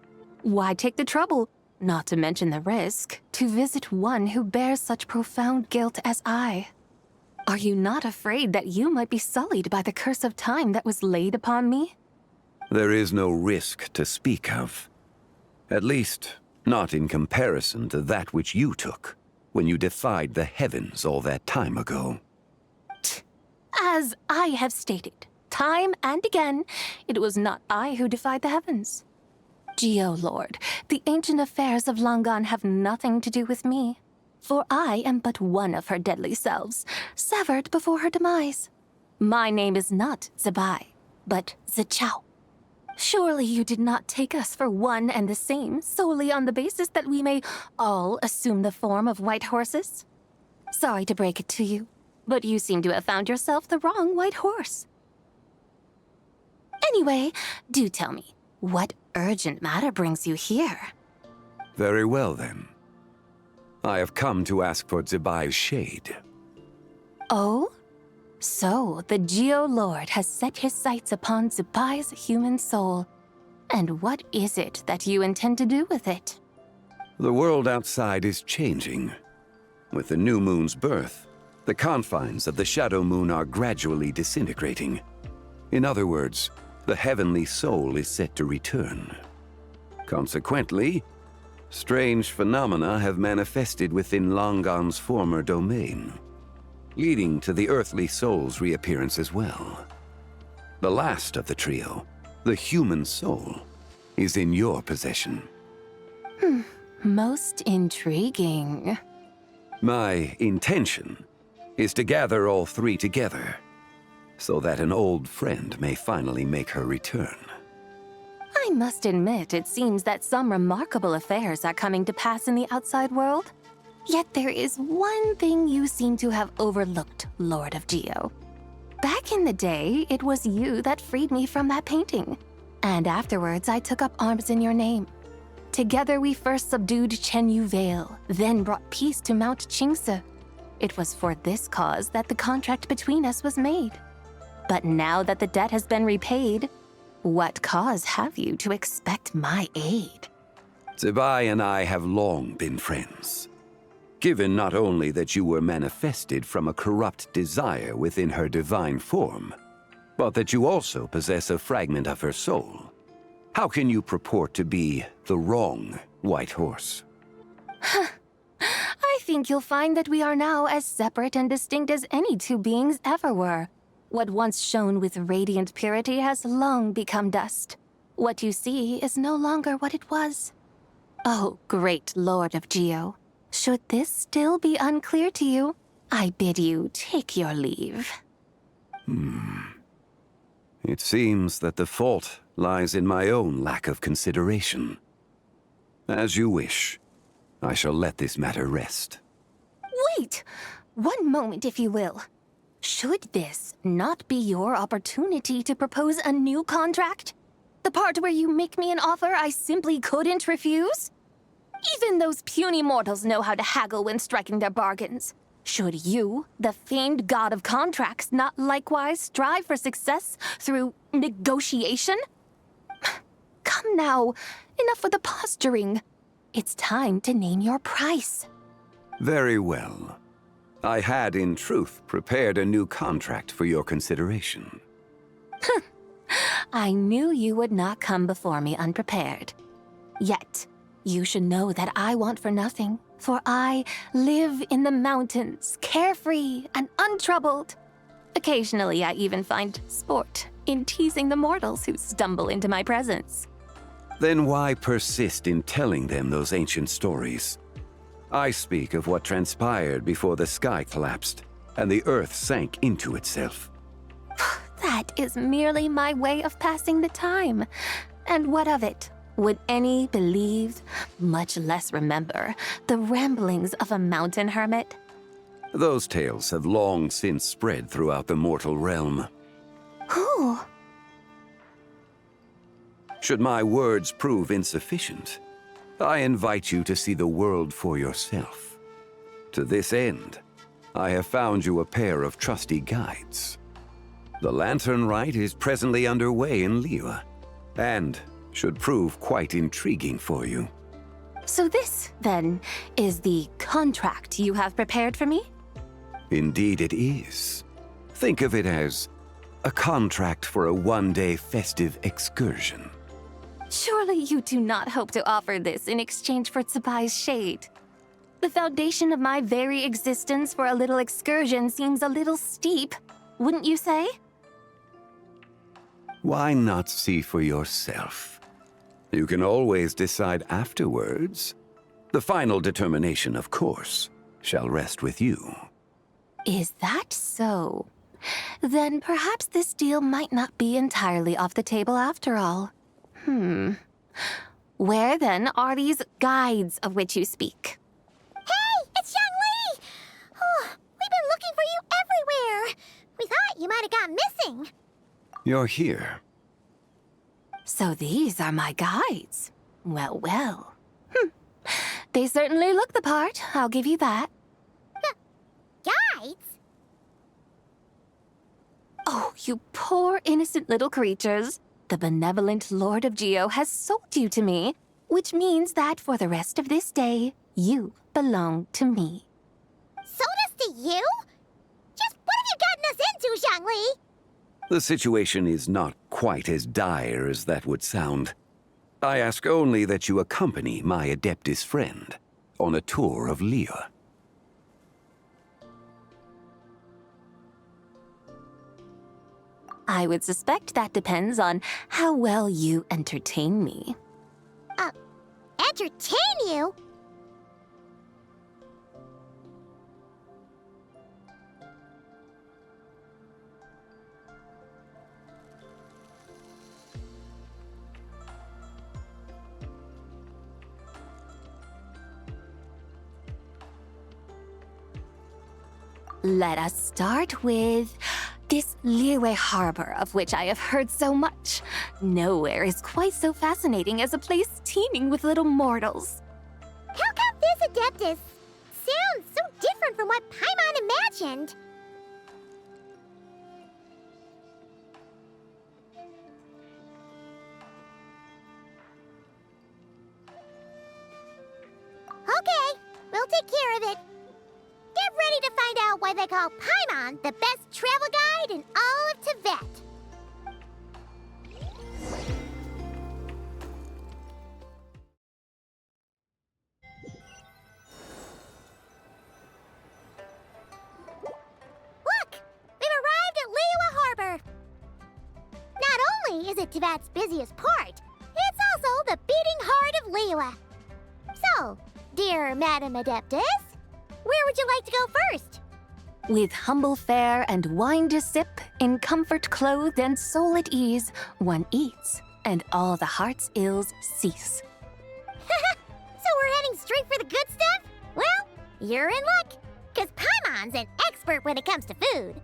why take the trouble, not to mention the risk, to visit one who bears such profound guilt as I? Are you not afraid that you might be sullied by the curse of time that was laid upon me? There is no risk to speak of. At least, not in comparison to that which you took when you defied the heavens all that time ago. As I have stated, time and again, it was not I who defied the heavens. Geolord, the ancient affairs of Langan have nothing to do with me, for I am but one of her deadly selves, severed before her demise. My name is not Zebai, but Zichao. Surely you did not take us for one and the same solely on the basis that we may all assume the form of white horses? Sorry to break it to you, but you seem to have found yourself the wrong white horse. Anyway, do tell me, what urgent matter brings you here? Very well, then. I have come to ask for Zebai's shade. Oh? So, the Geolord has set his sights upon Zebai's human soul. And what is it that you intend to do with it? The world outside is changing. With the new moon's birth, the confines of the shadow moon are gradually disintegrating. In other words, the heavenly soul is set to return. Consequently, strange phenomena have manifested within Langan's former domain, leading to the earthly soul's reappearance as well. The last of the trio, the human soul, is in your possession. Most intriguing. My intention is to gather all three together, so that an old friend may finally make her return. I must admit, it seems that some remarkable affairs are coming to pass in the outside world. Yet there is one thing you seem to have overlooked, Lord of Geo. Back in the day, it was you that freed me from that painting. And afterwards, I took up arms in your name. Together we first subdued Chenyu Vale, then brought peace to Mount Qingse. It was for this cause that the contract between us was made. But now that the debt has been repaid, what cause have you to expect my aid? Zebai and I have long been friends. Given not only that you were manifested from a corrupt desire within her divine form, but that you also possess a fragment of her soul, how can you purport to be the wrong white horse? I think you'll find that we are now as separate and distinct as any two beings ever were. What once shone with radiant purity has long become dust. What you see is no longer what it was. Oh, great Lord of Geo. Should this still be unclear to you, I bid you take your leave. It seems that the fault lies in my own lack of consideration. As you wish. I shall let this matter rest. Wait! One moment, if you will. Should this not be your opportunity to propose a new contract? The part where you make me an offer I simply couldn't refuse? Even those puny mortals know how to haggle when striking their bargains. Should you, the famed god of contracts, not likewise strive for success through negotiation? Come now, enough with the posturing. It's time to name your price. Very well. I had, in truth, prepared a new contract for your consideration. I knew you would not come before me unprepared. Yet, you should know that I want for nothing, for I live in the mountains, carefree and untroubled. Occasionally, I even find sport in teasing the mortals who stumble into my presence. Then why persist in telling them those ancient stories? I speak of what transpired before the sky collapsed and the earth sank into itself. That is merely my way of passing the time. And what of it? Would any believe, much less remember, the ramblings of a mountain hermit? Those tales have long since spread throughout the mortal realm. Who? Should my words prove insufficient, I invite you to see the world for yourself. To this end, I have found you a pair of trusty guides. The Lantern Rite is presently underway in Liyue, and should prove quite intriguing for you. So this, then, is the contract you have prepared for me? Indeed it is. Think of it as a contract for a one-day festive excursion. Surely you do not hope to offer this in exchange for Tsubai's shade. The foundation of my very existence for a little excursion seems a little steep, wouldn't you say? Why not see for yourself? You can always decide afterwards. The final determination, of course, shall rest with you. Is that so? Then perhaps this deal might not be entirely off the table after all. Where then are these guides of which you speak? Hey, it's Xiangli! Oh, we've been looking for you everywhere. We thought you might have gone missing. You're here. So these are my guides. Well, well. They certainly look the part, I'll give you that. Guides? Oh, you poor innocent little creatures. The benevolent Lord of Geo has sold you to me, which means that for the rest of this day, you belong to me. Sold us to you? Just what have you gotten us into, Xiangli? The situation is not quite as dire as that would sound. I ask only that you accompany my Adeptus friend on a tour of Liyue. I would suspect that depends on how well you entertain me. Entertain you? Let us start with this Liyue harbor of which I have heard so much. Nowhere is quite so fascinating as a place teeming with little mortals. How come this Adeptus sounds so different from what Paimon imagined? Okay, we'll take care of it. Get ready to find out why they call Paimon the best travel guide in all of Tibet. Look! We've arrived at Liyue Harbor. Not only is it Tibet's busiest port, it's also the beating heart of Liyue. So, dear Madam Adeptus, where would you like to go first? With humble fare and wine to sip, in comfort clothed and soul at ease, one eats, and all the heart's ills cease. So we're heading straight for the good stuff? Well, you're in luck, because Paimon's an expert when it comes to food.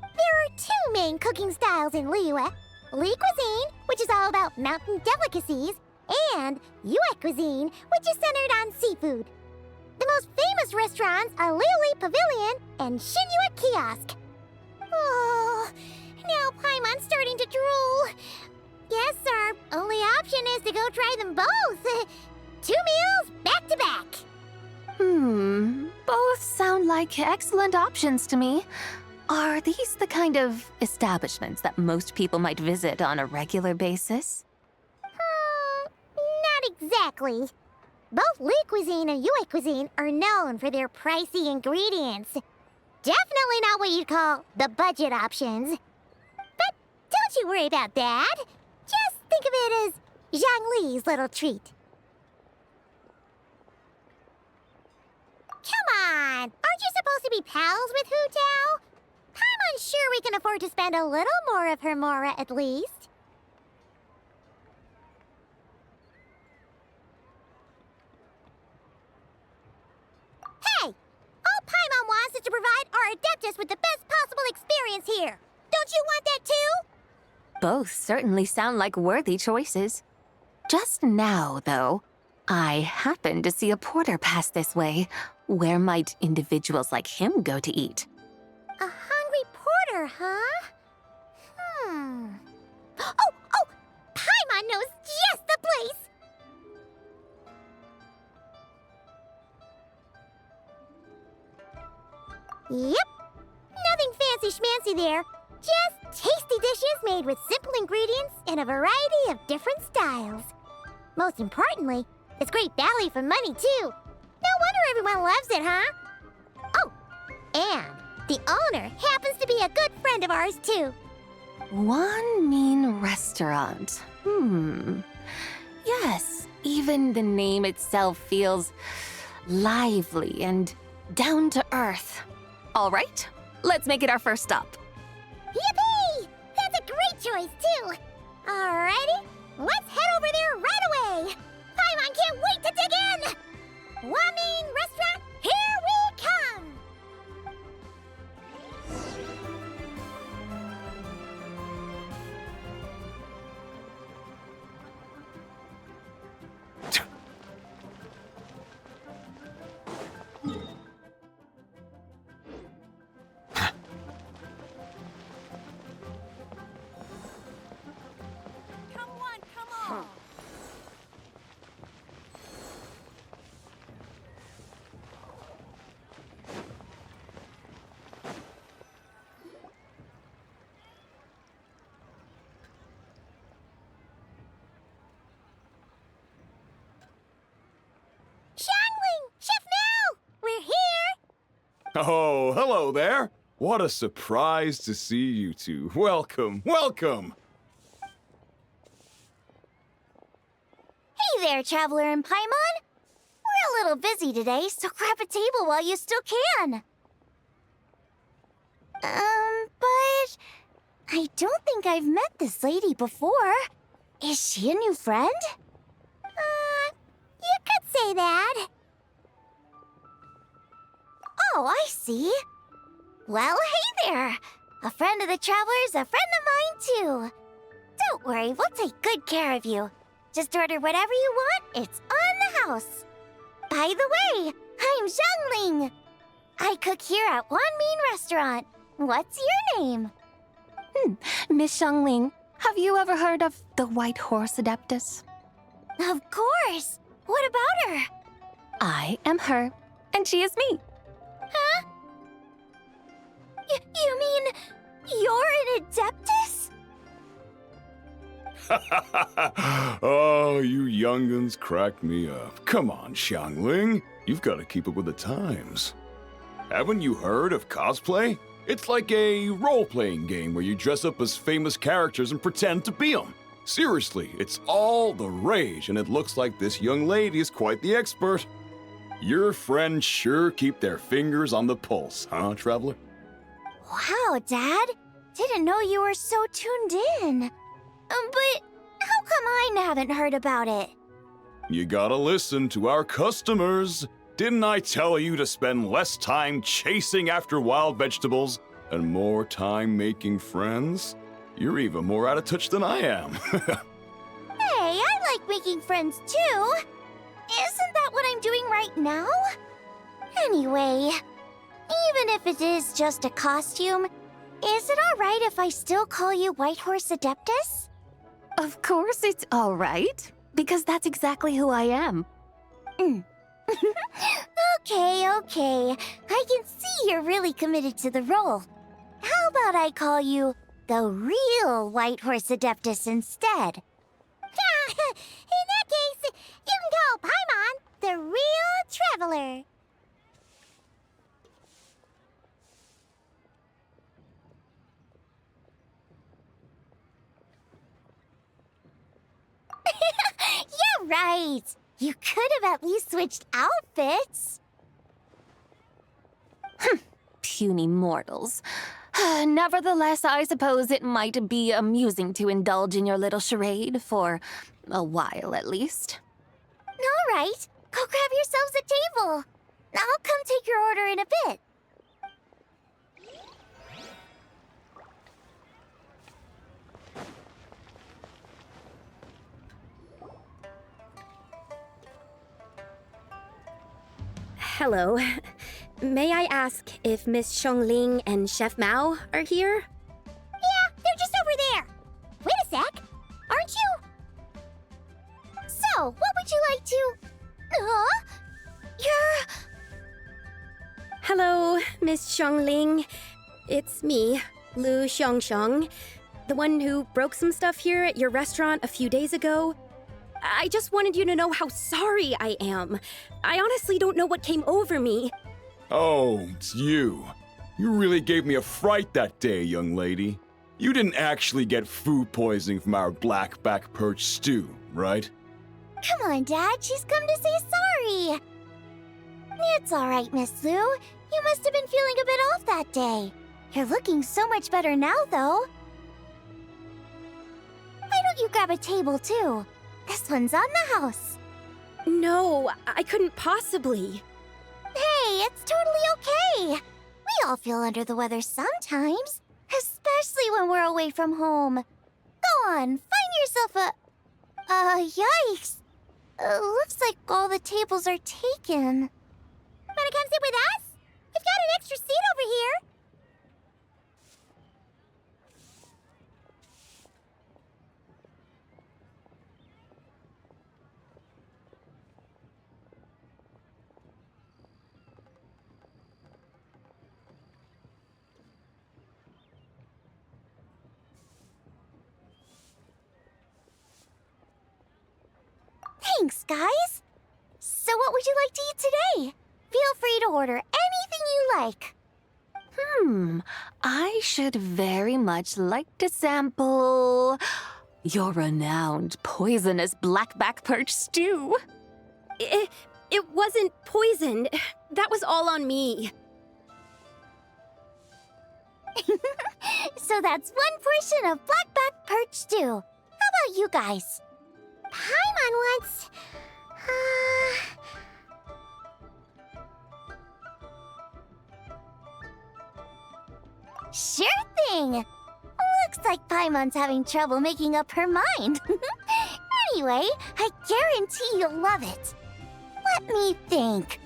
There are two main cooking styles in Liyue. Li cuisine, which is all about mountain delicacies, and Yue cuisine, which is centered on seafood. The most famous restaurants are Liuli Pavilion and Shinyue Kiosk. Oh, now Paimon's starting to drool. Yes, our only option is to go try them both. 2 meals back to back. Both sound seem like excellent options to me. Are these the kind of establishments that most people might visit on a regular basis? Not exactly. Both Li Cuisine and Yue Cuisine are known for their pricey ingredients. Definitely not what you'd call the budget options. But don't you worry about that. Just think of it as Zhang Li's little treat. Come on! Aren't you supposed to be pals with Hu Tao? I'm unsure we can afford to spend a little more of her mora at least. Hey! All Paimon wants is to provide our Adeptus with the best possible experience here. Don't you want that too? Both certainly sound like worthy choices. Just now, though, I happened to see a porter pass this way. Where might individuals like him go to eat? A hungry porter, huh? Oh! Paimon knows just the place! Yep. Nothing fancy-schmancy there. Just tasty dishes made with simple ingredients and a variety of different styles. Most importantly, it's great value for money, too. No wonder everyone loves it, huh? Oh, and the owner happens to be a good friend of ours, too. One mean restaurant. Yes, even the name itself feels lively and down to earth. All right, let's make it our first stop. Yippee! That's a great choice, too. Alrighty, let's head over there right away. Paimon can't wait to dig in. Wamin Restaurant, here we come. Oh, hello there. What a surprise to see you two. Welcome, welcome. Hey there, Traveler and Paimon. We're a little busy today, so grab a table while you still can. But I don't think I've met this lady before. Is she a new friend? You could say that. Oh, I see. Well, hey there. A friend of the Traveler's a friend of mine, too. Don't worry, we'll take good care of you. Just order whatever you want, it's on the house. By the way, I'm Zhangling. I cook here at Wanmin Restaurant. What's your name? Miss Zhangling, have you ever heard of the White Horse Adeptus? Of course. What about her? I am her, and she is me. Huh? You mean you're an Adeptus? Oh, you young'uns crack me up. Come on, Xiangling. You've got to keep up with the times. Haven't you heard of cosplay? It's like a role-playing game where you dress up as famous characters and pretend to be them. Seriously, it's all the rage, and it looks like this young lady is quite the expert. Your friends sure keep their fingers on the pulse, huh, Traveler? Wow, Dad. Didn't know you were so tuned in. But how come I haven't heard about it? You gotta listen to our customers. Didn't I tell you to spend less time chasing after wild vegetables and more time making friends? You're even more out of touch than I am. Hey, I like making friends too. Isn't that what I'm doing right now? Anyway, even if it is just a costume, is it alright if I still call you White Horse Adeptus? Of course it's all right, because that's exactly who I am. Okay. I can see you're really committed to the role. How about I call you the real White Horse Adeptus instead? In that case, you can call Paimon the real traveler. Yeah, right. You could have at least switched outfits. Puny mortals. Nevertheless, I suppose it might be amusing to indulge in your little charade, for a while at least. All right, go grab yourselves a table. I'll come take your order in a bit. Hello. May I ask if Miss Xiongling and Chef Mao are here? Yeah, they're just over there. Wait a sec. Aren't you? So, what would you like to... You're... Hello, Miss Xiongling. It's me, Lu Xiongxiong, the one who broke some stuff here at your restaurant a few days ago. I just wanted you to know how sorry I am. I honestly don't know what came over me. Oh, it's you. You really gave me a fright that day, young lady. You didn't actually get food poisoning from our black-back perch stew, right? Come on, Dad. She's come to say sorry. It's all right, Miss Lu. You must have been feeling a bit off that day. You're looking so much better now, though. Why don't you grab a table, too? This one's on the house. No, I couldn't possibly. Hey, it's totally okay. We all feel under the weather sometimes, especially when we're away from home. Go on, find yourself a... yikes. Looks like all the tables are taken. Wanna come sit with us? We've got an extra seat over here. Thanks, guys. So what would you like to eat today? Feel free to order anything you like. I should very much like to sample your renowned poisonous blackback perch stew. It wasn't poisoned. That was all on me. So that's one portion of blackback perch stew. How about you guys? Paimon wants... Sure thing! Looks like Paimon's having trouble making up her mind. Anyway, I guarantee you'll love it. Let me think.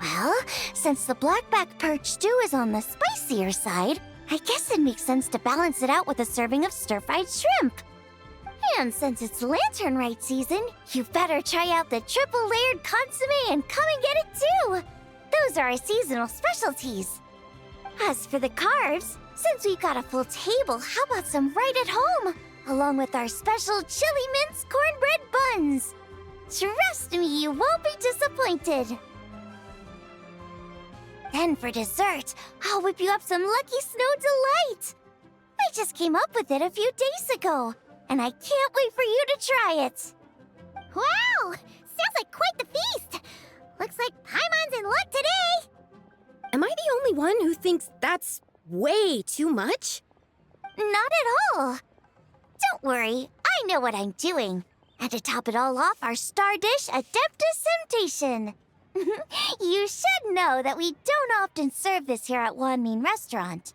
Well, since the blackback perch stew is on the spicier side, I guess it makes sense to balance it out with a serving of stir-fried shrimp. And since it's Lantern Rite season, you better try out the triple-layered consommé and come and get it too! Those are our seasonal specialties. As for the carbs, since we've got a full table, how about some right at home? Along with our special chili mince cornbread buns. Trust me, you won't be disappointed. Then for dessert, I'll whip you up some Lucky Snow Delight. I just came up with it a few days ago, and I can't wait for you to try it. Wow! Sounds like quite the feast. Looks like Paimon's in luck today. Am I the only one who thinks that's way too much? Not at all. Don't worry, I know what I'm doing. And to top it all off, our star dish, Adeptus Temptation. You should know that we don't often serve this here at Wanmin Restaurant.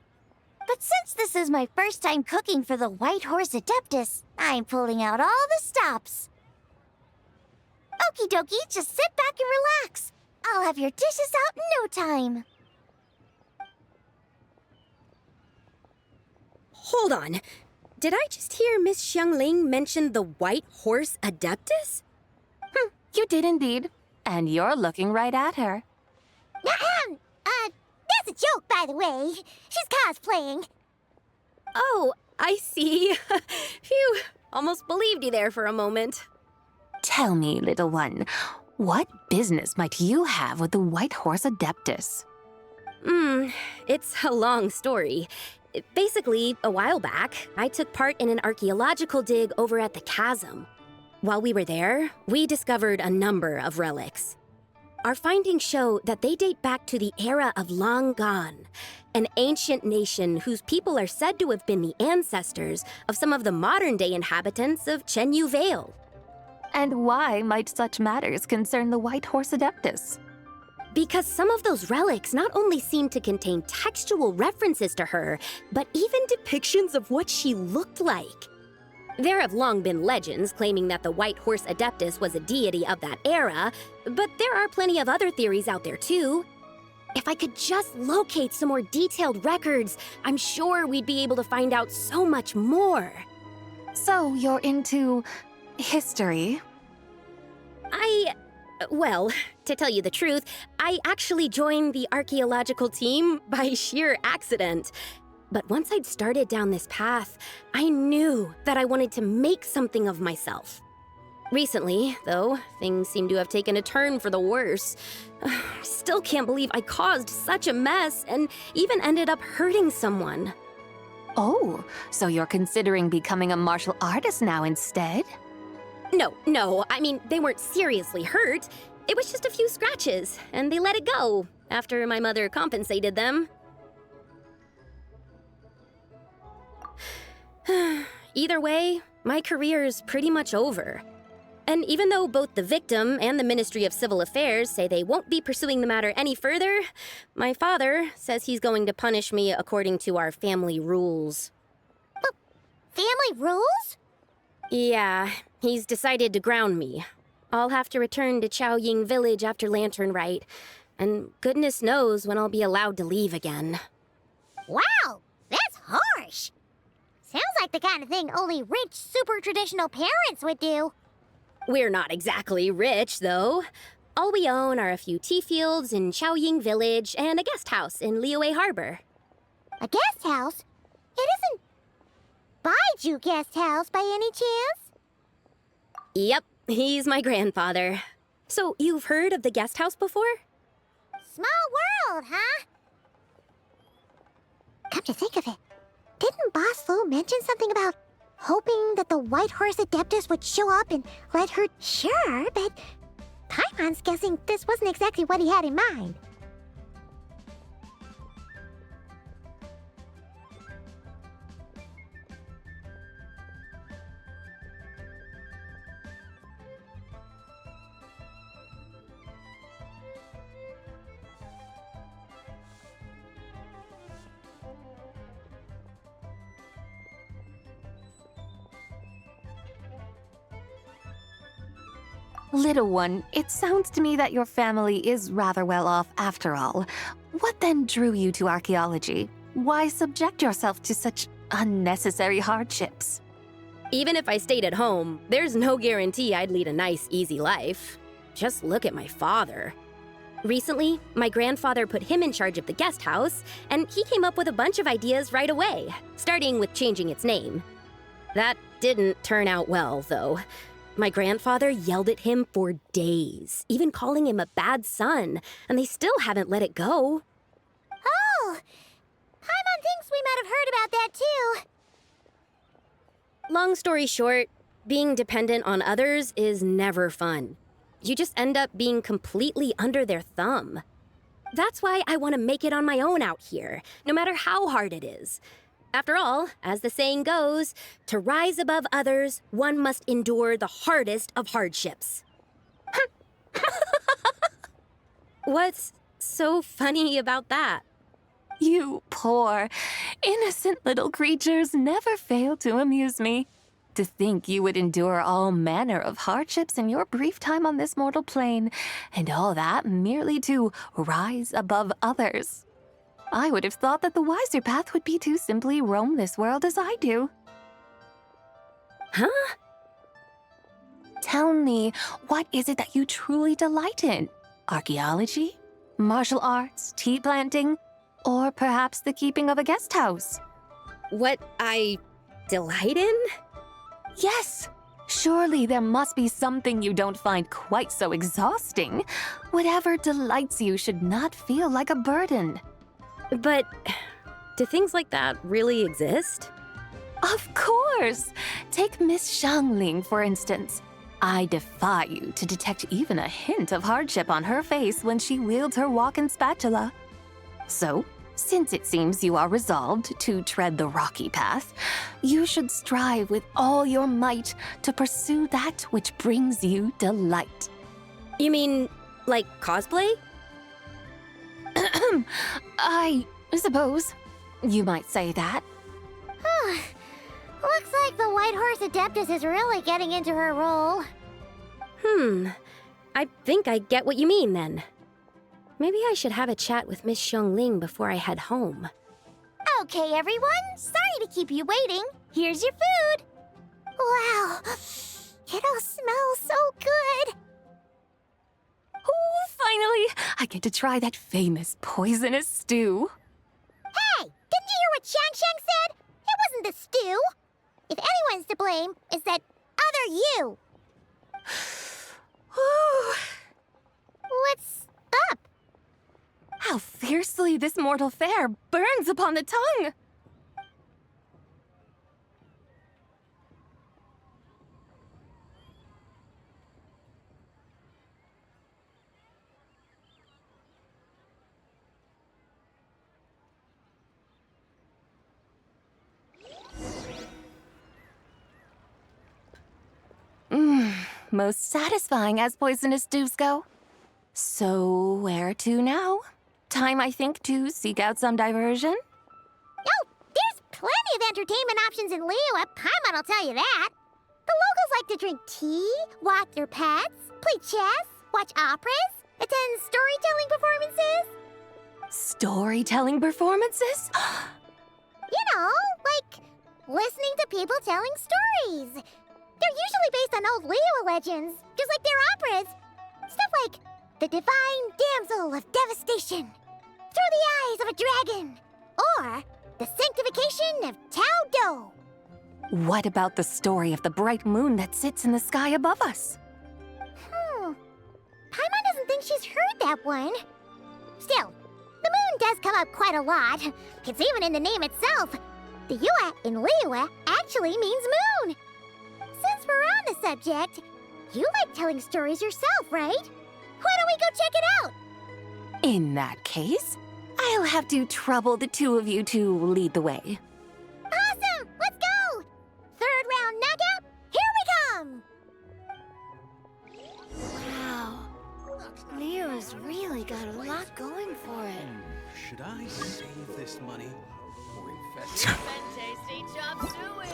But since this is my first time cooking for the White Horse Adeptus, I'm pulling out all the stops. Okie dokie, just sit back and relax. I'll have your dishes out in no time. Hold on. Did I just hear Miss Xiongling mention the White Horse Adeptus? You did indeed. And you're looking right at her. That's a joke, by the way. She's cosplaying. Oh, I see. Phew, almost believed you there for a moment. Tell me, little one, what business might you have with the White Horse Adeptus? It's a long story. Basically, a while back, I took part in an archaeological dig over at the chasm. While we were there, we discovered a number of relics. Our findings show that they date back to the era of Long Gone, an ancient nation whose people are said to have been the ancestors of some of the modern-day inhabitants of Chenyu Vale. And why might such matters concern the White Horse Adeptus? Because some of those relics not only seem to contain textual references to her, but even depictions of what she looked like. There have long been legends claiming that the White Horse Adeptus was a deity of that era, but there are plenty of other theories out there too. If I could just locate some more detailed records, I'm sure we'd be able to find out so much more. So you're into history? Well, to tell you the truth, I actually joined the archaeological team by sheer accident. But once I'd started down this path, I knew that I wanted to make something of myself. Recently, though, things seem to have taken a turn for the worse. Still can't believe I caused such a mess and even ended up hurting someone. Oh, so you're considering becoming a martial artist now instead? No, I mean, they weren't seriously hurt. It was just a few scratches, and they let it go after my mother compensated them. Either way, my career's pretty much over. And even though both the victim and the Ministry of Civil Affairs say they won't be pursuing the matter any further, my father says he's going to punish me according to our family rules. Family rules? Yeah, he's decided to ground me. I'll have to return to Chaoying Village after Lantern Rite, and goodness knows when I'll be allowed to leave again. Wow, that's harsh. Sounds like the kind of thing only rich, super traditional parents would do. We're not exactly rich, though. All we own are a few tea fields in Chaoying Village and a guest house in Liyue Harbor. A guest house? It isn't Baiju Guest House by any chance? Yep, he's my grandfather. So you've heard of the guest house before? Small world, huh? Come to think of it, didn't Boss Lu mention something about hoping that the White Horse Adeptus would show up and let her... Sure, but Paimon's guessing this wasn't exactly what he had in mind. Little one, it sounds to me that your family is rather well off after all. What then drew you to archaeology? Why subject yourself to such unnecessary hardships? Even if I stayed at home, there's no guarantee I'd lead a nice, easy life. Just look at my father. Recently, my grandfather put him in charge of the guest house, and he came up with a bunch of ideas right away, starting with changing its name. That didn't turn out well, though. My grandfather yelled at him for days, even calling him a bad son, and they still haven't let it go. Oh! Paimon thinks we might have heard about that too. Long story short, being dependent on others is never fun. You just end up being completely under their thumb. That's why I want to make it on my own out here, no matter how hard it is. After all, as the saying goes, to rise above others, one must endure the hardest of hardships. What's so funny about that? You poor, innocent little creatures never fail to amuse me. To think you would endure all manner of hardships in your brief time on this mortal plane, and all that merely to rise above others. I would have thought that the wiser path would be to simply roam this world as I do. Huh? Tell me, what is it that you truly delight in? Archaeology? Martial arts? Tea planting? Or perhaps the keeping of a guest house? What I delight in? Yes. Surely there must be something you don't find quite so exhausting. Whatever delights you should not feel like a burden. But do things like that really exist? Of course! Take Miss Xiangling, for instance. I defy you to detect even a hint of hardship on her face when she wields her walking spatula. So, since it seems you are resolved to tread the rocky path, you should strive with all your might to pursue that which brings you delight. You mean, like cosplay? I suppose you might say that. Looks like the White Horse Adeptus is really getting into her role. I think I get what you mean then. Maybe I should have a chat with Miss Xiangling before I head home. Okay, everyone. Sorry to keep you waiting. Here's your food. Wow. It all smells so good. Oh, finally! I get to try that famous poisonous stew. Hey! Didn't you hear what Shang said? It wasn't the stew. If anyone's to blame, it's that other you. What's up? How fiercely this mortal fare burns upon the tongue! Most satisfying as poisonous stews go. So, where to now? Time, I think, to seek out some diversion? Oh, there's plenty of entertainment options in Liyue. Paimon will tell you that. The locals like to drink tea, walk their pets, play chess, watch operas, attend storytelling performances. Storytelling performances? You know, like listening to people telling stories. They're usually based on old Liyue legends, just like their operas. Stuff like the Divine Damsel of Devastation, Through the Eyes of a Dragon, or the Sanctification of Tao Do. What about the story of the bright moon that sits in the sky above us? Paimon doesn't think she's heard that one. Still, the moon does come up quite a lot. It's even in the name itself. The Yue in Liyue actually means moon. Since we're on the subject, you like telling stories yourself, right? Why don't we go check it out? In that case, I'll have to trouble the two of you to lead the way. Awesome! Let's go! Third round knockout, here we come! Wow. Liyue's really got a lot going for it. Should I save this money or invest And tasty chop suey.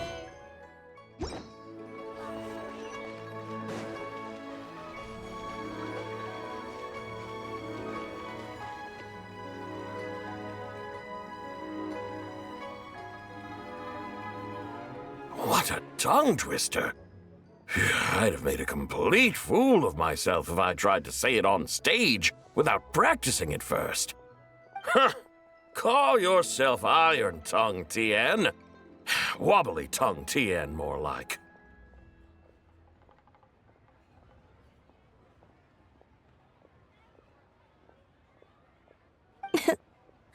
What a tongue twister! I'd have made a complete fool of myself if I tried to say it on stage without practicing it first. Huh! Call yourself Iron Tongue, Tien. Wobbly Tongue, Tien, more like.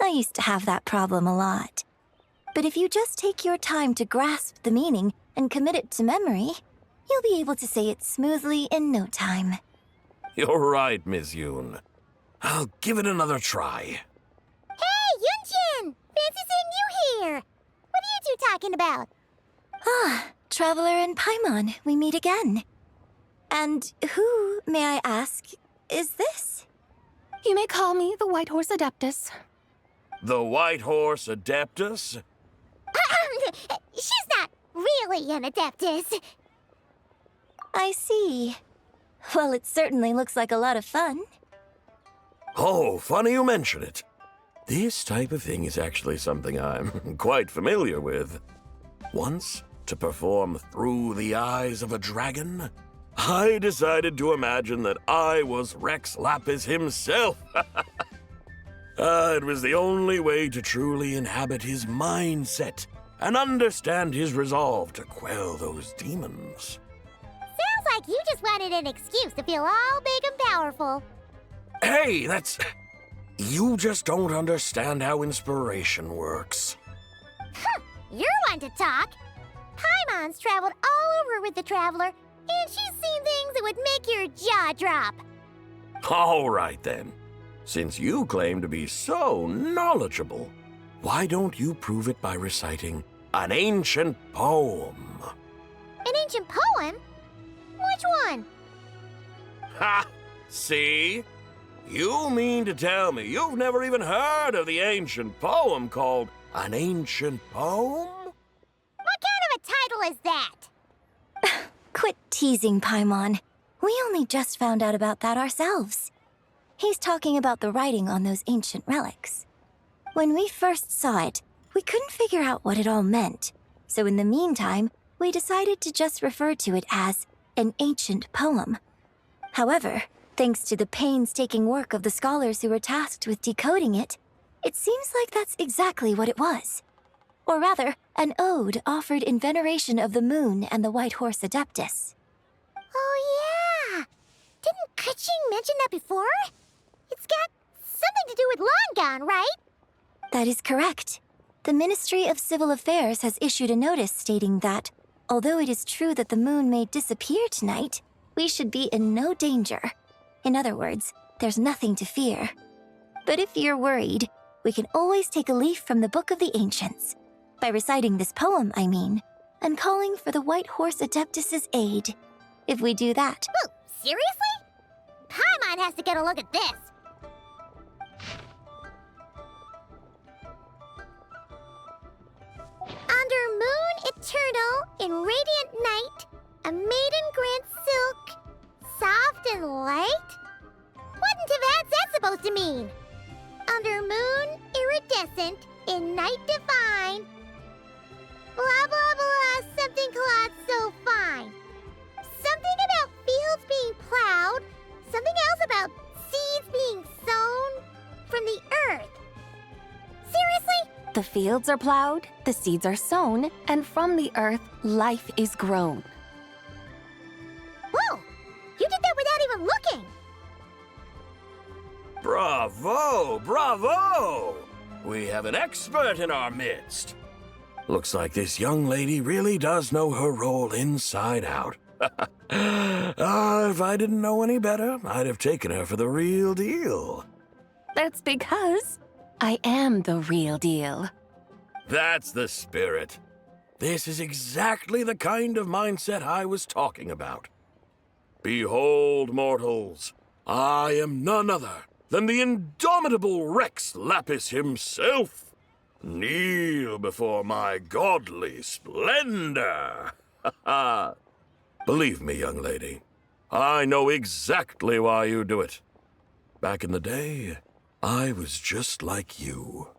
I used to have that problem a lot. But if you just take your time to grasp the meaning and commit it to memory, you'll be able to say it smoothly in no time. You're right, Miss Yoon. I'll give it another try. Hey, Yunchin! Fancy seeing you here! What are you two talking about? Ah, Traveler and Paimon, we meet again. And who, may I ask, is this? You may call me the White Horse Adeptus. The White Horse Adeptus? She's not really an Adeptus. I see. Well, it certainly looks like a lot of fun. Oh, funny you mention it. This type of thing is actually something I'm quite familiar with. Once, to perform Through the Eyes of a Dragon, I decided to imagine that I was Rex Lapis himself. It was the only way to truly inhabit his mindset and understand his resolve to quell those demons. Sounds like you just wanted an excuse to feel all big and powerful. Hey, you just don't understand how inspiration works. You're one to talk. Paimon's traveled all over with the Traveler, and she's seen things that would make your jaw drop. All right, then. Since you claim to be so knowledgeable, why don't you prove it by reciting an ancient poem? An ancient poem? Which one? Ha! See? You mean to tell me you've never even heard of the ancient poem called An Ancient Poem? What kind of a title is that? Quit teasing, Paimon. We only just found out about that ourselves. He's talking about the writing on those ancient relics. When we first saw it, we couldn't figure out what it all meant. So in the meantime, we decided to just refer to it as an ancient poem. However, thanks to the painstaking work of the scholars who were tasked with decoding it, it seems like that's exactly what it was. Or rather, an ode offered in veneration of the moon and the White Horse Adeptus. Oh yeah! Didn't Kuching mention that before? It's got something to do with Longon, right? That is correct. The Ministry of Civil Affairs has issued a notice stating that, although it is true that the moon may disappear tonight, we should be in no danger. In other words, there's nothing to fear. But if you're worried, we can always take a leaf from the Book of the Ancients. By reciting this poem, I mean, and calling for the White Horse Adeptus' aid. If we do that... Oh, seriously? Paimon has to get a look at this. Under moon eternal, in radiant night, a maiden grants silk, soft and light? What in Tibet's that supposed to mean? Under moon iridescent, in night divine, blah blah blah, something cloth so fine. Something about fields being plowed, something else about seeds being sown from the earth. Seriously? The fields are plowed, the seeds are sown, and from the earth, life is grown. Whoa! You did that without even looking! Bravo! Bravo! We have an expert in our midst. Looks like this young lady really does know her role inside out. If I didn't know any better, I'd have taken her for the real deal. That's because I am the real deal. That's the spirit. This is exactly the kind of mindset I was talking about. Behold, mortals, I am none other than the indomitable Rex Lapis himself. Kneel before my godly splendor. Believe me, young lady, I know exactly why you do it. Back in the day, I was just like you.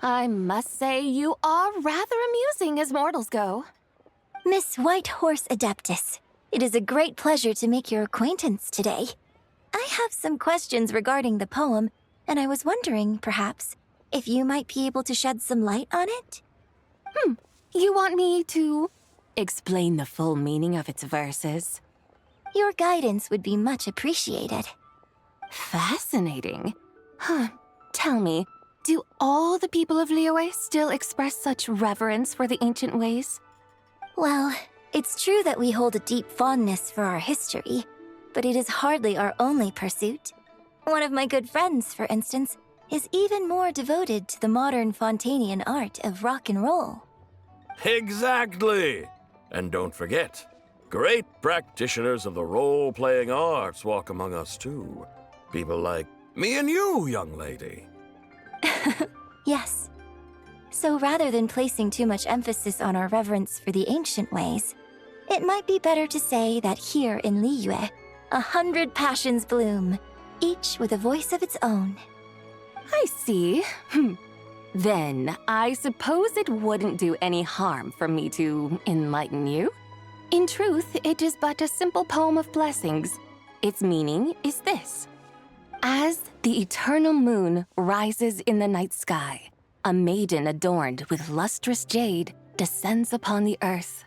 I must say you are rather amusing as mortals go. Miss White Horse Adeptus, it is a great pleasure to make your acquaintance today. I have some questions regarding the poem, and I was wondering, perhaps, if you might be able to shed some light on it? You want me to explain the full meaning of its verses? Your guidance would be much appreciated. Fascinating. Tell me, do all the people of Liyue still express such reverence for the ancient ways? Well, it's true that we hold a deep fondness for our history, but it is hardly our only pursuit. One of my good friends, for instance, is even more devoted to the modern Fontanian art of rock and roll. Exactly! And don't forget, great practitioners of the role-playing arts walk among us too. People like me and you, young lady. Yes. So rather than placing too much emphasis on our reverence for the ancient ways, it might be better to say that here in Liyue, 100 passions bloom, each with a voice of its own. I see. Then, I suppose it wouldn't do any harm for me to enlighten you? In truth, it is but a simple poem of blessings. Its meaning is this. As the eternal moon rises in the night sky, a maiden adorned with lustrous jade descends upon the earth.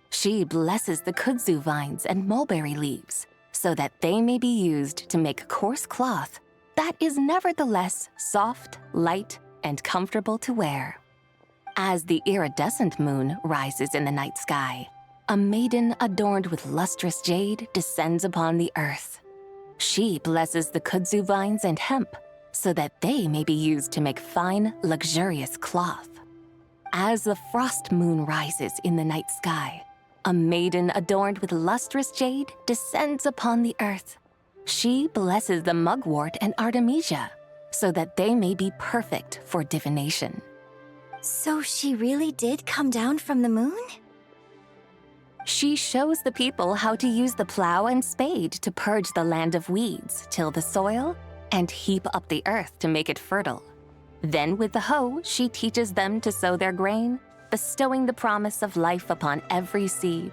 She blesses the kudzu vines and mulberry leaves so that they may be used to make coarse cloth that is nevertheless soft, light, and comfortable to wear. As the iridescent moon rises in the night sky, a maiden adorned with lustrous jade descends upon the earth. She blesses the kudzu vines and hemp so that they may be used to make fine, luxurious cloth. As the frost moon rises in the night sky, a maiden adorned with lustrous jade descends upon the earth. She blesses the mugwort and artemisia so that they may be perfect for divination. So she really did come down from the moon? She shows the people how to use the plow and spade to purge the land of weeds, till the soil, and heap up the earth to make it fertile. Then with the hoe, she teaches them to sow their grain, bestowing the promise of life upon every seed.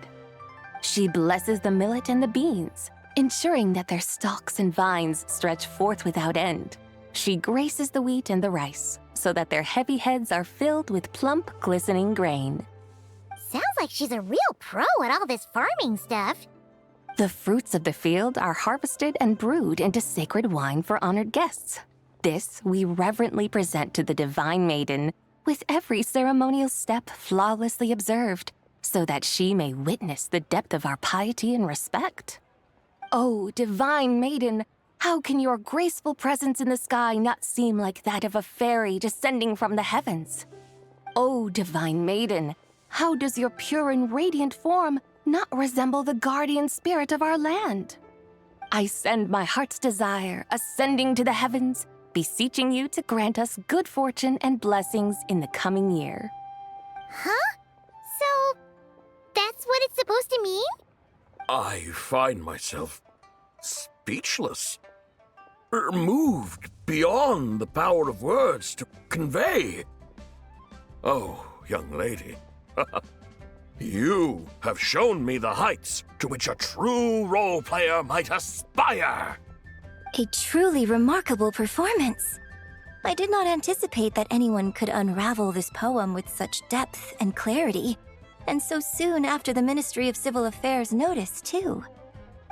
She blesses the millet and the beans, ensuring that their stalks and vines stretch forth without end. She graces the wheat and the rice, so that their heavy heads are filled with plump, glistening grain. Sounds like she's a real pro at all this farming stuff. The fruits of the field are harvested and brewed into sacred wine for honored guests. This we reverently present to the divine maiden, with every ceremonial step flawlessly observed, so that she may witness the depth of our piety and respect. Oh, divine maiden, how can your graceful presence in the sky not seem like that of a fairy descending from the heavens? Oh, divine maiden, how does your pure and radiant form not resemble the guardian spirit of our land? I send my heart's desire, ascending to the heavens, beseeching you to grant us good fortune and blessings in the coming year. Huh? So, that's what it's supposed to mean? I find myself speechless, moved beyond the power of words to convey. Oh, young lady, you have shown me the heights to which a true role player might aspire. A truly remarkable performance. I did not anticipate that anyone could unravel this poem with such depth and clarity, and so soon after the Ministry of Civil Affairs noticed, too.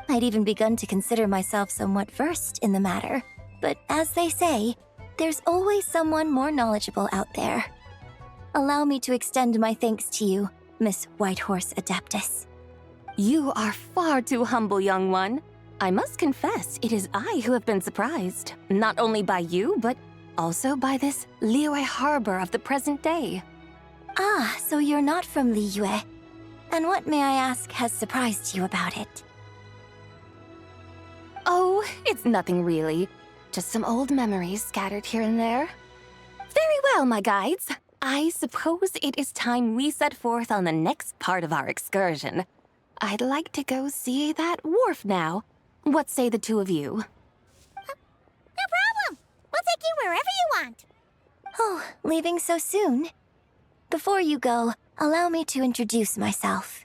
I'd even begun to consider myself somewhat versed in the matter, but as they say, there's always someone more knowledgeable out there. Allow me to extend my thanks to you, Miss Whitehorse Adeptus. You are far too humble, young one. I must confess, it is I who have been surprised, not only by you, but also by this Liyue harbor of the present day. Ah, so you're not from Liyue. And what, may I ask, has surprised you about it? Oh, it's nothing really. Just some old memories scattered here and there. Very well, my guides. I suppose it is time we set forth on the next part of our excursion. I'd like to go see that wharf now. What say the two of you? No problem. We'll take you wherever you want. Oh, leaving so soon? Before you go, allow me to introduce myself.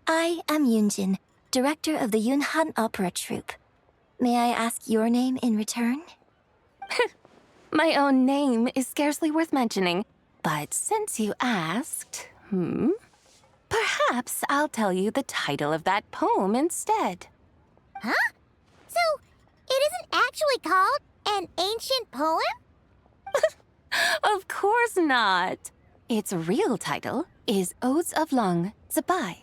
I am Yunjin, director of the Yunhan Opera Troupe. May I ask your name in return? My own name is scarcely worth mentioning, but since you asked, perhaps I'll tell you the title of that poem instead. Huh? So, it isn't actually called an ancient poem? Of course not. Its real title is Odes of Long Zabai.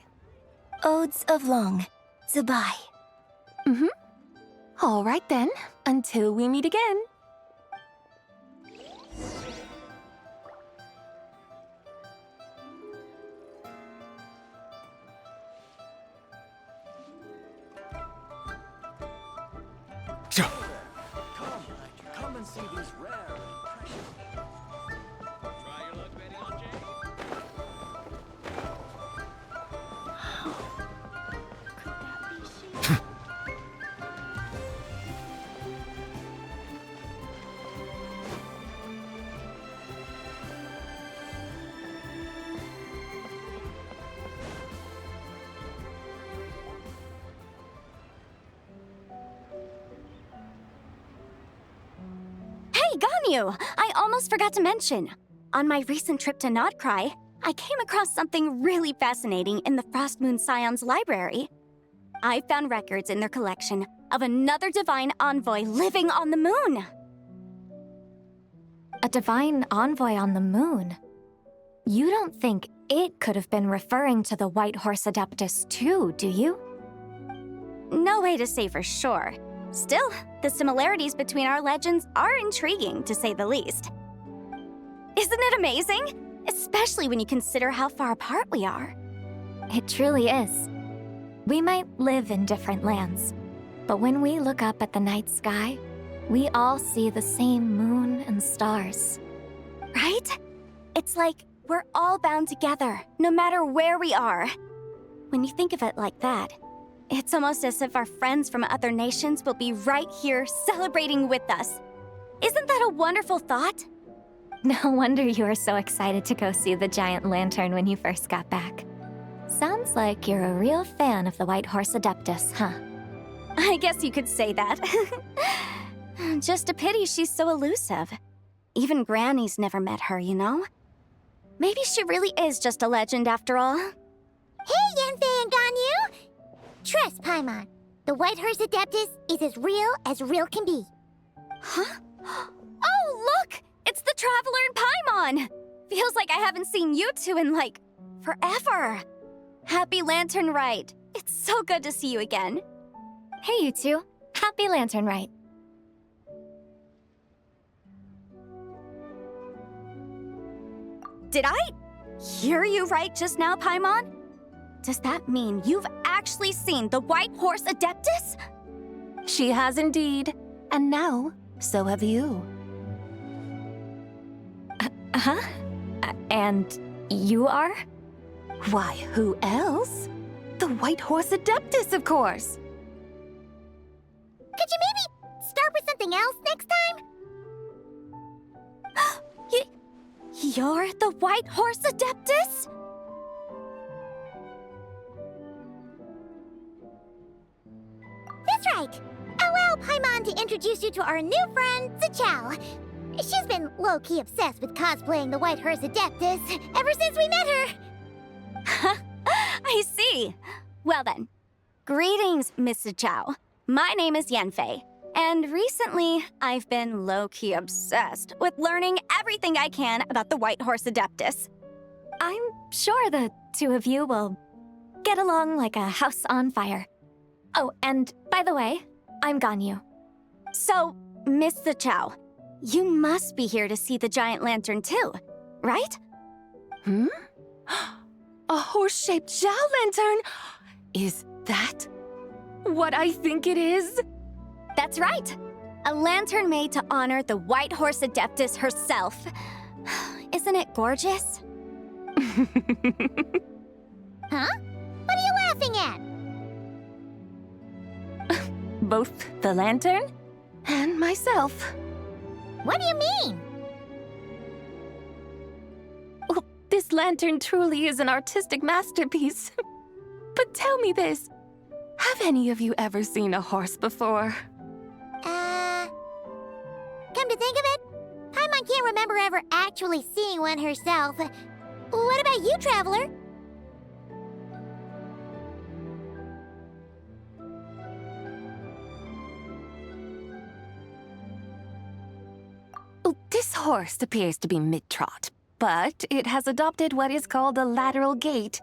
Odes of Long Zabai. All right then, until we meet again. Come and see these rare and precious. Try your luck betting on Jay. you! I almost forgot to mention. On my recent trip to Nod-Krai, I came across something really fascinating in the Frost Moon Scion's library. I found records in their collection of another divine envoy living on the moon. A divine envoy on the moon? You don't think it could have been referring to the White Horse Adeptus too, do you? No way to say for sure. Still, the similarities between our legends are intriguing, to say the least. Isn't it amazing? Especially when you consider how far apart we are. It truly is. We might live in different lands, but when we look up at the night sky, we all see the same moon and stars. Right? It's like we're all bound together, no matter where we are. When you think of it like that, it's almost as if our friends from other nations will be right here celebrating with us. Isn't that a wonderful thought? No wonder you were so excited to go see the giant lantern when you first got back. Sounds like you're a real fan of the White Horse Adeptus, huh? I guess you could say that. Just a pity she's so elusive. Even Granny's never met her, you know? Maybe she really is just a legend after all. Hey, Yanfei and Ganyu! Trust, Paimon. The White Horse Adeptus is as real can be. Huh? Oh, look! It's the Traveler and Paimon! Feels like I haven't seen you two in, like, forever. Happy Lantern Rite. It's so good to see you again. Hey, you two. Happy Lantern Rite. Did I hear you right just now, Paimon? Does that mean you've actually seen the White Horse Adeptus? She has indeed. And now, so have you. Huh? And you are? Why, who else? The White Horse Adeptus, of course. Could you maybe start with something else next time? You're the White Horse Adeptus? That's right. Allow Paimon to introduce you to our new friend, Zichao. She's been low-key obsessed with cosplaying the White Horse Adeptus ever since we met her. I see. Well then, greetings, Miss Zichao. My name is Yanfei, and recently I've been low-key obsessed with learning everything I can about the White Horse Adeptus. I'm sure the two of you will get along like a house on fire. Oh, and by the way, I'm Ganyu. So, Miss Zichao, you must be here to see the giant lantern too, right? Hmm? A horse-shaped Zhao lantern? Is that what I think it is? That's right. A lantern made to honor the White Horse Adeptus herself. Isn't it gorgeous? Huh? What are you laughing at? Both the lantern and myself. What do you mean? Well, this lantern truly is an artistic masterpiece. But tell me this, have any of you ever seen a horse before? Come to think of it, Paimon can't remember ever actually seeing one herself. What about you, Traveler? Well, this horse appears to be mid-trot, but it has adopted what is called a lateral gait,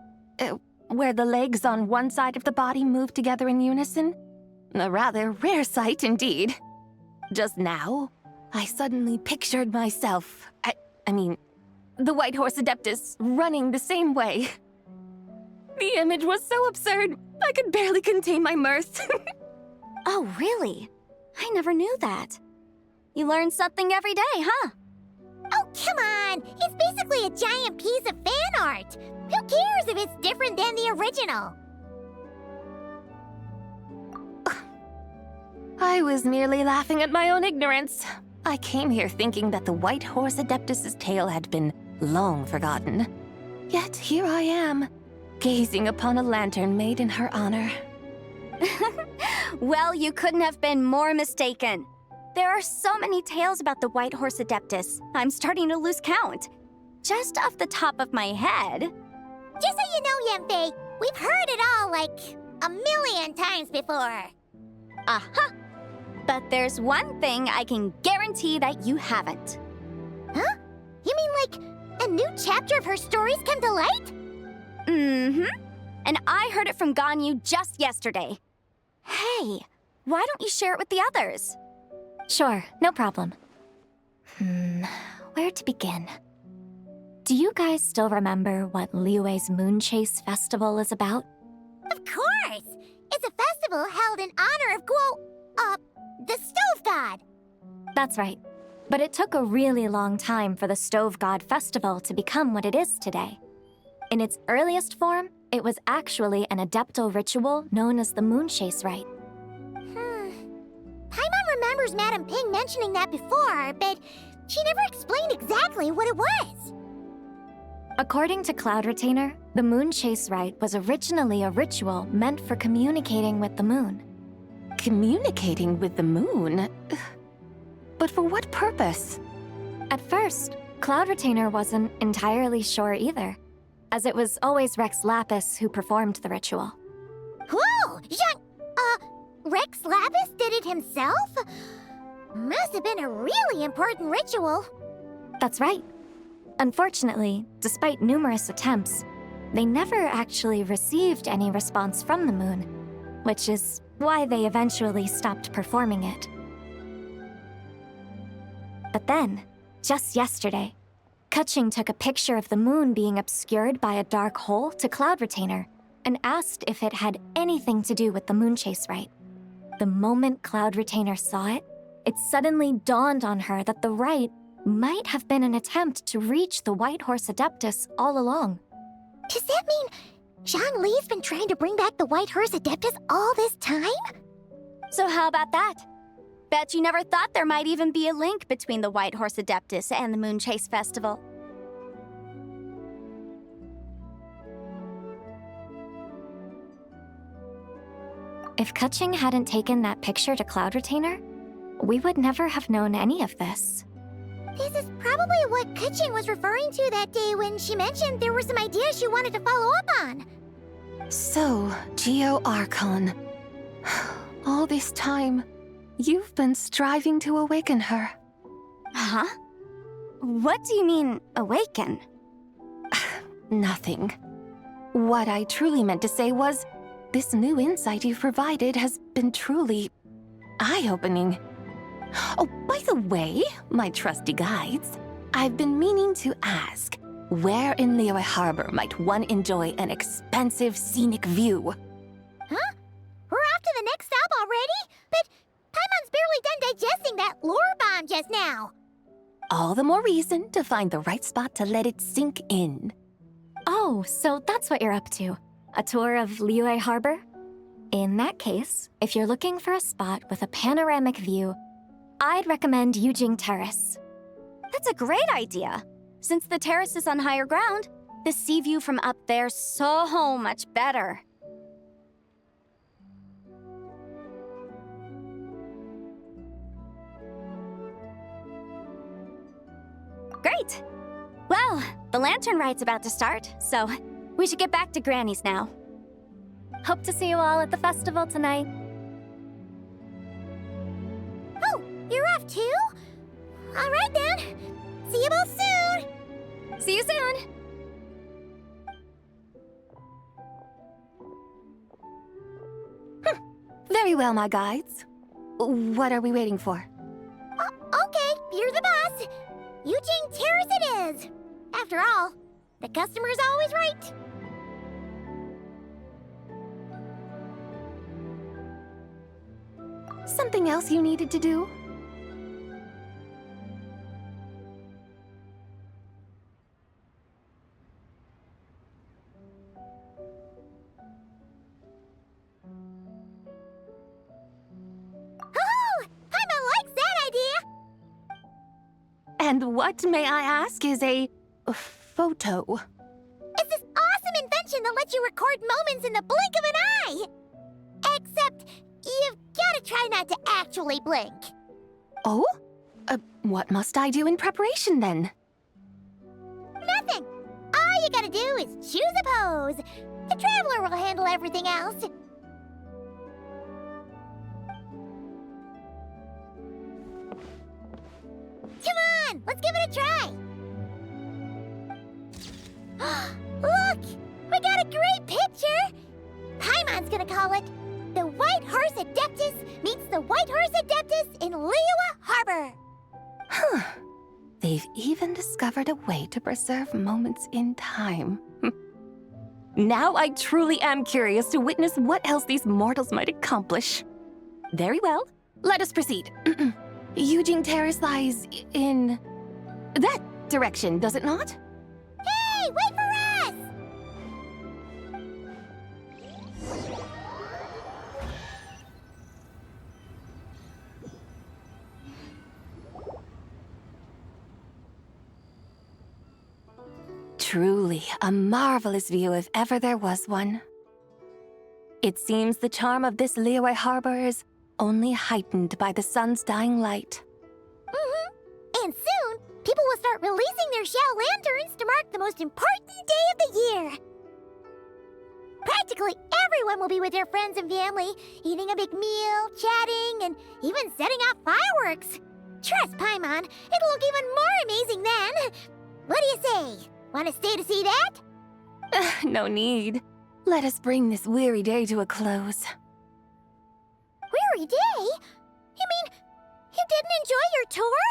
where the legs on one side of the body move together in unison. A rather rare sight indeed. Just now, I suddenly pictured myself, I mean, the White Horse Adeptus running the same way. The image was so absurd, I could barely contain my mirth. Oh, really? I never knew that. You learn something every day, huh? Oh, come on! It's basically a giant piece of fan art! Who cares if it's different than the original? I was merely laughing at my own ignorance. I came here thinking that the White Horse Adeptus's tale had been long forgotten. Yet here I am, gazing upon a lantern made in her honor. Well, you couldn't have been more mistaken. There are so many tales about the White Horse Adeptus, I'm starting to lose count. Just off the top of my head... Just so you know, Yanfei, we've heard it all like a million times before. Aha! But there's one thing I can guarantee that you haven't. Huh? You mean like a new chapter of her stories come to light? Mm-hmm. And I heard it from Ganyu just yesterday. Hey, why don't you share it with the others? Sure, no problem. Where to begin? Do you guys still remember what Liyue's Moon Chase Festival is about? Of course! It's a festival held in honor of the Stove God. That's right. But it took a really long time for the Stove God Festival to become what it is today. In its earliest form, it was actually an adeptal ritual known as the Moon Chase Rite. Paimon remembers Madame Ping mentioning that before, but she never explained exactly what it was. According to Cloud Retainer, the Moon Chase Rite was originally a ritual meant for communicating with the moon. Communicating with the moon? But for what purpose? At first, Cloud Retainer wasn't entirely sure either, as it was always Rex Lapis who performed the ritual. Whoa! Rex Lapis did it himself? Must have been a really important ritual. That's right. Unfortunately, despite numerous attempts, they never actually received any response from the moon, which is why they eventually stopped performing it. But then, just yesterday, Keqing took a picture of the moon being obscured by a dark hole to Cloud Retainer and asked if it had anything to do with the Moon Chase Rite. The moment Cloud Retainer saw it, it suddenly dawned on her that the rite might have been an attempt to reach the White Horse Adeptus all along. Does that mean Zhang Li's been trying to bring back the White Horse Adeptus all this time? So how about that? Bet you never thought there might even be a link between the White Horse Adeptus and the Moon Chase Festival. If Keqing hadn't taken that picture to Cloud Retainer, we would never have known any of this. This is probably what Keqing was referring to that day when she mentioned there were some ideas she wanted to follow up on. So, Geo Archon. All this time, you've been striving to awaken her. Huh? What do you mean, awaken? Nothing. What I truly meant to say was, this new insight you've provided has been truly eye-opening. Oh, by the way, my trusty guides, I've been meaning to ask, where in Liyue Harbor might one enjoy an expansive scenic view? Huh? We're off to the next stop already? But Paimon's barely done digesting that lore bomb just now. All the more reason to find the right spot to let it sink in. Oh, so that's what you're up to. A tour of Liyue Harbor? In that case, if you're looking for a spot with a panoramic view, I'd recommend Yujing Terrace. That's a great idea. Since the terrace is on higher ground, the sea view from up there's so much better. Great! Well, the lantern ride's about to start, so we should get back to Granny's now. Hope to see you all at the festival tonight. Oh, you're off too? All right then. See you both soon. See you soon. Very well, my guides. What are we waiting for? Okay, you're the boss. Yujing Terrace it is. After all, the customer's always right. Something else you needed to do? Oh, Paimon likes that idea. And what, may I ask, is a photo? It's this awesome invention that lets you record moments in the blink of an eye. Except, you've gotta try not to actually blink. Oh? What must I do in preparation then? Nothing! All you gotta do is choose a pose. The Traveler will handle everything else. Come on, let's give it a try. Look! We got a great picture! Paimon's gonna call it The White Horse Adeptus Meets the White Horse Adeptus in Liyue Harbor. Huh. They've even discovered a way to preserve moments in time. Now I truly am curious to witness what else these mortals might accomplish. Very well, let us proceed. Eugene Terrace lies in that direction, does it not? Hey, wait for us! Truly a marvelous view if ever there was one. It seems the charm of this Liyue Harbor is only heightened by the sun's dying light. And soon, people will start releasing their shell lanterns to mark the most important day of the year. Practically everyone will be with their friends and family, eating a big meal, chatting, and even setting off fireworks. Trust Paimon, it'll look even more amazing then. What do you say? Want to stay to see that? No need. Let us bring this weary day to a close. Weary day? You mean you didn't enjoy your tour?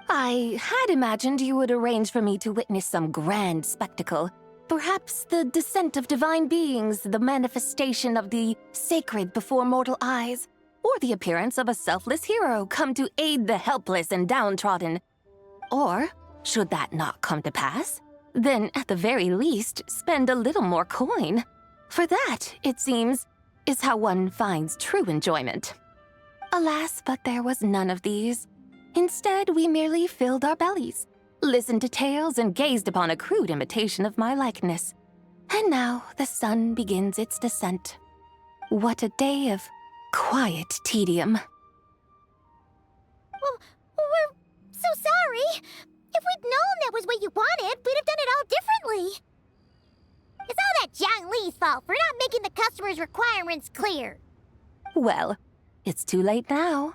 I had imagined you would arrange for me to witness some grand spectacle. Perhaps the descent of divine beings, the manifestation of the sacred before mortal eyes, or the appearance of a selfless hero come to aid the helpless and downtrodden. Or, should that not come to pass, then at the very least spend a little more coin. For that, it seems, is how one finds true enjoyment. Alas, but there was none of these. Instead, we merely filled our bellies, listened to tales, and gazed upon a crude imitation of my likeness. And now the sun begins its descent. What a day of quiet tedium. Well, we're so sorry. If we'd known that was what you wanted, we'd have done it all differently. It's all that Jiang Li's fault for not making the customer's requirements clear. Well, it's too late now.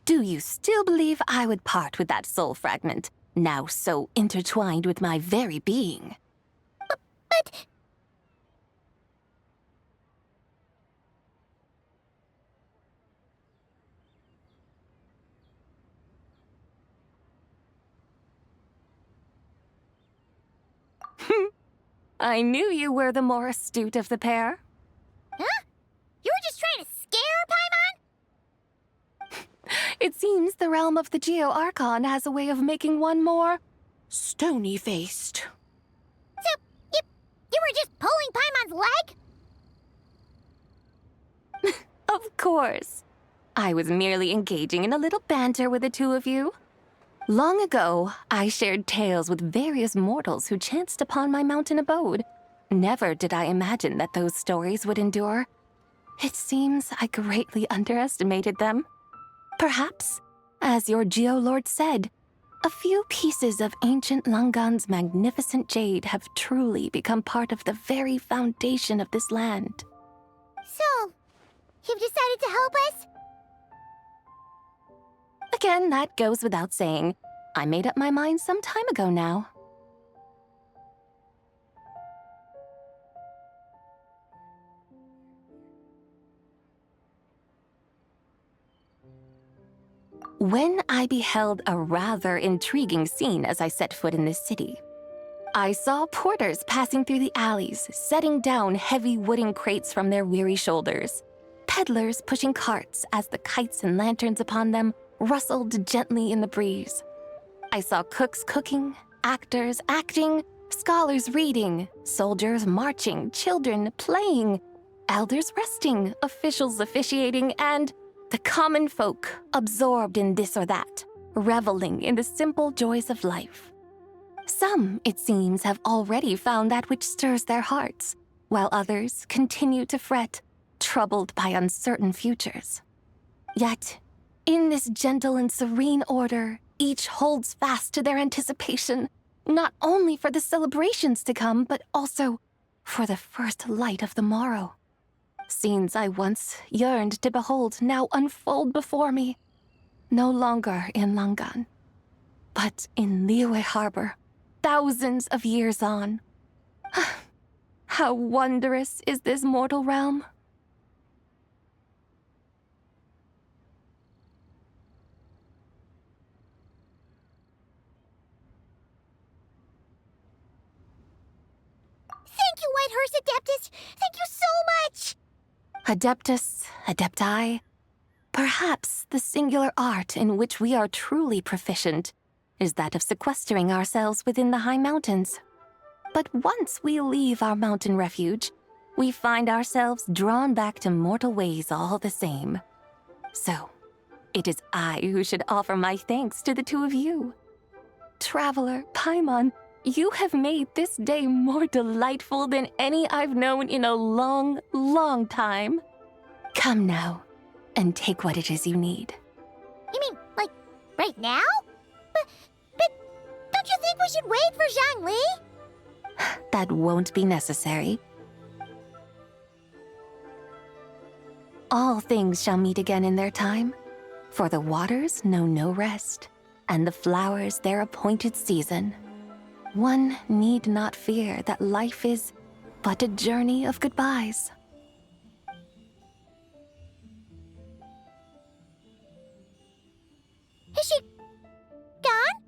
Do you still believe I would part with that soul fragment, now so intertwined with my very being? But... I knew you were the more astute of the pair. Huh? You were just trying to scare Paimon? It seems the realm of the Geo-Archon has a way of making one more stony-faced. So, you were just pulling Paimon's leg? Of course. I was merely engaging in a little banter with the two of you. Long ago, I shared tales with various mortals who chanced upon my mountain abode. Never did I imagine that those stories would endure. It seems I greatly underestimated them. Perhaps, as your Geolord said, a few pieces of ancient Langan's magnificent jade have truly become part of the very foundation of this land. So, you've decided to help us? Again, that goes without saying. I made up my mind some time ago now. When I beheld a rather intriguing scene as I set foot in this city, I saw porters passing through the alleys, setting down heavy wooden crates from their weary shoulders, peddlers pushing carts as the kites and lanterns upon them rustled gently in the breeze. I saw cooks cooking, actors acting, scholars reading, soldiers marching, children playing, elders resting, officials officiating, and the common folk absorbed in this or that, reveling in the simple joys of life. Some, it seems, have already found that which stirs their hearts, while others continue to fret, troubled by uncertain futures. Yet, In this gentle and serene order, each holds fast to their anticipation, not only for the celebrations to come, but also for the first light of the morrow. Scenes I once yearned to behold now unfold before me, no longer in Langan, but in Liyue Harbor, thousands of years on. How wondrous is this mortal realm! Thank you, Whitehorse Adeptus! Thank you so much! Adeptus, Adepti, perhaps the singular art in which we are truly proficient is that of sequestering ourselves within the high mountains. But once we leave our mountain refuge, we find ourselves drawn back to mortal ways all the same. So, it is I who should offer my thanks to the two of you. Traveler, Paimon, you have made this day more delightful than any I've known in a long, long time. Come now, and take what it is you need. You mean, like, right now? But don't you think we should wait for Zhangli? That won't be necessary. All things shall meet again in their time, for the waters know no rest, and the flowers their appointed season. One need not fear that life is but a journey of goodbyes. Is she gone?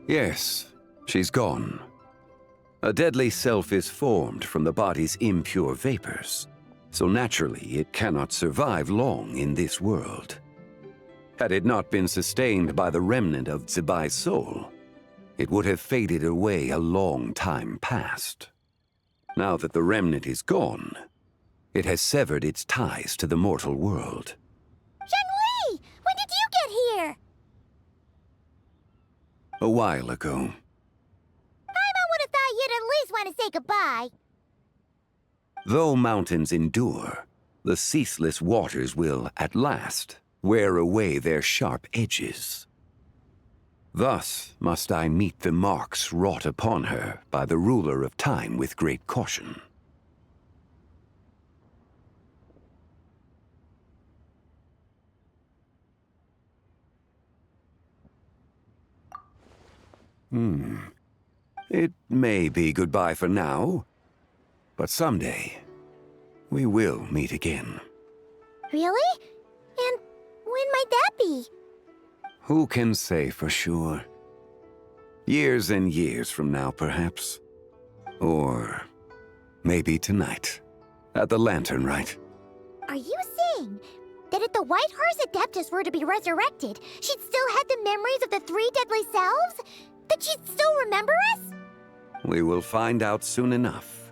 Yes, she's gone. A deadly self is formed from the body's impure vapors, so naturally it cannot survive long in this world. Had it not been sustained by the remnant of Zibai's soul, it would have faded away a long time past. Now that the remnant is gone, it has severed its ties to the mortal world. Zhangli! When did you get here? A while ago. I would have thought you'd at least want to say goodbye. Though mountains endure, the ceaseless waters will, at last, wear away their sharp edges. Thus must I meet the marks wrought upon her by the ruler of time with great caution. It may be goodbye for now, but someday we will meet again. Really? And when might that be? Who can say for sure? Years and years from now, perhaps. Or maybe tonight, at the Lantern Rite. Are you saying that if the Whitehorse Adeptus were to be resurrected, she'd still have the memories of the three deadly selves? That she'd still remember us? We will find out soon enough.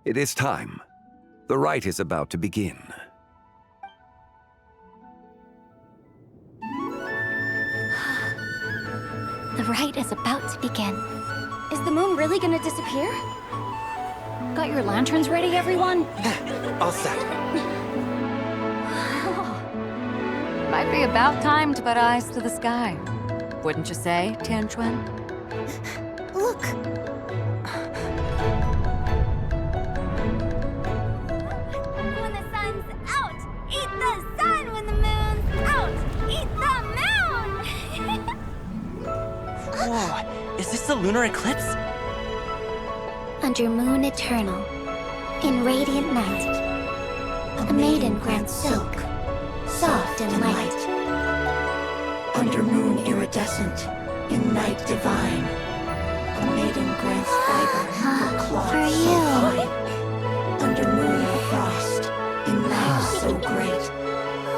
It is time. The rite is about to begin. The rite is about to begin. Is the moon really gonna disappear? Got your lanterns ready, everyone? All set. Might be about time to put eyes to the sky. Wouldn't you say, Tianchuan? Look! When the sun's out, eat the sun. When the moon's out, eat the moon. Whoa, is this the lunar eclipse? Under moon eternal, in radiant night, a maiden grants silk, soft and light. Under moon iridescent, in night divine, a maiden grants fiber for cloth For so you. fine. Under moon of frost, in night so great,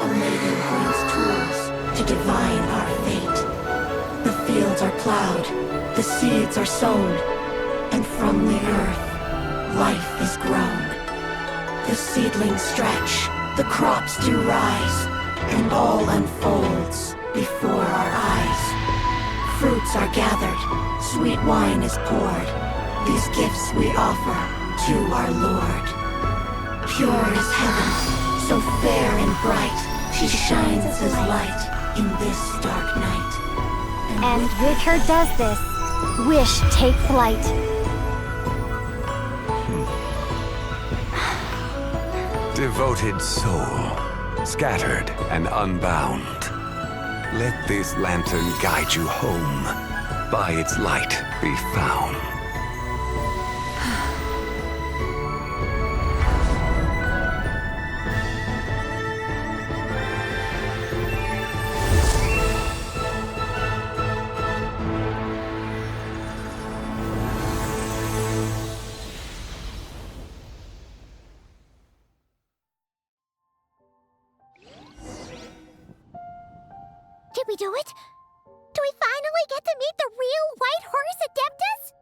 a maiden grants tools to divine our fate. The fields are plowed, the seeds are sown, and from the earth, life is grown. The seedlings stretch, the crops do rise, and all unfolds before our eyes. Fruits are gathered, sweet wine is poured. These gifts we offer to our Lord. Pure is heaven, so fair and bright, she shines as light in this dark night. And with her does this, wish take flight. Devoted soul, scattered and unbound. Let this lantern guide you home. By its light be found. Did we do it? Do we finally get to meet the real White Horse Adeptus?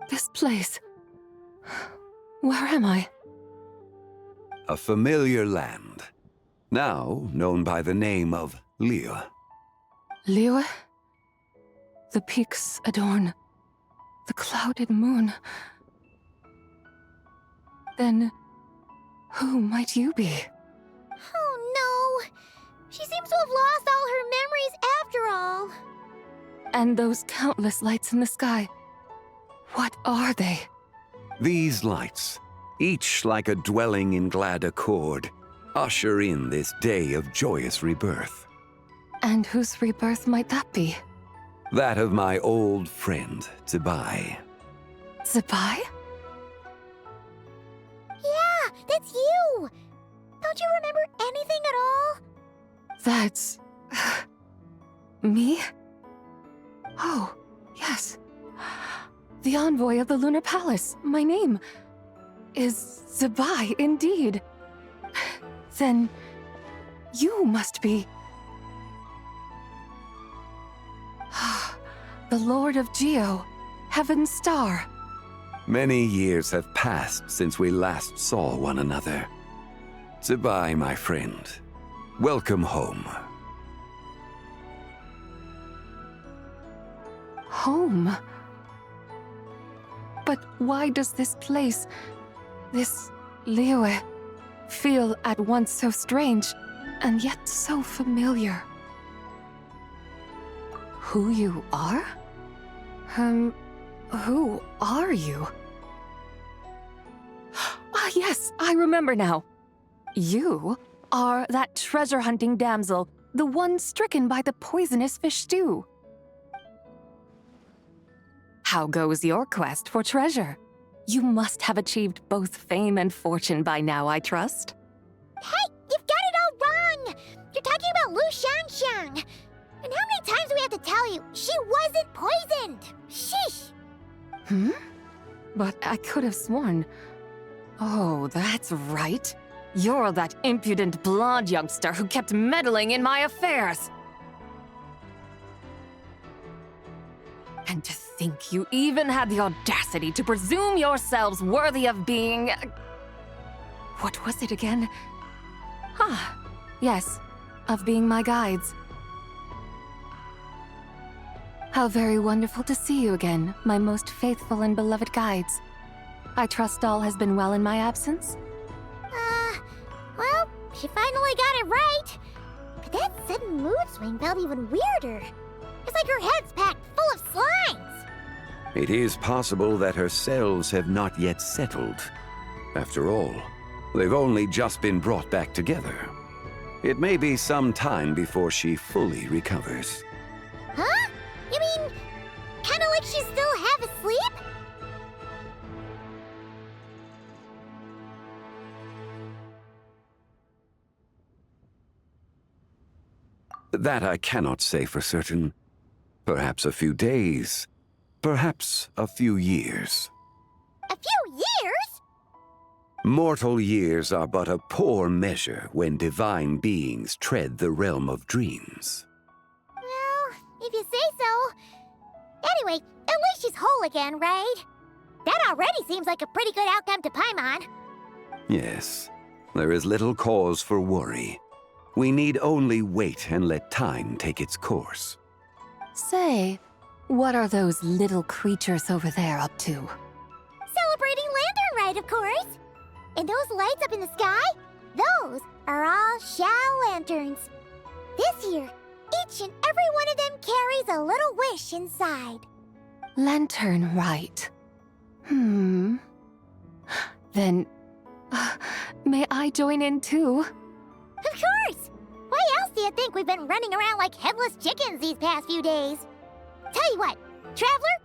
This place. Where am I? A familiar land, now known by the name of Liyue. Liyue? The peaks adorn the clouded moon. Then, who might you be? Oh no! She seems to have lost all her memories after all. And those countless lights in the sky. What are they? These lights, each like a dwelling in glad accord, usher in this day of joyous rebirth. And whose rebirth might that be? That of my old friend, Zibai. Zibai? Yeah, that's you! Don't you remember anything at all? That's... me? Oh, yes. The envoy of the Lunar Palace, my name, is Zibai indeed. Then, you must be... the Lord of Geo, Heaven's Star. Many years have passed since we last saw one another. Zibai, my friend, welcome home. Home? But why does this place, this Liyue, feel at once so strange and yet so familiar? Who you are? Who are you? Ah, yes, I remember now. You are that treasure-hunting damsel, the one stricken by the poisonous fish stew. How goes your quest for treasure? You must have achieved both fame and fortune by now, I trust. Hey, you've got it all wrong! You're talking about Lu Xiangxiang. And how many times do we have to tell you? She wasn't poisoned! Sheesh! But I could have sworn... Oh, that's right. You're that impudent blonde youngster who kept meddling in my affairs. And to think you even had the audacity to presume yourselves worthy of being... What was it again? Ah, yes, of being my guides. How very wonderful to see you again, my most faithful and beloved guides. I trust all has been well in my absence? Well, she finally got it right. But that sudden mood swing felt even weirder. It's like her head's packed full of slimes. It is possible that her cells have not yet settled. After all, they've only just been brought back together. It may be some time before she fully recovers. Huh? You mean, kinda like she's still half asleep? That I cannot say for certain. Perhaps a few days. Perhaps a few years. A few years? Mortal years are but a poor measure when divine beings tread the realm of dreams. Well, if you say so. Anyway, at least she's whole again, right? That already seems like a pretty good outcome to Paimon. Yes, there is little cause for worry. We need only wait and let time take its course. Say, what are those little creatures over there up to? Celebrating Lantern Rite, of course. And those lights up in the sky? Those are all Xiao lanterns. This year, each and every one of them carries a little wish inside. Lantern Rite. Then, may I join in too? Of course! Why else do you think we've been running around like headless chickens these past few days? Tell you what, Traveler,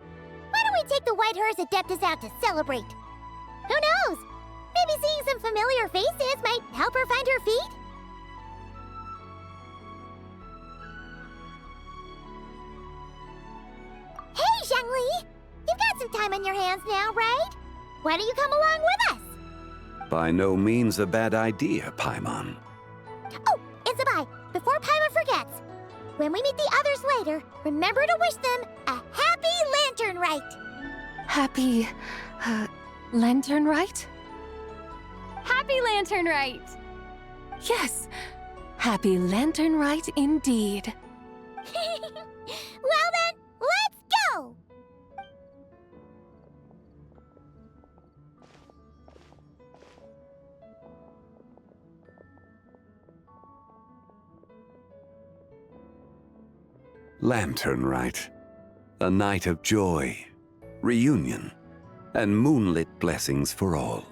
why don't we take the White Horse Adeptus out to celebrate? Who knows? Maybe seeing some familiar faces might help her find her feet? Hey, Zhangli! You've got some time on your hands now, right? Why don't you come along with us? By no means a bad idea, Paimon. Oh, and Zabai, before Paimon forgets, when we meet the others later, remember to wish them a happy Lantern Rite! Happy, Lantern Rite? Happy Lantern Rite! Yes, happy Lantern Rite indeed. Well then, let's go! Lantern Rite. A night of joy, reunion, and moonlit blessings for all.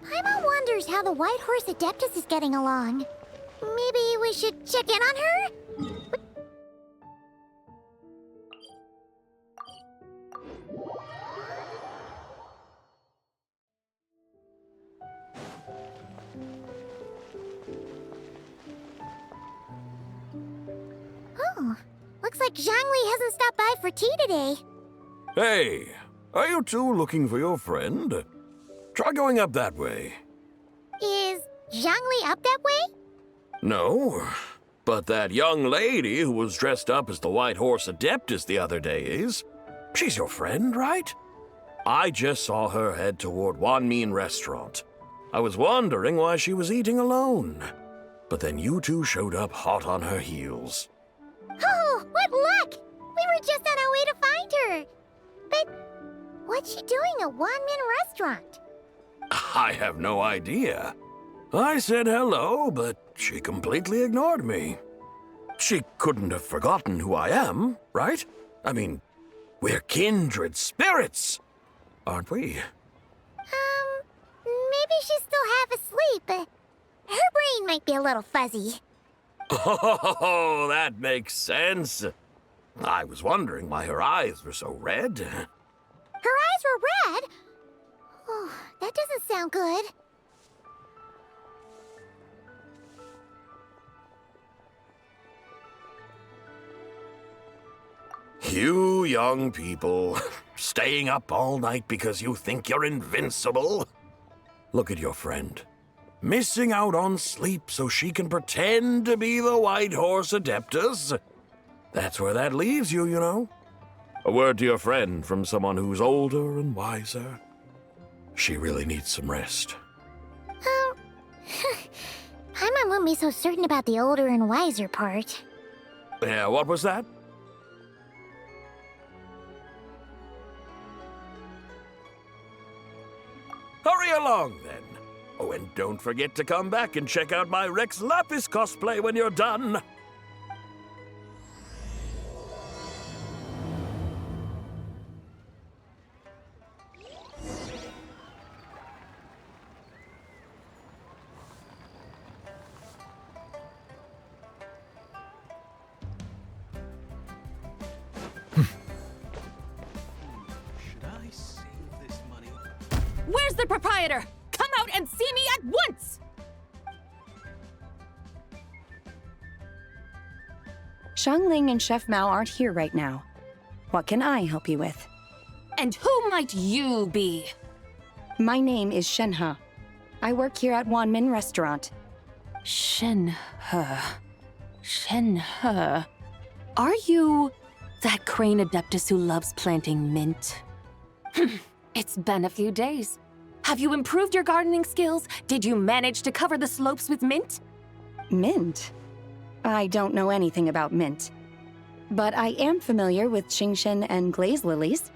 Paimon wonders how the White Horse Adeptus is getting along. Maybe we should check in on her? Oh, looks like Zhangli hasn't stopped by for tea today. Hey, are you two looking for your friend? Try going up that way. Is Zhangli up that way? No, but that young lady who was dressed up as the White Horse Adeptus the other day is. She's your friend, right? I just saw her head toward Wanmin Restaurant. I was wondering why she was eating alone. But then you two showed up hot on her heels. Oh, what luck! We were just on our way to find her. But what's she doing at Wanmin Restaurant? I have no idea. I said hello, but she completely ignored me. She couldn't have forgotten who I am, right? I mean, we're kindred spirits, aren't we? Maybe she's still half asleep, but her brain might be a little fuzzy. Oh, that makes sense. I was wondering why her eyes were so red. Her eyes were red? Oh, that doesn't sound good. You young people, staying up all night because you think you're invincible. Look at your friend. Missing out on sleep so she can pretend to be the White Horse Adeptus. That's where that leaves you, you know. A word to your friend from someone who's older and wiser. She really needs some rest. Oh, Paimon won't be so certain about the older and wiser part. Yeah, what was that? Hurry along, then. Oh, and don't forget to come back and check out my Rex Lapis cosplay when you're done. Where's the proprietor? Come out and see me at once! Xiangling and Chef Mao aren't here right now. What can I help you with? And who might you be? My name is Shenhe. I work here at Wanmin Restaurant. Shenhe. Shenhe. Are you that crane adeptus who loves planting mint? It's been a few days. Have you improved your gardening skills? Did you manage to cover the slopes with mint? Mint? I don't know anything about mint. But I am familiar with Qingshen and glaze lilies.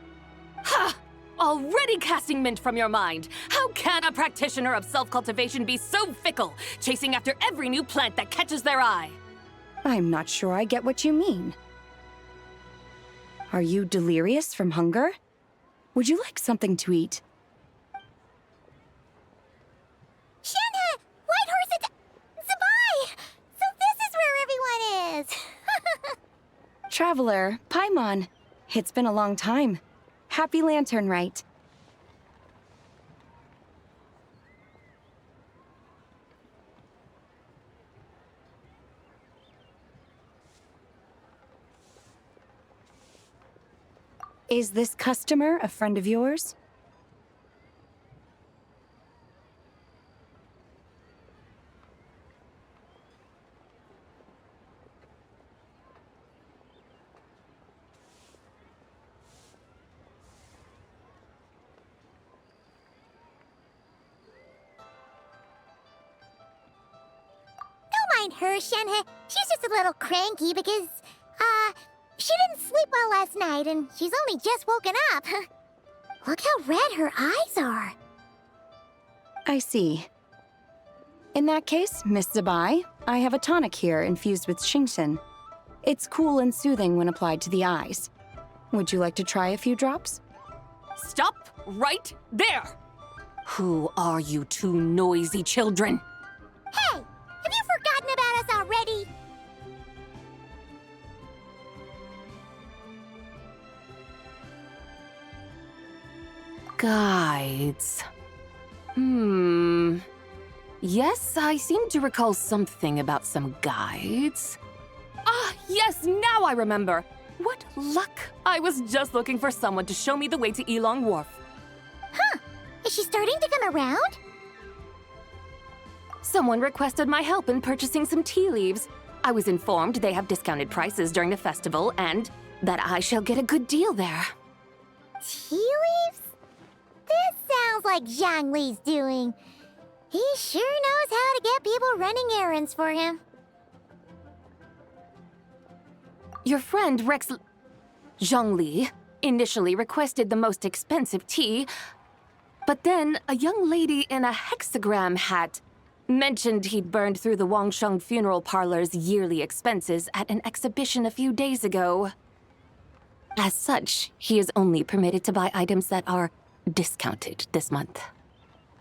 Ha! Already casting mint from your mind. How can a practitioner of self-cultivation be so fickle, chasing after every new plant that catches their eye? I'm not sure I get what you mean. Are you delirious from hunger? Would you like something to eat? Shenhe! White Horse Zabai! So this is where everyone is! Traveler, Paimon. It's been a long time. Happy Lantern Rite. Is this customer a friend of yours? Don't mind her, Shenhe. She's just a little cranky because, she didn't sleep well last night and she's only just woken up. Look how red her eyes are. I see. In that case, Miss Zabai, I have a tonic here infused with Qingshen. It's cool and soothing when applied to the eyes. Would you like to try a few drops? Stop right there! Who are you two noisy children? Hey! Have you forgotten about us already? Guides. Yes, I seem to recall something about some guides. Ah, yes, now I remember. What luck! I was just looking for someone to show me the way to Elong Wharf. Huh! Is she starting to come around? Someone requested my help in purchasing some tea leaves. I was informed they have discounted prices during the festival and that I shall get a good deal there. Tea leaves? This sounds like Zhang Li's doing. He sure knows how to get people running errands for him. Your friend Rex Zhongli initially requested the most expensive tea, but then a young lady in a hexagram hat mentioned he'd burned through the Wangsheng funeral parlor's yearly expenses at an exhibition a few days ago. As such, he is only permitted to buy items that are discounted this month.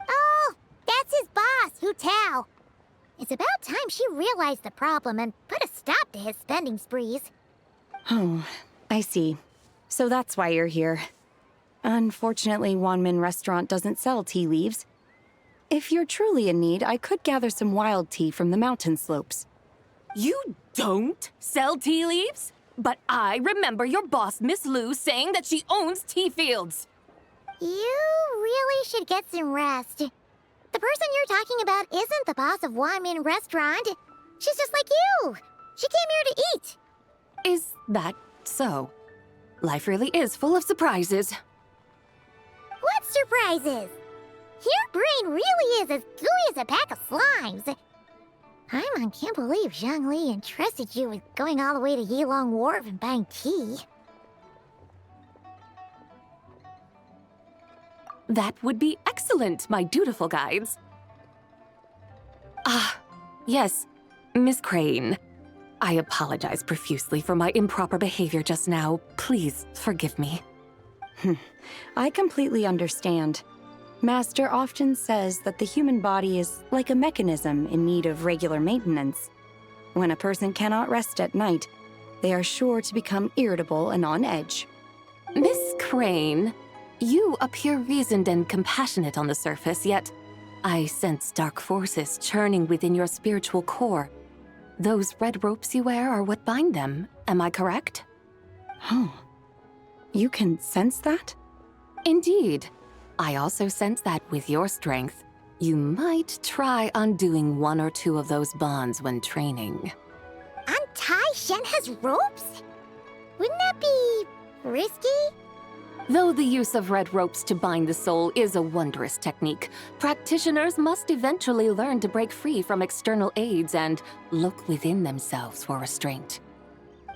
Oh, that's his boss, Hu Tao. It's about time she realized the problem and put a stop to his spending sprees. Oh, I see. So that's why you're here. Unfortunately, Wanmin Restaurant doesn't sell tea leaves. If you're truly in need, I could gather some wild tea from the mountain slopes. You don't sell tea leaves? But I remember your boss, Miss Lu, saying that she owns tea fields. You really should get some rest. The person you're talking about isn't the boss of Wanmin Restaurant. She's just like you. She came here to eat. Is that so? Life really is full of surprises. What surprises? Your brain really is as gooey as a pack of slimes. Paimon can't believe Zhongli entrusted you with going all the way to Yilong Wharf and buying tea. That would be excellent, my dutiful guides. Ah, yes, Miss Crane. I apologize profusely for my improper behavior just now. Please forgive me. I completely understand. Master often says that the human body is like a mechanism in need of regular maintenance. When a person cannot rest at night, they are sure to become irritable and on edge. Miss Crane, you appear reasoned and compassionate on the surface, yet I sense dark forces churning within your spiritual core. Those red ropes you wear are what bind them, am I correct? Oh, you can sense that? Indeed. I also sense that with your strength, you might try undoing one or two of those bonds when training. Untie Shenhe's ropes? Wouldn't that be risky? Though the use of red ropes to bind the soul is a wondrous technique, practitioners must eventually learn to break free from external aids and look within themselves for restraint.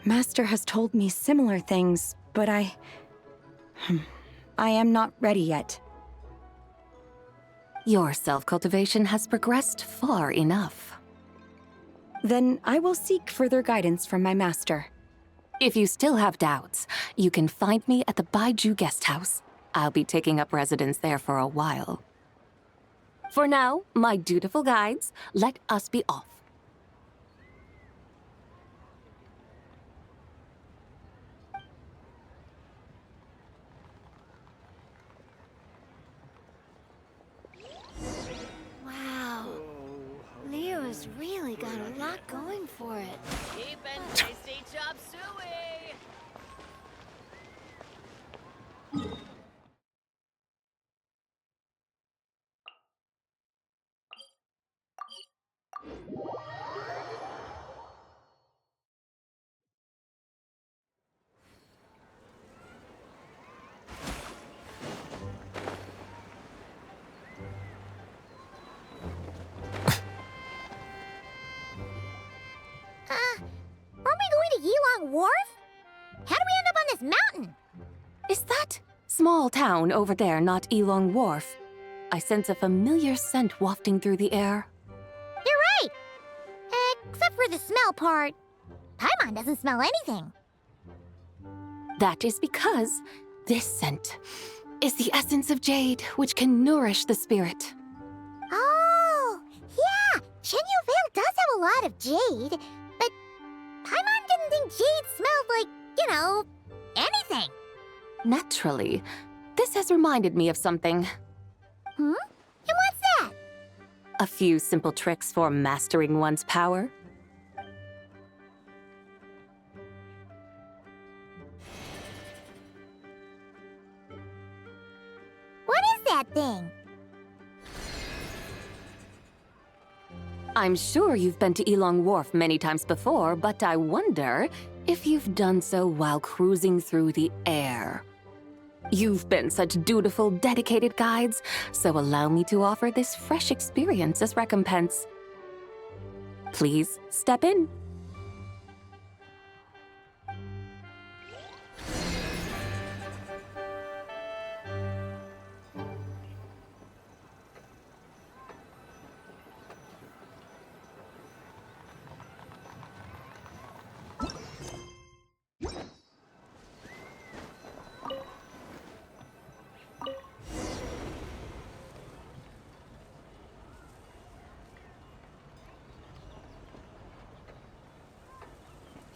Master has told me similar things, but I am not ready yet. Your self-cultivation has progressed far enough. Then I will seek further guidance from my master. If you still have doubts, you can find me at the Baiju Guest House. I'll be taking up residence there for a while. For now, my dutiful guides, let us be off. Wow. Leo has really got a lot going for it. Keepin' tasty chop suey! Aren't we going to Yilong Wharf? How do we end up on this mountain? Is that small town over there not Yilong Wharf? I sense a familiar scent wafting through the air. You're right! Except for the smell part. Paimon doesn't smell anything. That is because this scent is the essence of jade, which can nourish the spirit. Oh, yeah! Shenyu Vale does have a lot of jade, but Paimon didn't think jade smelled like, anything. Naturally, this has reminded me of something. And what's that? A few simple tricks for mastering one's power. What is that thing? I'm sure you've been to Yilong Wharf many times before, but I wonder if you've done so while cruising through the air. You've been such dutiful, dedicated guides, so allow me to offer this fresh experience as recompense. Please step in.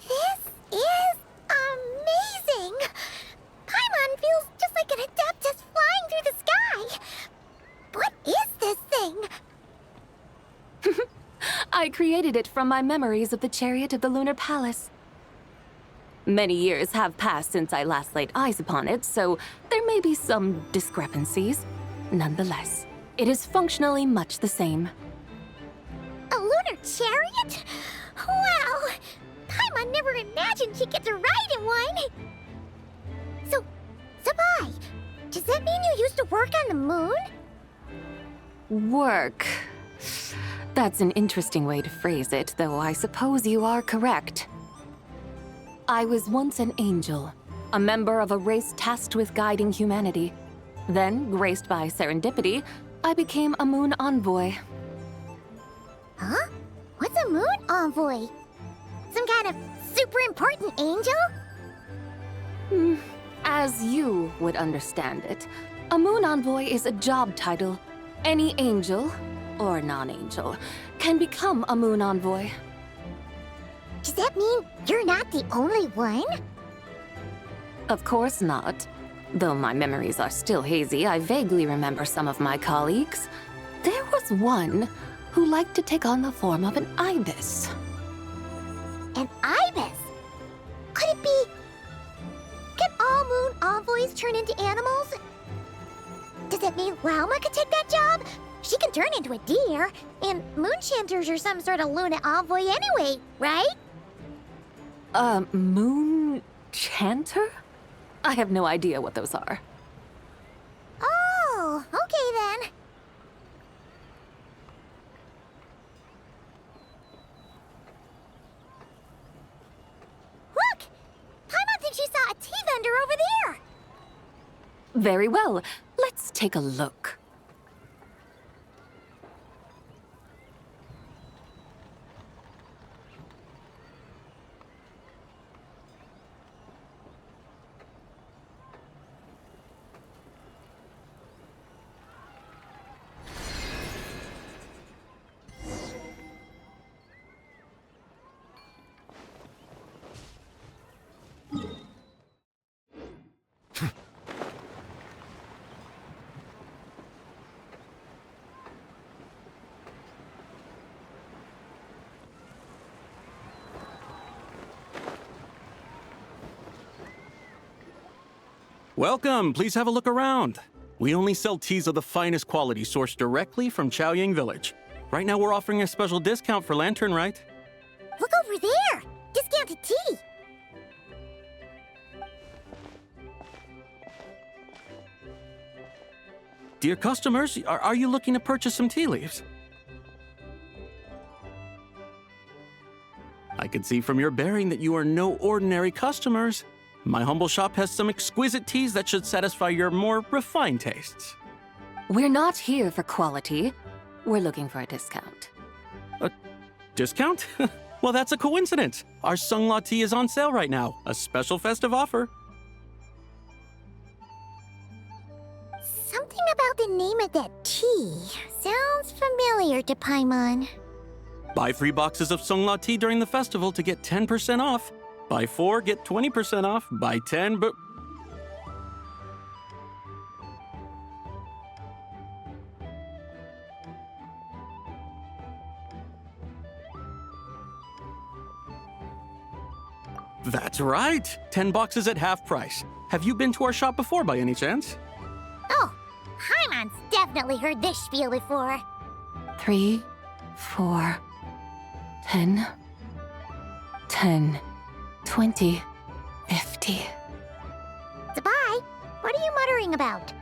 This is amazing! Paimon feels just like an Adeptus flying through the sky. What is this thing? I created it from my memories of the chariot of the Lunar Palace. Many years have passed since I last laid eyes upon it, so there may be some discrepancies. Nonetheless, It is functionally much the same. A lunar chariot? Wow! Paimon never imagined she'd get to ride in one! So, Sabai, does that mean you used to work on the moon? Work. That's an interesting way to phrase it, though I suppose you are correct. I was once an angel, a member of a race tasked with guiding humanity. Then, graced by serendipity, I became a moon envoy. Huh? What's a moon envoy? Some kind of super important angel? As you would understand it, a moon envoy is a job title. Any angel, or non-angel, can become a moon envoy. Does that mean you're not the only one? Of course not. Though my memories are still hazy, I vaguely remember some of my colleagues. There was one who liked to take on the form of an ibis. An ibis? Could it be... Can all moon envoys turn into animals? Does that mean Lauma could take that job? She can turn into a deer, and moon chanters are some sort of lunar envoy anyway, right? Moon chanter? I have no idea what those are. Oh, okay then. Look! Paimon thinks she saw a tea vendor over there! Very well. Let's take a look. Welcome, please have a look around. We only sell teas of the finest quality sourced directly from Chaoyang Village. Right now we're offering a special discount for Lantern Rite. Look over there! Discounted tea! Dear customers, are you looking to purchase some tea leaves? I can see from your bearing that you are no ordinary customers. My humble shop has some exquisite teas that should satisfy your more refined tastes. We're not here for quality. We're looking for a discount. A discount? Well, that's a coincidence. Our Sungla tea is on sale right now. A special festive offer. Something about the name of that tea sounds familiar to Paimon. Buy 3 boxes of Sungla tea during the festival to get 10% off. Buy 4, get 20% off. Buy 10, but... That's right! 10 boxes at half price. Have you been to our shop before by any chance? Oh, Paimon's definitely heard this spiel before. 3, 4, 10, 10, 20, 50. Sabai, what are you muttering about?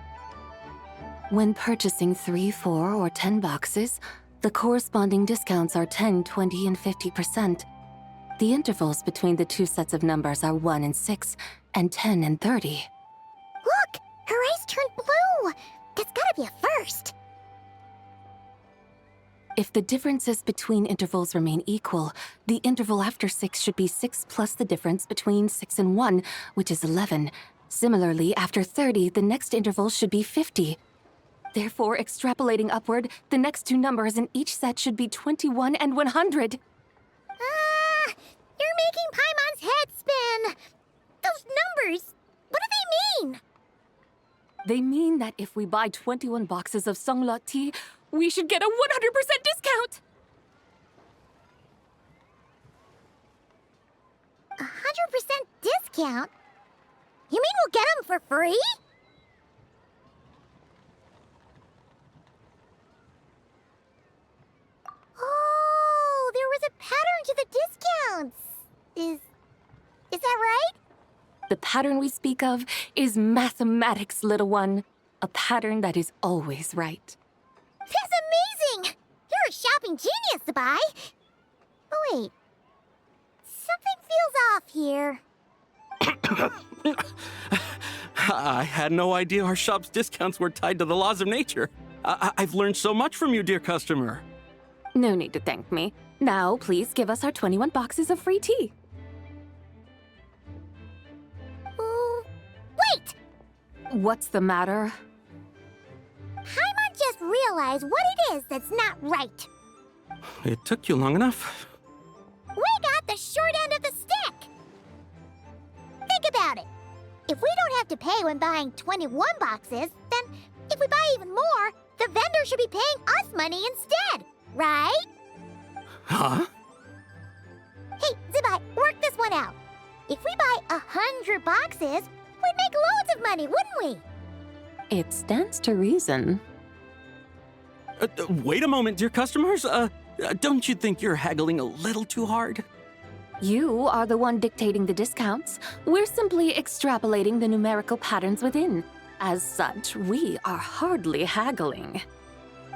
When purchasing 3, 4, or 10 boxes, the corresponding discounts are 10, 20, and 50%. The intervals between the two sets of numbers are 1 and 6, and 10 and 30. Look! Her eyes turned blue! That's gotta be a first! If the differences between intervals remain equal, the interval after 6 should be 6 plus the difference between 6 and 1, which is 11. Similarly, after 30, the next interval should be 50. Therefore, extrapolating upward, the next two numbers in each set should be 21 and 100. You're making Paimon's head spin! Those numbers, what do they mean? They mean that if we buy 21 boxes of Sungla tea, we should get a 100% discount! 100% discount? You mean we'll get them for free? pattern we speak of is mathematics, little one. A pattern that is always right. That's amazing! You're a shopping genius, Sabai. Oh, wait. Something feels off here. I had no idea our shop's discounts were tied to the laws of nature. I've learned so much from you, dear customer. No need to thank me. Now, please give us our 21 boxes of free tea. Wait! What's the matter? Paimon just realized what it is that's not right. It took you long enough. We got the short end of the stick! Think about it. If we don't have to pay when buying 21 boxes, then if we buy even more, the vendor should be paying us money instead, right? Huh? Hey, Zibai, work this one out. If we buy 100 boxes, we'd make loads of money, wouldn't we? It stands to reason. Wait a moment, dear customers. Don't you think you're haggling a little too hard? You are the one dictating the discounts. We're simply extrapolating the numerical patterns within. As such, we are hardly haggling.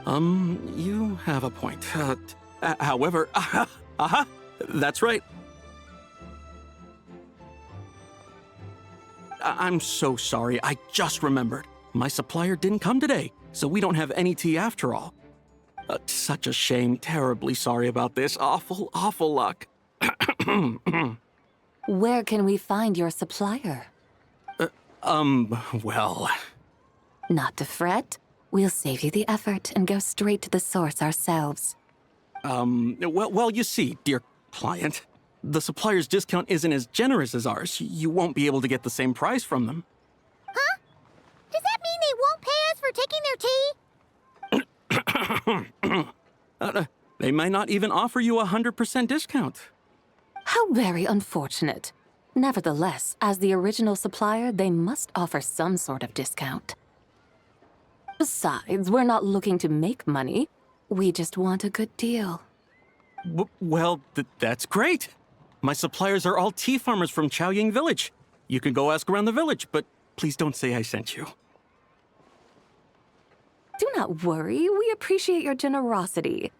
You have a point. However, that's right. I'm so sorry. I just remembered. My supplier didn't come today, so we don't have any tea after all. Such a shame. Terribly sorry about this. Awful, awful luck. Where can we find your supplier? Well... Not to fret. We'll save you the effort and go straight to the source ourselves. Well, you see, dear client, the supplier's discount isn't as generous as ours. You won't be able to get the same price from them. Huh? Does that mean they won't pay us for taking their tea? They might not even offer you 100% discount. How very unfortunate. Nevertheless, as the original supplier, they must offer some sort of discount. Besides, we're not looking to make money. We just want a good deal. Well, that's great. My suppliers are all tea farmers from Chaoying Village. You can go ask around the village, but please don't say I sent you. Do not worry, we appreciate your generosity.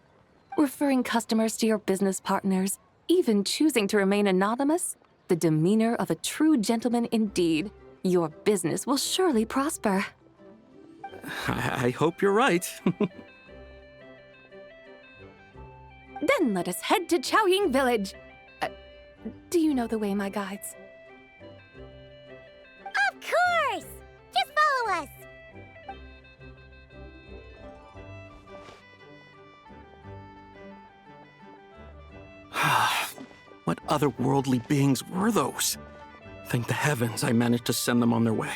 Referring customers to your business partners, even choosing to remain anonymous, the demeanor of a true gentleman indeed. Your business will surely prosper. I hope you're right. Then let us head to Chaoying Village. Do you know the way, my guides? Of course! Just follow us! What otherworldly beings were those? Thank the heavens I managed to send them on their way.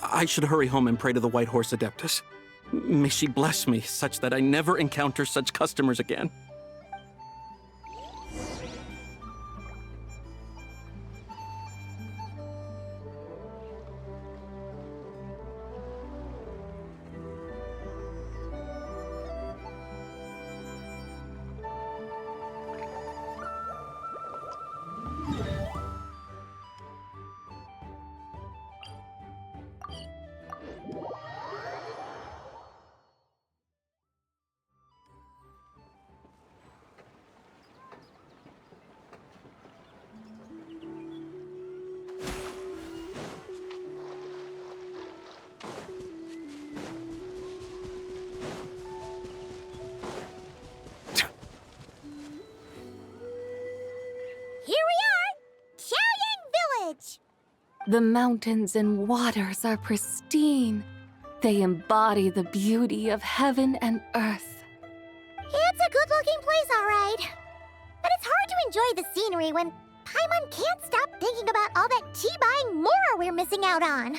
I should hurry home and pray to the White Horse Adeptus. May she bless me such that I never encounter such customers again. The mountains and waters are pristine. They embody the beauty of heaven and earth. It's a good-looking place, all right. But it's hard to enjoy the scenery when Paimon can't stop thinking about all that tea-buying Mora we're missing out on.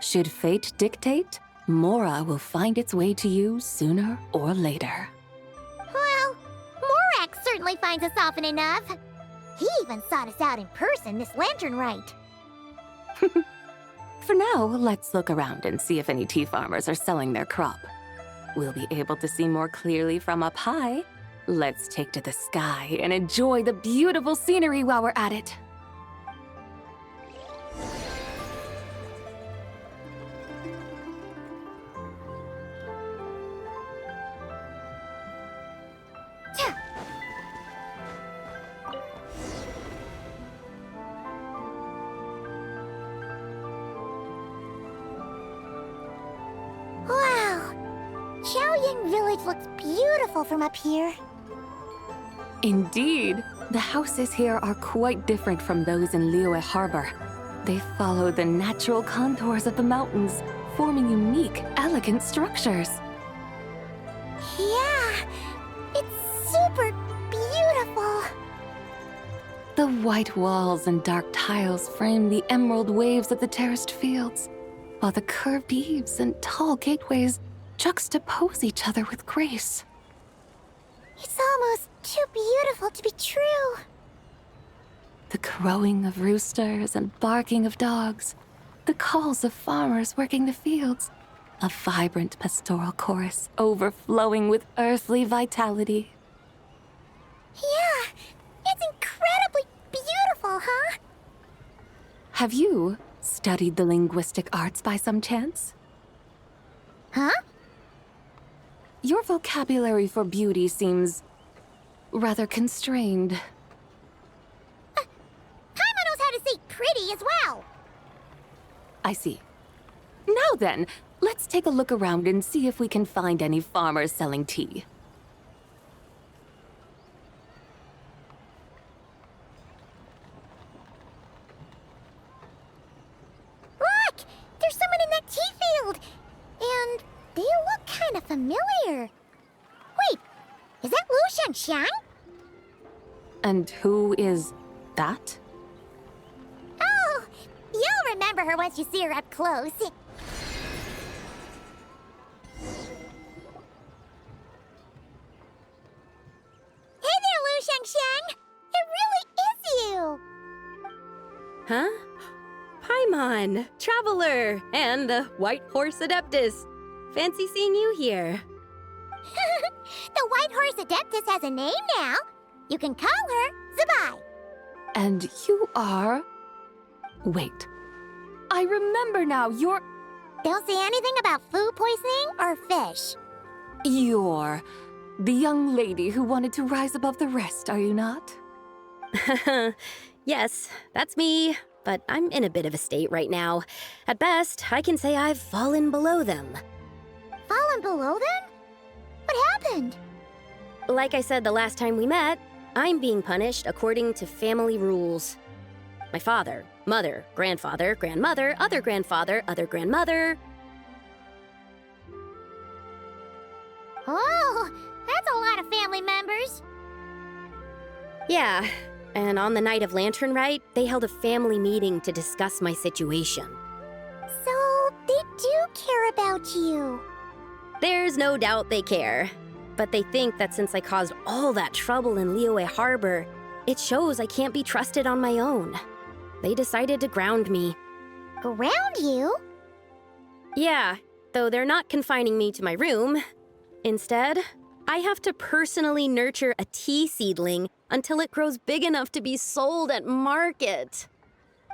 Should fate dictate, Mora will find its way to you sooner or later. Well, Morak certainly finds us often enough. He even sought us out in person this lantern rite. For now, let's look around and see if any tea farmers are selling their crop. We'll be able to see more clearly from up high. Let's take to the sky and enjoy the beautiful scenery while we're at it. Chaoying Village looks beautiful from up here. Indeed, the houses here are quite different from those in Liyue Harbor. They follow the natural contours of the mountains, forming unique, elegant structures. Yeah, it's super beautiful. The white walls and dark tiles frame the emerald waves of the terraced fields, while the curved eaves and tall gateways juxtapose each other with grace. It's almost too beautiful to be true. The crowing of roosters and barking of dogs, the calls of farmers working the fields, a vibrant pastoral chorus overflowing with earthly vitality. Yeah, it's incredibly beautiful, huh? Have you studied the linguistic arts by some chance? Huh? Your vocabulary for beauty seems rather constrained. Paimon knows how to say pretty as well. I see. Now then, let's take a look around and see if we can find any farmers selling tea. Look! There's someone in that tea field! And they look kind of familiar. Wait, is that Lu Xiangxiang? And who is that? Oh, you'll remember her once you see her up close. Hey there, Lu Xiangxiang! It really is you! Huh? Paimon, Traveler, and the White Horse Adeptus. Fancy seeing you here. The White Horse Adeptus has a name now. You can call her Zabai. And you are... Wait. I remember now, you're... Don't say anything about food poisoning or fish. You're the young lady who wanted to rise above the rest, are you not? Yes, that's me, but I'm in a bit of a state right now. At best, I can say I've fallen below them. Fallen below them? What happened? Like I said the last time we met, I'm being punished according to family rules. My father, mother, grandfather, grandmother, other grandfather, other grandmother. Oh, that's a lot of family members. Yeah, and on the night of Lantern Rite, they held a family meeting to discuss my situation. So, they do care about you. There's no doubt they care. But they think that since I caused all that trouble in Liyue Harbor, it shows I can't be trusted on my own. They decided to ground me. Ground you? Yeah, though they're not confining me to my room. Instead, I have to personally nurture a tea seedling until it grows big enough to be sold at market.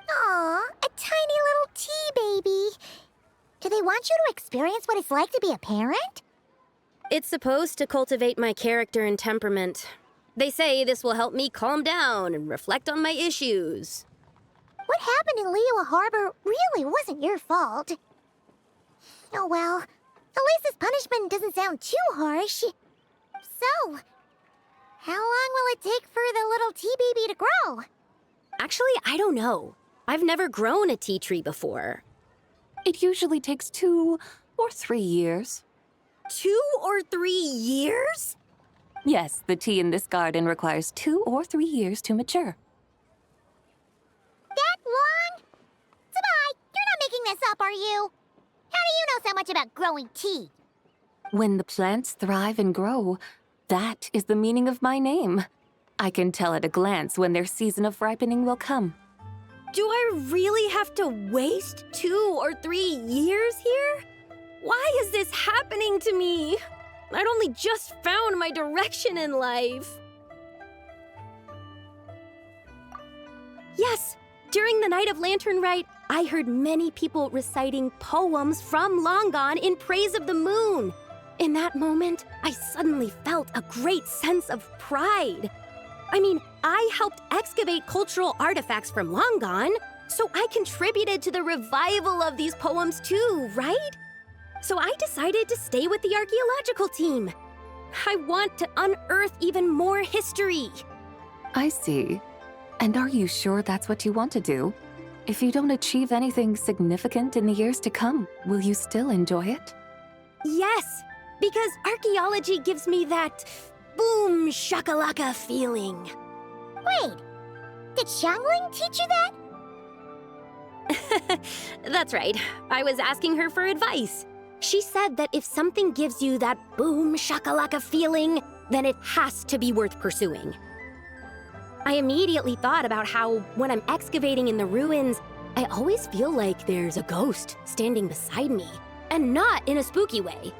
Aw, a tiny little tea baby. Do they want you to experience what it's like to be a parent? It's supposed to cultivate my character and temperament. They say this will help me calm down and reflect on my issues. What happened in Liyue Harbor really wasn't your fault. Oh well, at least this punishment doesn't sound too harsh. So, how long will it take for the little tea baby to grow? Actually, I don't know. I've never grown a tea tree before. It usually takes 2 or 3 years. 2 or 3 years? Yes, the tea in this garden requires 2 or 3 years to mature. That long? Zabai, you're not making this up, are you? How do you know so much about growing tea? When the plants thrive and grow, that is the meaning of my name. I can tell at a glance when their season of ripening will come. Do I really have to waste 2 or 3 years here? Why is this happening to me? I'd only just found my direction in life. Yes, during the night of Lantern Rite, I heard many people reciting poems from long gone in praise of the moon. In that moment, I suddenly felt a great sense of pride. I mean, I helped excavate cultural artifacts from long gone, so I contributed to the revival of these poems too, right? So I decided to stay with the archaeological team. I want to unearth even more history. I see. And are you sure that's what you want to do? If you don't achieve anything significant in the years to come, will you still enjoy it? Yes, because archaeology gives me that boom shakalaka feeling. Wait, did Xiangling teach you that? That's right. I was asking her for advice. She said that if something gives you that boom shakalaka feeling, then it has to be worth pursuing. I immediately thought about how when I'm excavating in the ruins, I always feel like there's a ghost standing beside me, and not in a spooky way.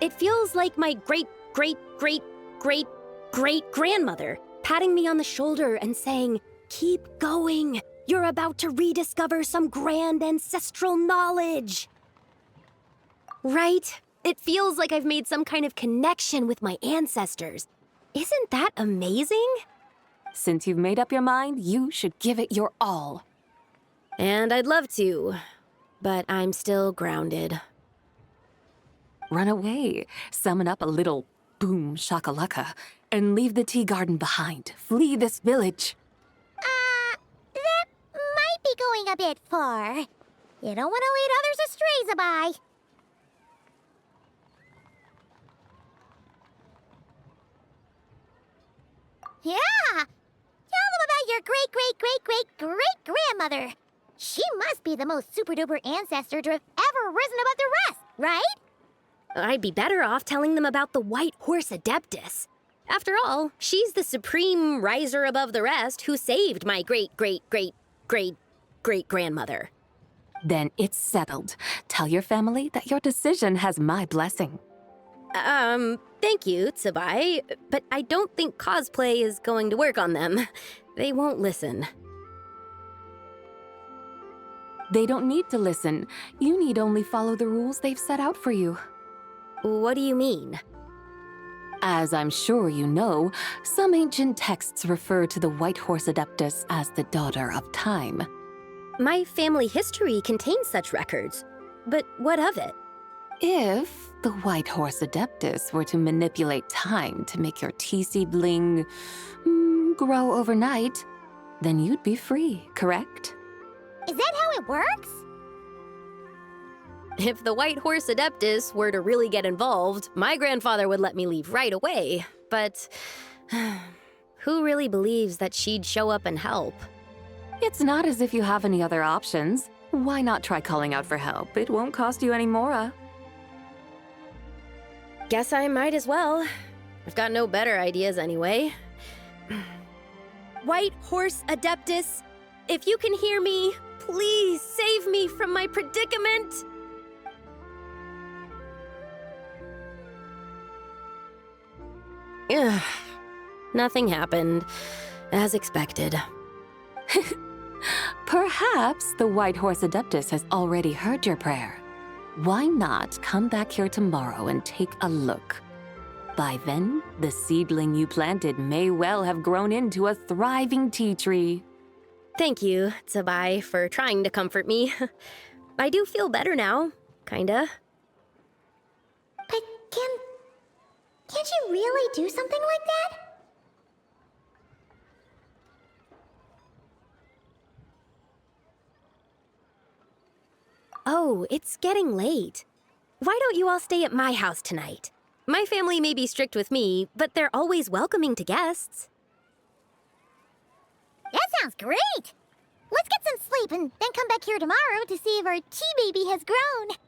It feels like my great-great-great-great-great-grandmother patting me on the shoulder and saying, "Keep going. You're about to rediscover some grand ancestral knowledge." Right? It feels like I've made some kind of connection with my ancestors. Isn't that amazing? Since you've made up your mind, you should give it your all. And I'd love to, but I'm still grounded. Run away, summon up a little boom shakalaka, and leave the tea garden behind. Flee this village. That might be going a bit far. You don't want to lead others astray, Zabai. Yeah! Tell them about your great-great-great-great-great-grandmother. She must be the most super-duper ancestor to have ever risen above the rest, right? I'd be better off telling them about the White Horse Adeptus. After all, she's the supreme riser above the rest who saved my great-great-great-great-great-grandmother. Then it's settled. Tell your family that your decision has my blessing. Thank you, Tsubai, but I don't think cosplay is going to work on them. They won't listen. They don't need to listen. You need only follow the rules they've set out for you. What do you mean? As I'm sure you know, some ancient texts refer to the White Horse Adeptus as the Daughter of Time. My family history contains such records, but what of it? If the White Horse Adeptus were to manipulate time to make your tea seedling grow overnight, then you'd be free, correct? Is that how it works? If the White Horse Adeptus were to really get involved, my grandfather would let me leave right away, but who really believes that she'd show up and help? It's not as if you have any other options. Why not try calling out for help? It won't cost you any more. Guess I might as well. I've got no better ideas anyway. White Horse Adeptus, if you can hear me, please save me from my predicament. Ugh. Nothing happened, as expected. Perhaps the White Horse Adeptus has already heard your prayer. Why not come back here tomorrow and take a look? By then, the seedling you planted may well have grown into a thriving tea tree. Thank you, Tsubai, for trying to comfort me. I do feel better now, kinda. But can't you really do something like that? Oh, it's getting late. Why don't you all stay at my house tonight? My family may be strict with me, but they're always welcoming to guests. That sounds great! Let's get some sleep and then come back here tomorrow to see if our tea baby has grown.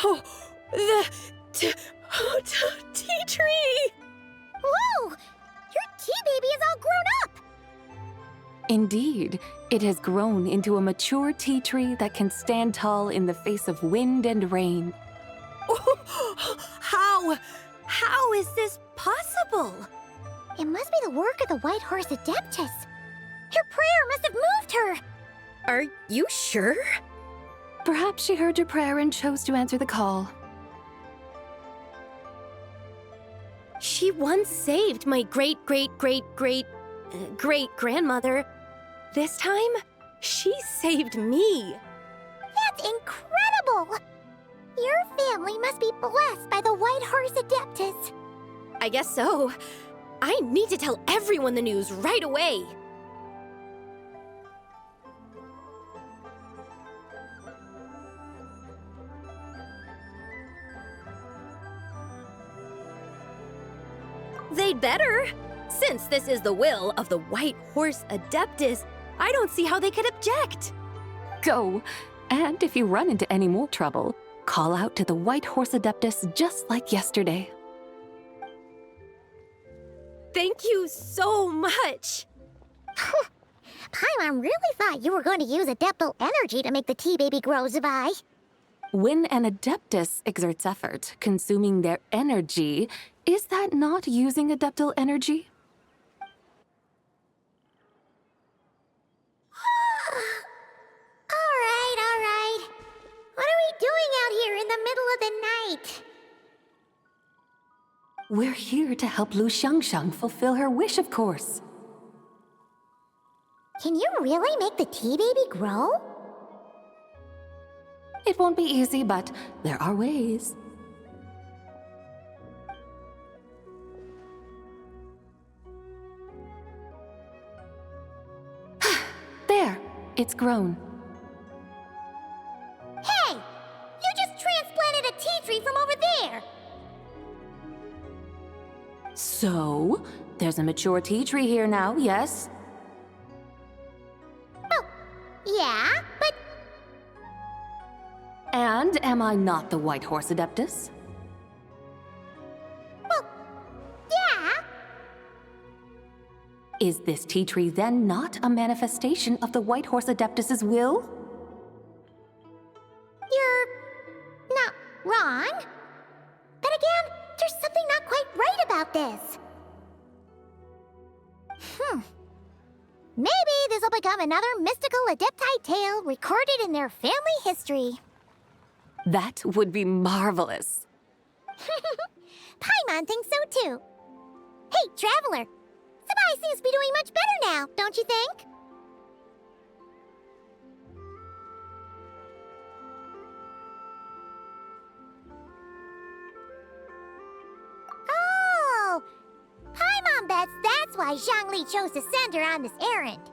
Oh, the tea tree! Whoa! Your tea baby is all grown up! Indeed, it has grown into a mature tea tree that can stand tall in the face of wind and rain. How is this possible? It must be the work of the White Horse Adeptus. Her prayer must have moved her. Are you sure? Perhaps she heard your prayer and chose to answer the call. She once saved my great-great-great-great-great-grandmother. This time, she saved me. That's incredible! Your family must be blessed by the White Horse Adeptus. I guess so. I need to tell everyone the news right away. They'd better. Since this is the will of the White Horse Adeptus, I don't see how they could object. Go! And if you run into any more trouble, call out to the White Horse Adeptus just like yesterday. Thank you so much! Paimon really thought you were going to use Adeptal energy to make the tea baby grow, Zabai. When an Adeptus exerts effort, consuming their energy, is that not using Adeptal energy? All right. What are we doing out here in the middle of the night? We're here to help Lu Xiangxiang fulfill her wish, of course. Can you really make the tea baby grow? It won't be easy, but there are ways. There, it's grown. Hey! You just transplanted a tea tree from over there! So, there's a mature tea tree here now, yes? Oh, yeah, but... And am I not the White Horse Adeptus? Well, yeah. Is this tea tree then not a manifestation of the White Horse Adeptus's will? You're not wrong. But again, there's something not quite right about this. Maybe this will become another mystical Adepti tale recorded in their family history. That would be marvelous. Paimon thinks so too. Hey, Traveler! Zabai seems to be doing much better now, don't you think? Oh! Paimon bets that's why Zhongli chose to send her on this errand.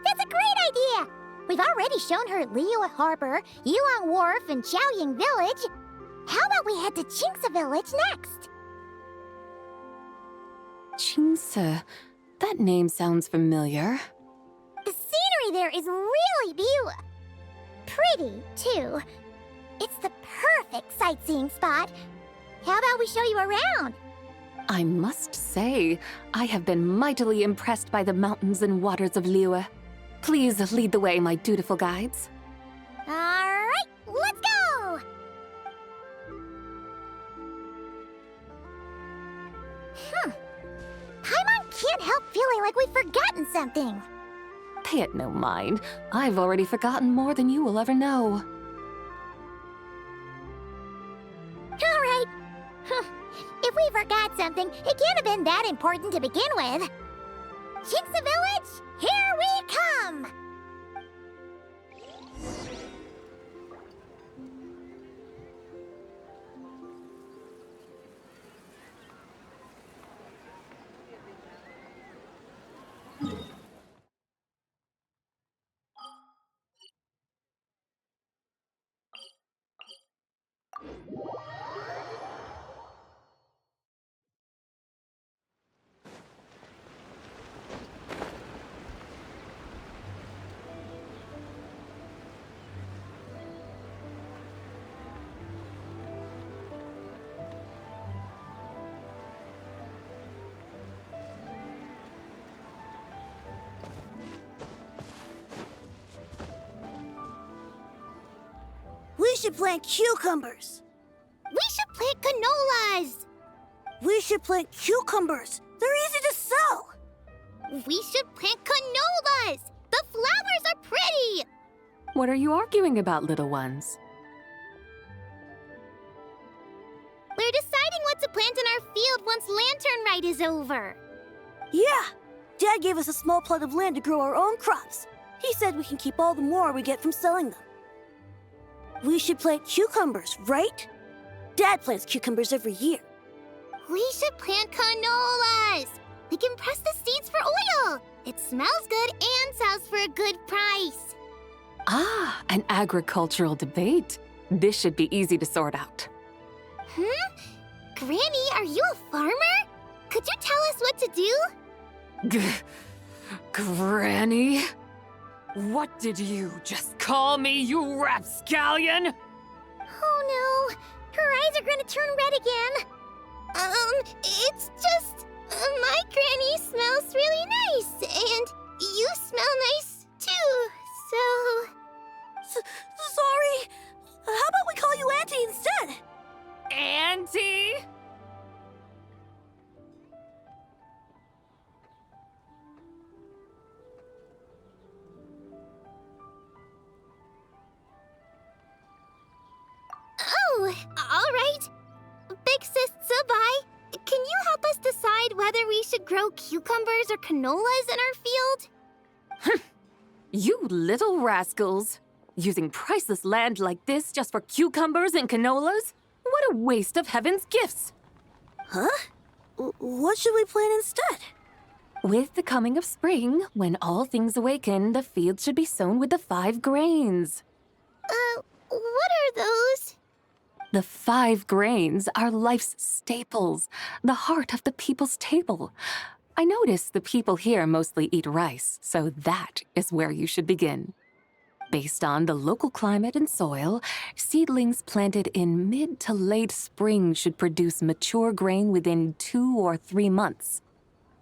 That's a great idea! We've already shown her Liyue Harbor, Yulong Wharf, and Xiaoying Village. How about we head to Qingce Village next? Qingce. That name sounds familiar. The scenery there is really pretty, too. It's the perfect sightseeing spot. How about we show you around? I must say, I have been mightily impressed by the mountains and waters of Liyue. Please lead the way, my dutiful guides. All right, let's go! Paimon can't help feeling like we've forgotten something. Pay it no mind. I've already forgotten more than you will ever know. All right. If we forgot something, it can't have been that important to begin with. Qingce Village, here we come! should plant cucumbers. We should plant canolas. We should plant cucumbers. They're easy to sell. We should plant canolas. The flowers are pretty. What are you arguing about, little ones? We're deciding what to plant in our field once Lantern Rite is over. Yeah. Dad gave us a small plot of land to grow our own crops. He said we can keep all the more we get from selling them. We should plant cucumbers, right? Dad plants cucumbers every year. We should plant canolas. We can press the seeds for oil. It smells good and sells for a good price. Ah, an agricultural debate. This should be easy to sort out. Granny, are you a farmer? Could you tell us what to do? Granny? What did you just call me, you rapscallion? Oh no, her eyes are gonna turn red again. It's just, my granny smells really nice, and you smell nice too, so... Sorry. How about we call you Auntie instead? Auntie? Oh, all right. Big Sis Tsubai, can you help us decide whether we should grow cucumbers or canolas in our field? You little rascals. Using priceless land like this just for cucumbers and canolas? What a waste of heaven's gifts! Huh? What should we plant instead? With the coming of spring, when all things awaken, the field should be sown with the 5 grains. What are those? The 5 grains are life's staples, the heart of the people's table. I notice the people here mostly eat rice, so that is where you should begin. Based on the local climate and soil, seedlings planted in mid to late spring should produce mature grain within 2 or 3 months.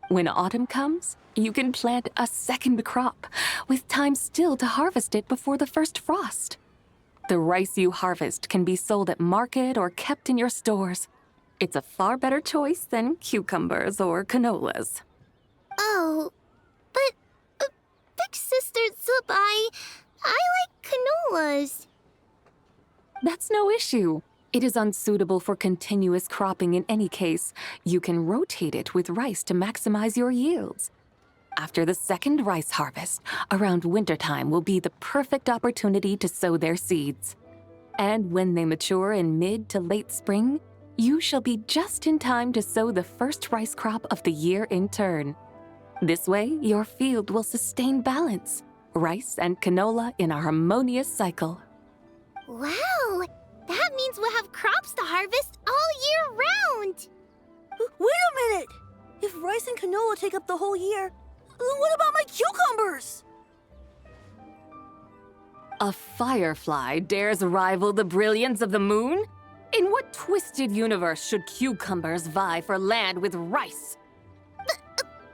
When autumn comes, you can plant a second crop, with time still to harvest it before the first frost. The rice you harvest can be sold at market or kept in your stores. It's a far better choice than cucumbers or canolas. Oh, but Big Sister Tsubai, I like canolas. That's no issue. It is unsuitable for continuous cropping in any case. You can rotate it with rice to maximize your yields. After the second rice harvest, around wintertime will be the perfect opportunity to sow their seeds. And when they mature in mid to late spring, you shall be just in time to sow the first rice crop of the year in turn. This way, your field will sustain balance, rice and canola in a harmonious cycle. Wow! That means we'll have crops to harvest all year round! Wait a minute! If rice and canola take up the whole year, what about my cucumbers? A firefly dares rival the brilliance of the moon? In what twisted universe should cucumbers vie for land with rice?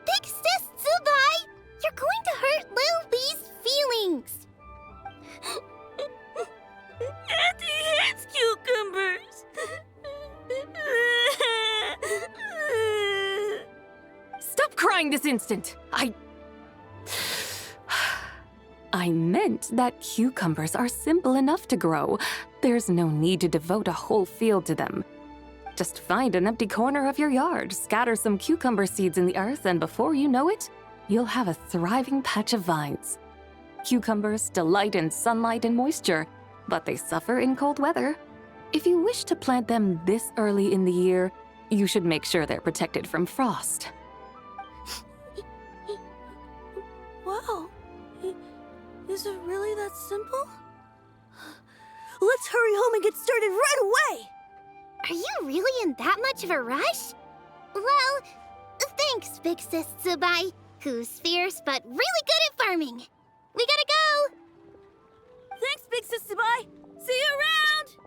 Big Sis Tsubai, you're going to hurt Lil Lee's feelings. Auntie hates cucumbers. Stop crying this instant! I meant that cucumbers are simple enough to grow. There's no need to devote a whole field to them. Just find an empty corner of your yard, scatter some cucumber seeds in the earth, and before you know it, you'll have a thriving patch of vines. Cucumbers delight in sunlight and moisture, but they suffer in cold weather. If you wish to plant them this early in the year, you should make sure they're protected from frost. Wow. Is it really that simple? Let's hurry home and get started right away! Are you really in that much of a rush? Well, thanks, Big Sis Tsubai, who's fierce but really good at farming. We gotta go! Thanks, Big Sis Tsubai! See you around!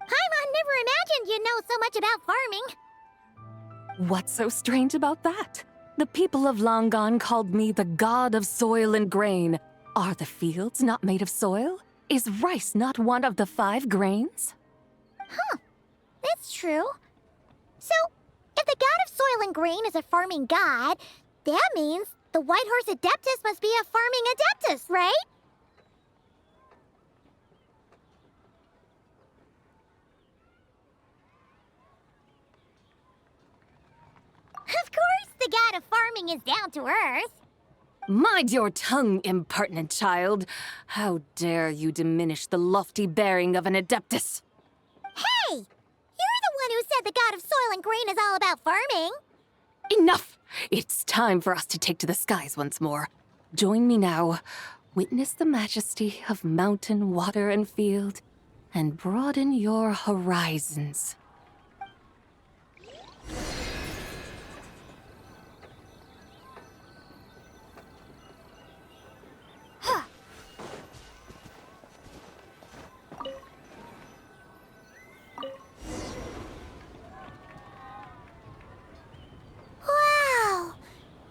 Paimon never imagined you'd know so much about farming. What's so strange about that? The people of Longon called me the god of soil and grain. Are the fields not made of soil? Is rice not one of the 5 grains? Huh. That's true. So, if the god of soil and grain is a farming god, that means the White Horse Adeptus must be a farming adeptus, right? Of course, the god of farming is down to earth. Mind your tongue, impertinent child. How dare you diminish the lofty bearing of an adeptus? Hey! You're the one who said the god of soil and grain is all about farming. Enough! It's time for us to take to the skies once more. Join me now. Witness the majesty of mountain, water, and field, and broaden your horizons. Wow!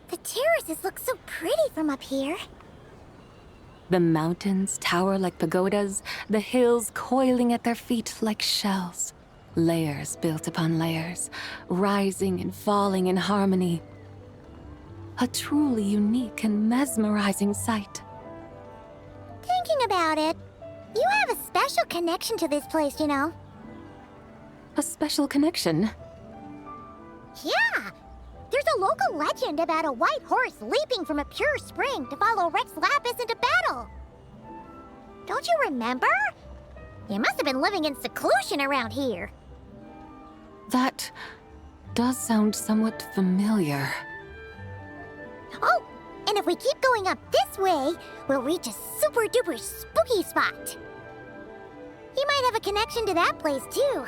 The terraces look so pretty from up here. The mountains tower like pagodas, the hills coiling at their feet like shells. Layers built upon layers, rising and falling in harmony. A truly unique and mesmerizing sight. Thinking about it, you have a special connection to this place, you know. A special connection? Yeah! There's a local legend about a white horse leaping from a pure spring to follow Rex Lapis into battle. Don't you remember? You must have been living in seclusion around here. That does sound somewhat familiar. Oh, and if we keep going up this way, we'll reach a super-duper spooky spot. You might have a connection to that place, too.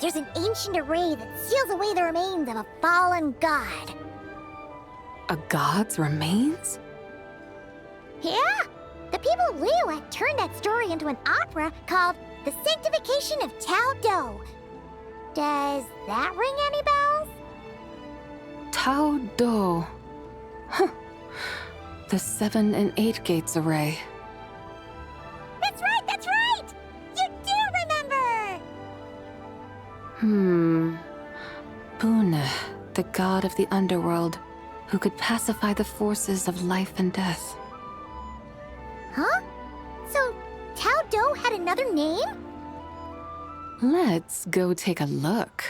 There's an ancient array that seals away the remains of a fallen god. A god's remains? Yeah! The people Leo had turned that story into an opera called The Sanctification of Tao Do. Does that ring any bells? Tao Do. Huh. The 7 and 8 gates array. That's right, that's right! You do remember! Buna, the god of the underworld, who could pacify the forces of life and death. Huh? So, Tao Do had another name? Let's go take a look.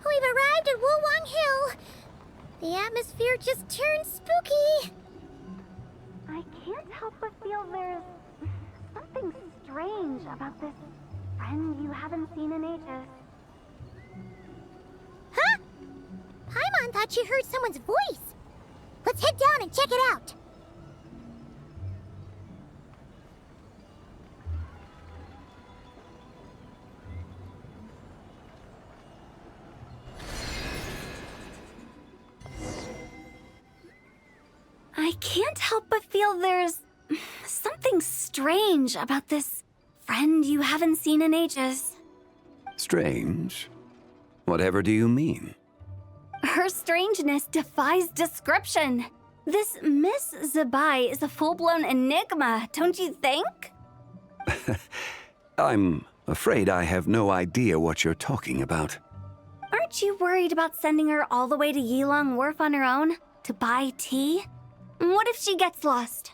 We've arrived at Wulwang Hill. The atmosphere just turned spooky. I can't help but feel there's something strange about this friend you haven't seen in ages. Huh? Paimon thought she heard someone's voice. Let's head down and check it out. I can't help but feel there's something strange about this friend you haven't seen in ages. Strange? Whatever do you mean? Her strangeness defies description. This Miss Zabai is a full-blown enigma, don't you think? I'm afraid I have no idea what you're talking about. Aren't you worried about sending her all the way to Yilong Wharf on her own to buy tea? What if she gets lost?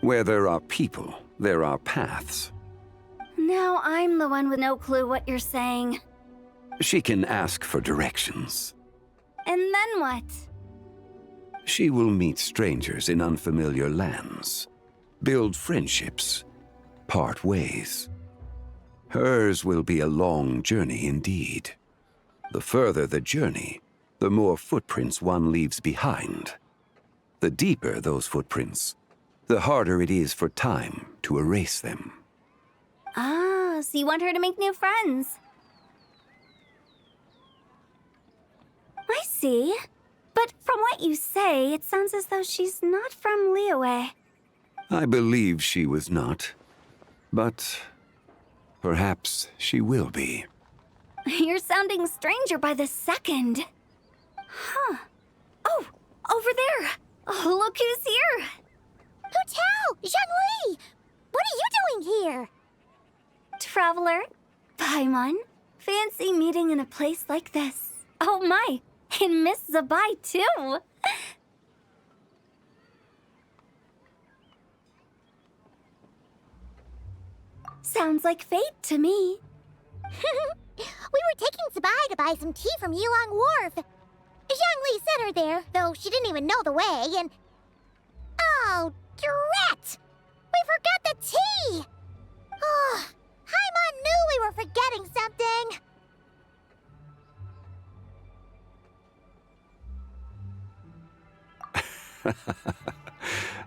Where there are people, there are paths. Now I'm the one with no clue what you're saying. She can ask for directions. And then what? She will meet strangers in unfamiliar lands, build friendships, part ways. Hers will be a long journey indeed. The further the journey, the more footprints one leaves behind. The deeper those footprints, the harder it is for time to erase them. Ah, so you want her to make new friends. I see. But from what you say, it sounds as though she's not from Liyue. I believe she was not. But perhaps she will be. You're sounding stranger by the second. Huh. Oh, over there. Oh, look who's here. Hu Tao! Zhongli! What are you doing here? Traveler, Paimon, fancy meeting in a place like this. Oh my, and Miss Zabai too. Sounds like fate to me. We were taking Zabai to buy some tea from Yilong Wharf. Zhongli sent her there, though she didn't even know the way, and... Oh, drat! We forgot the tea! Oh, Paimon knew we were forgetting something!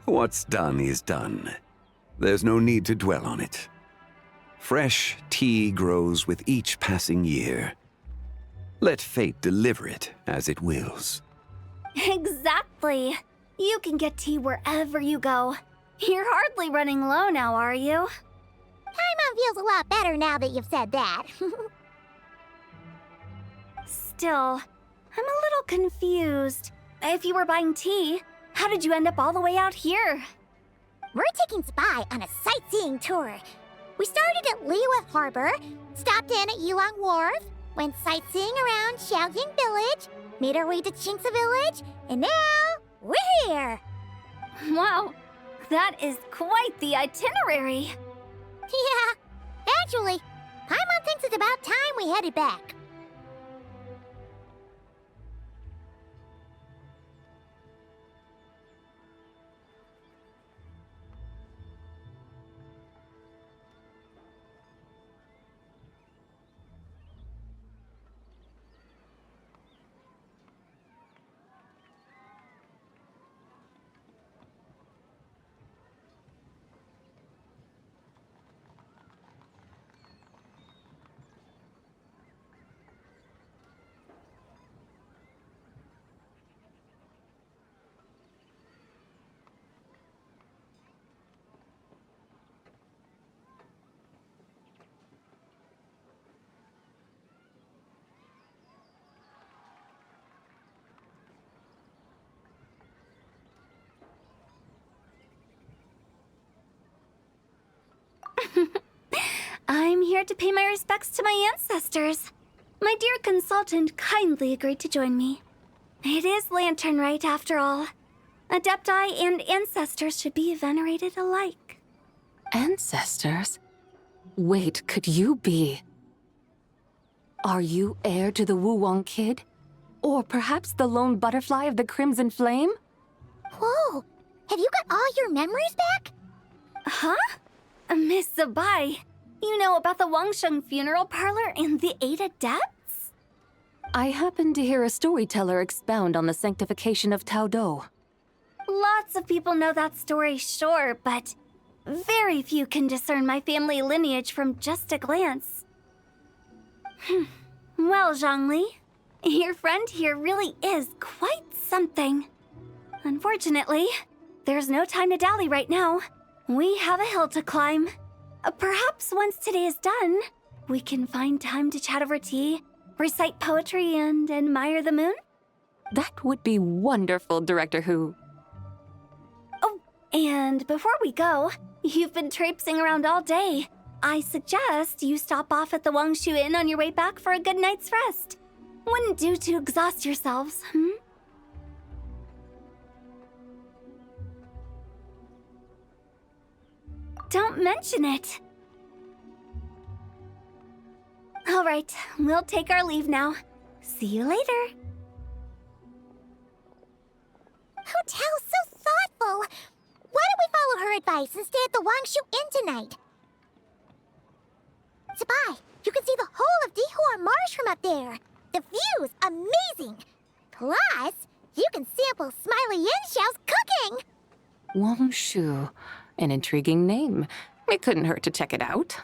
What's done is done. There's no need to dwell on it. Fresh tea grows with each passing year. Let fate deliver it as it wills. Exactly. You can get tea wherever you go. You're hardly running low now, are you? Paimon feels a lot better now that you've said that. Still, I'm a little confused. If you were buying tea, how did you end up all the way out here? We're taking Zabai on a sightseeing tour. We started at Liyue Harbor, stopped in at Yilong Wharf, went sightseeing around Xiaoying Village, made our way to Qingce Village, and now we're here! Wow, that is quite the itinerary. Yeah, actually, Paimon thinks it's about time we headed back. I'm here to pay my respects to my ancestors. My dear consultant kindly agreed to join me. It is Lantern Rite, after all. Adepti and ancestors should be venerated alike. Ancestors? Wait, could you be? Are you heir to the Wu-Wong kid? Or perhaps the lone butterfly of the Crimson Flame? Whoa! Have you got all your memories back? Huh? Miss Zabai, you know about the Wangsheng funeral parlor and the 8 adepts? I happened to hear a storyteller expound on the sanctification of Tao Do. Lots of people know that story, sure, but very few can discern my family lineage from just a glance. Well, Zhongli, your friend here really is quite something. Unfortunately, there's no time to dally right now. We have a hill to climb. Perhaps once today is done, we can find time to chat over tea, recite poetry, and admire the moon? That would be wonderful, Director Hu. Oh, and before we go, you've been traipsing around all day. I suggest you stop off at the Wangshu Inn on your way back for a good night's rest. Wouldn't do to exhaust yourselves, Don't mention it. All right, we'll take our leave now. See you later. Hu Tao's so thoughtful. Why don't we follow her advice and stay at the Wangshu Inn tonight? Zabai, you can see the whole of Dihua Marsh from up there. The view's amazing. Plus, you can sample Smiley Yinshao's cooking. Wangshu. An intriguing name. It couldn't hurt to check it out.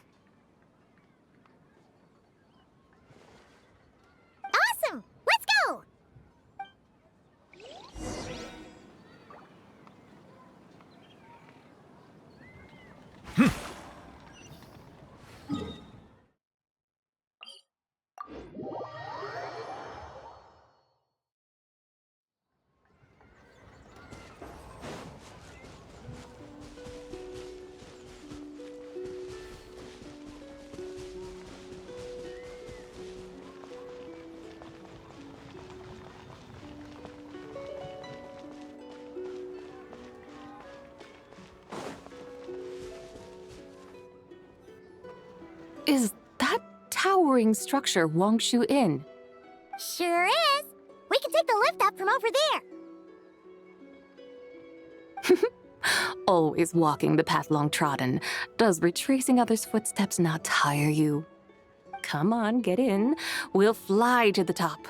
Is that towering structure Wangshu Inn? Sure is. We can take the lift up from over there. Always walking the path long trodden. Does retracing others' footsteps not tire you? Come on, get in. We'll fly to the top.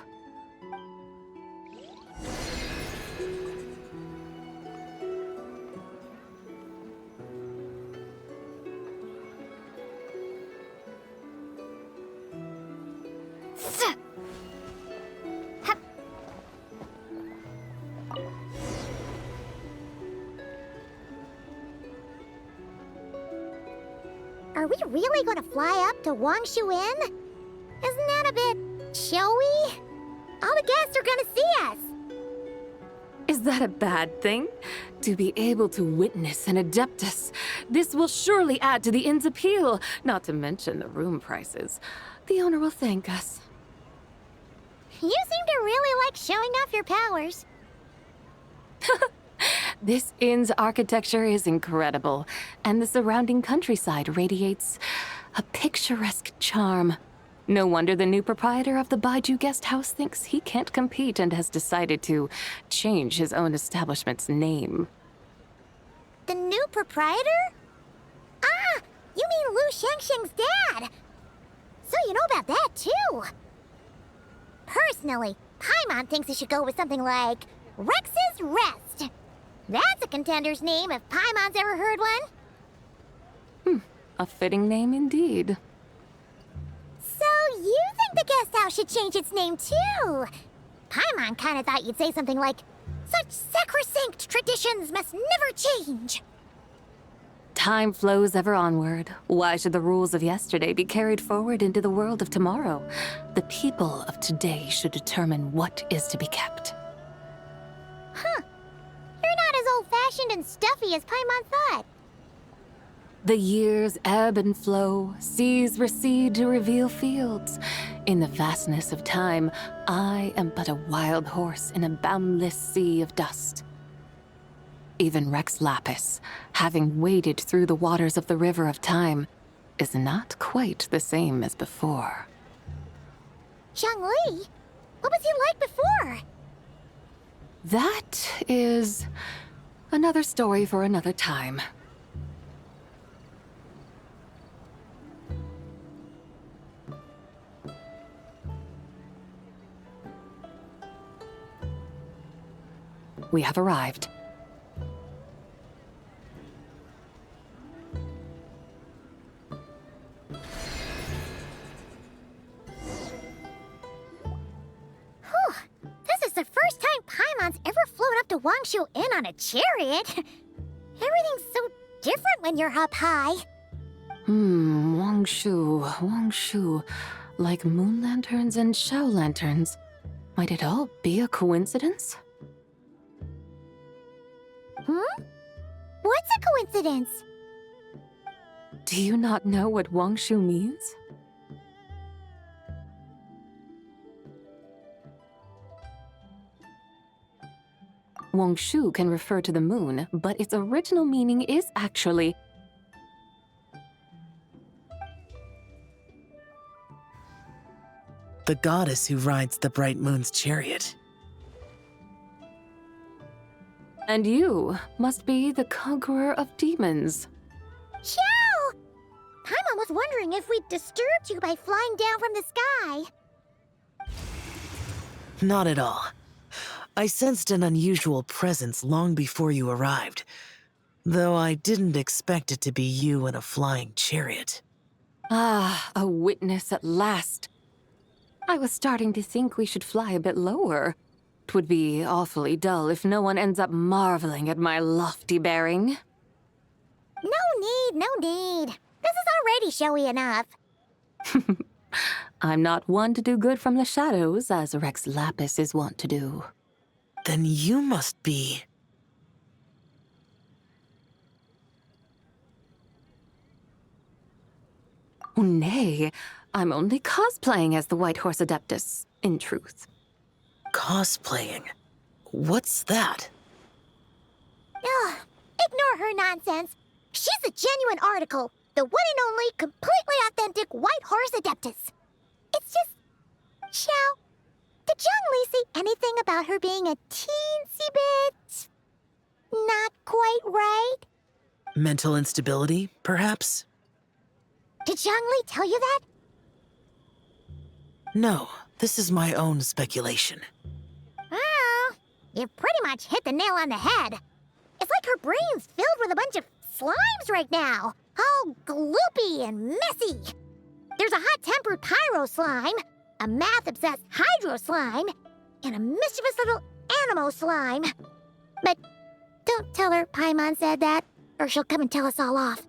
Are we really going to fly up to Wangshu Inn? Isn't that a bit showy? All the guests are going to see us. Is that a bad thing? To be able to witness an Adeptus. This will surely add to the inn's appeal, not to mention the room prices. The owner will thank us. You seem to really like showing off your powers. This inn's architecture is incredible, and the surrounding countryside radiates a picturesque charm. No wonder the new proprietor of the Baiju guest house thinks he can't compete and has decided to change his own establishment's name. The new proprietor? Ah, you mean Lu Shengsheng's dad. So you know about that, too. Personally, Paimon thinks it should go with something like Rex's Rest. That's a contender's name if Paimon's ever heard one. A fitting name indeed. So you think the guest house should change its name, too? Paimon kinda thought you'd say something like, such sacrosanct traditions must never change. Time flows ever onward. Why should the rules of yesterday be carried forward into the world of tomorrow? The people of today should determine what is to be kept. Huh. You're not as old-fashioned and stuffy as Paimon thought. The years ebb and flow, seas recede to reveal fields. In the vastness of time, I am but a wild horse in a boundless sea of dust. Even Rex Lapis, having waded through the waters of the river of time, is not quite the same as before. Zhongli? What was he like before? That is another story for another time. We have arrived. Whew. This is the first time Paimon's ever flown up to Wangshu Inn on a chariot. Everything's so different when you're up high. Wangshu. Like moon lanterns and Shao lanterns. Might it all be a coincidence? What's a coincidence? Do you not know what Wangshu means? Wangshu can refer to the moon, but its original meaning is actually the goddess who rides the bright moon's chariot. And you must be the conqueror of demons. Chow! Paimon was wondering if we'd disturbed you by flying down from the sky. Not at all. I sensed an unusual presence long before you arrived, though I didn't expect it to be you in a flying chariot. Ah, a witness at last. I was starting to think we should fly a bit lower. 'Twould be awfully dull if no one ends up marveling at my lofty bearing. No need. This is already showy enough. I'm not one to do good from the shadows, as Rex Lapis is wont to do. Then you must be... Nay, I'm only cosplaying as the White Horse Adeptus, in truth. Cosplaying? What's that? Ugh, ignore her nonsense. She's a genuine article. The one and only, completely authentic White Horse Adeptus. It's just... Xiao, did Zhongli say anything about her being a teensy bit... not quite right? Mental instability, perhaps? Did Zhongli tell you that? No, this is my own speculation. Well, you pretty much hit the nail on the head. It's like her brain's filled with a bunch of slimes right now. All gloopy and messy. There's a hot-tempered pyro slime, a math-obsessed hydro slime, and a mischievous little animal slime. But don't tell her Paimon said that, or she'll come and tell us all off.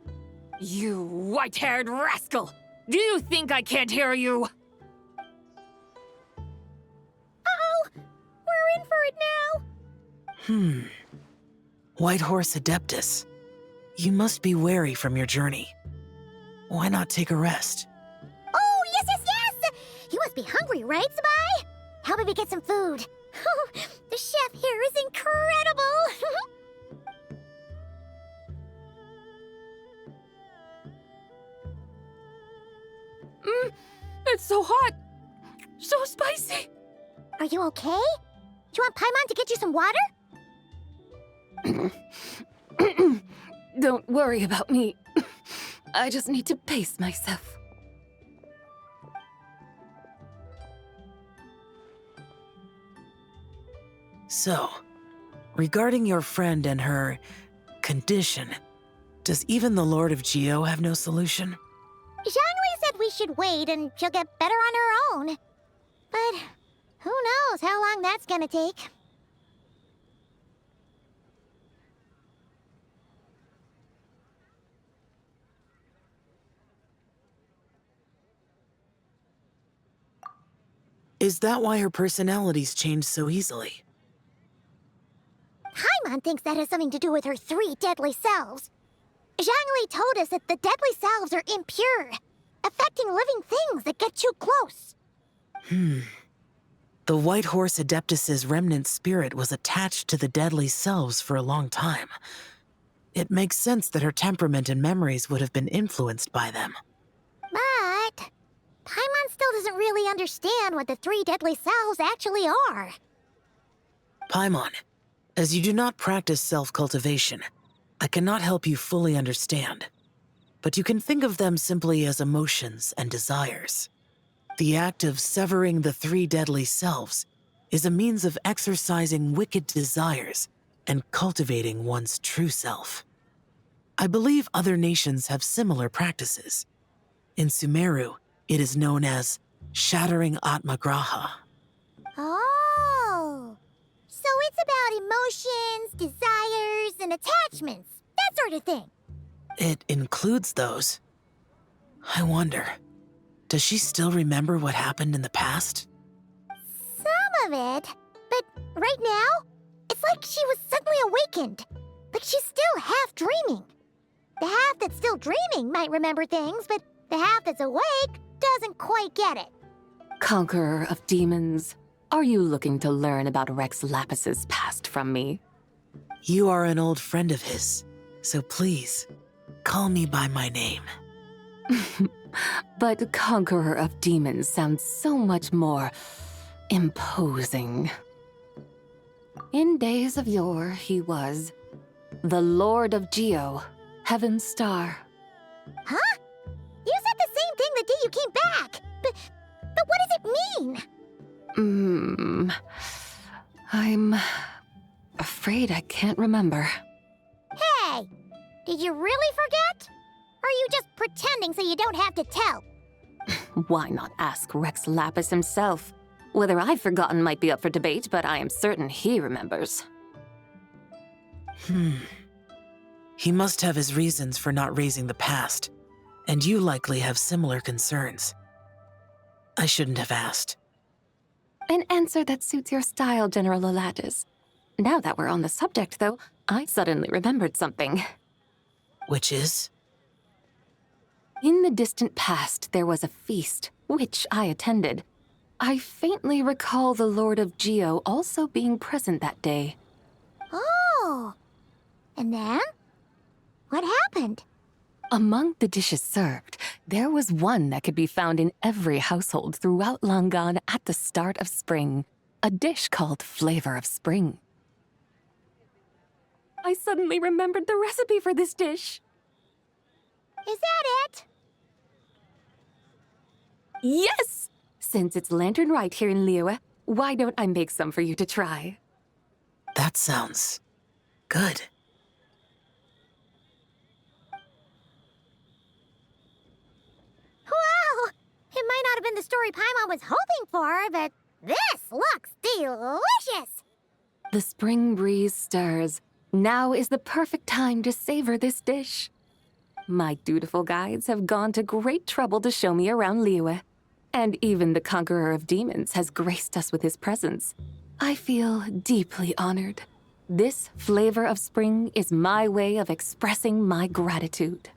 You white-haired rascal! Do you think I can't hear you? Uh-oh! We're in for it now! White Horse Adeptus. You must be weary from your journey. Why not take a rest? Oh, yes, yes, yes! You must be hungry, right, Sabai? How about we get some food? The chef here is incredible! It's so hot! So spicy! Are you okay? Do you want Paimon to get you some water? Don't worry about me. I just need to pace myself. So, regarding your friend and her condition, does even the Lord of Geo have no solution? Zhongli said we should wait and she'll get better on her own. But who knows how long that's gonna take. Is that why her personalities change so easily? Paimon thinks that has something to do with her 3 deadly selves. Zhongli told us that the deadly selves are impure, affecting living things that get too close. The White Horse Adeptus's remnant spirit was attached to the deadly selves for a long time. It makes sense that her temperament and memories would have been influenced by them. But Paimon still doesn't really understand what the 3 deadly selves actually are. Paimon, as you do not practice self-cultivation, I cannot help you fully understand. But you can think of them simply as emotions and desires. The act of severing the 3 deadly selves is a means of exercising wicked desires and cultivating one's true self. I believe other nations have similar practices. In Sumeru, it is known as shattering Atmagraha. Oh, so it's about emotions, desires, and attachments, that sort of thing. It includes those. I wonder, does she still remember what happened in the past? Some of it, but right now, it's like she was suddenly awakened. Like she's still half dreaming. The half that's still dreaming might remember things, but the half that's awake doesn't quite get it. Conqueror of demons, are you looking to learn about Rex Lapis's past from me? You are an old friend of his, so please, call me by my name. But Conqueror of Demons sounds so much more imposing. In days of yore, he was the Lord of Geo, Heaven's Star. Huh? You said the same thing the day you came back, but what does it mean? I'm afraid I can't remember. Hey, did you really forget? Or are you just pretending so you don't have to tell? Why not ask Rex Lapis himself? Whether I've forgotten might be up for debate, but I am certain he remembers. He must have his reasons for not raising the past, and you likely have similar concerns. I shouldn't have asked. An answer that suits your style, General Elatis. Now that we're on the subject, though, I suddenly remembered something. Which is? In the distant past, there was a feast, which I attended. I faintly recall the Lord of Geo also being present that day. Oh! And then? What happened? Among the dishes served, there was one that could be found in every household throughout Langan at the start of spring. A dish called Flavor of Spring. I suddenly remembered the recipe for this dish. Is that it? Yes! Since it's Lantern Rite here in Liyue, why don't I make some for you to try? That sounds good. Wow! It might not have been the story Paimon was hoping for, but this looks delicious! The spring breeze stirs. Now is the perfect time to savor this dish. My dutiful guides have gone to great trouble to show me around Liyue. And even the Conqueror of Demons has graced us with his presence. I feel deeply honored. This Flavor of Spring is my way of expressing my gratitude.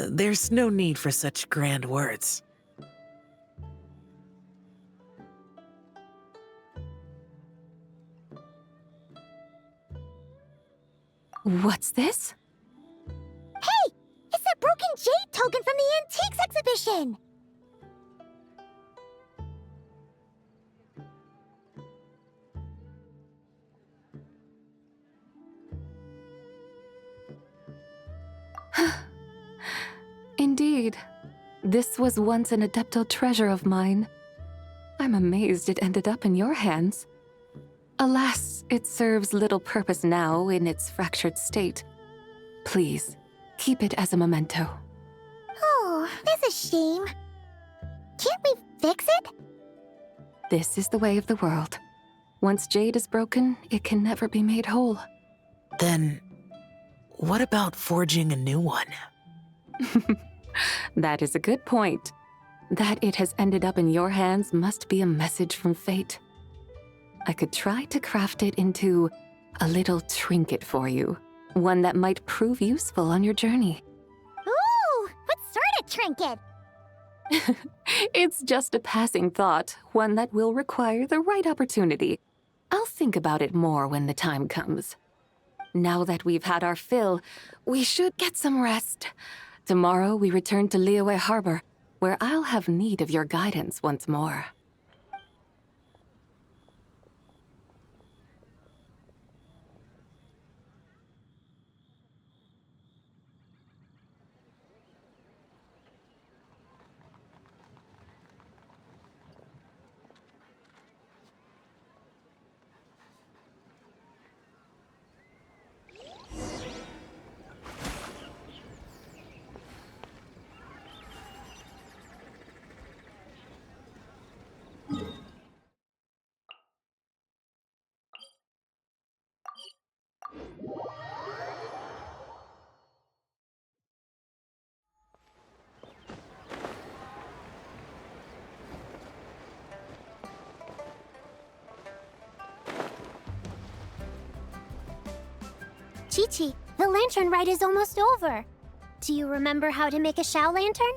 There's no need for such grand words. What's this? Hey! It's that broken jade token from the Antiques exhibition! Indeed. This was once an Adepto treasure of mine. I'm amazed it ended up in your hands. Alas, it serves little purpose now in its fractured state. Please, keep it as a memento. Oh, that's a shame. Can't we fix it? This is the way of the world. Once jade is broken, it can never be made whole. Then, what about forging a new one? That is a good point. That it has ended up in your hands must be a message from fate. I could try to craft it into a little trinket for you. One that might prove useful on your journey. Ooh, what sort of trinket? It's just a passing thought, one that will require the right opportunity. I'll think about it more when the time comes. Now that we've had our fill, we should get some rest. Tomorrow we return to Liyue Harbor, where I'll have need of your guidance once more. Chi-Chi, the lantern rite is almost over. Do you remember how to make a Shao lantern?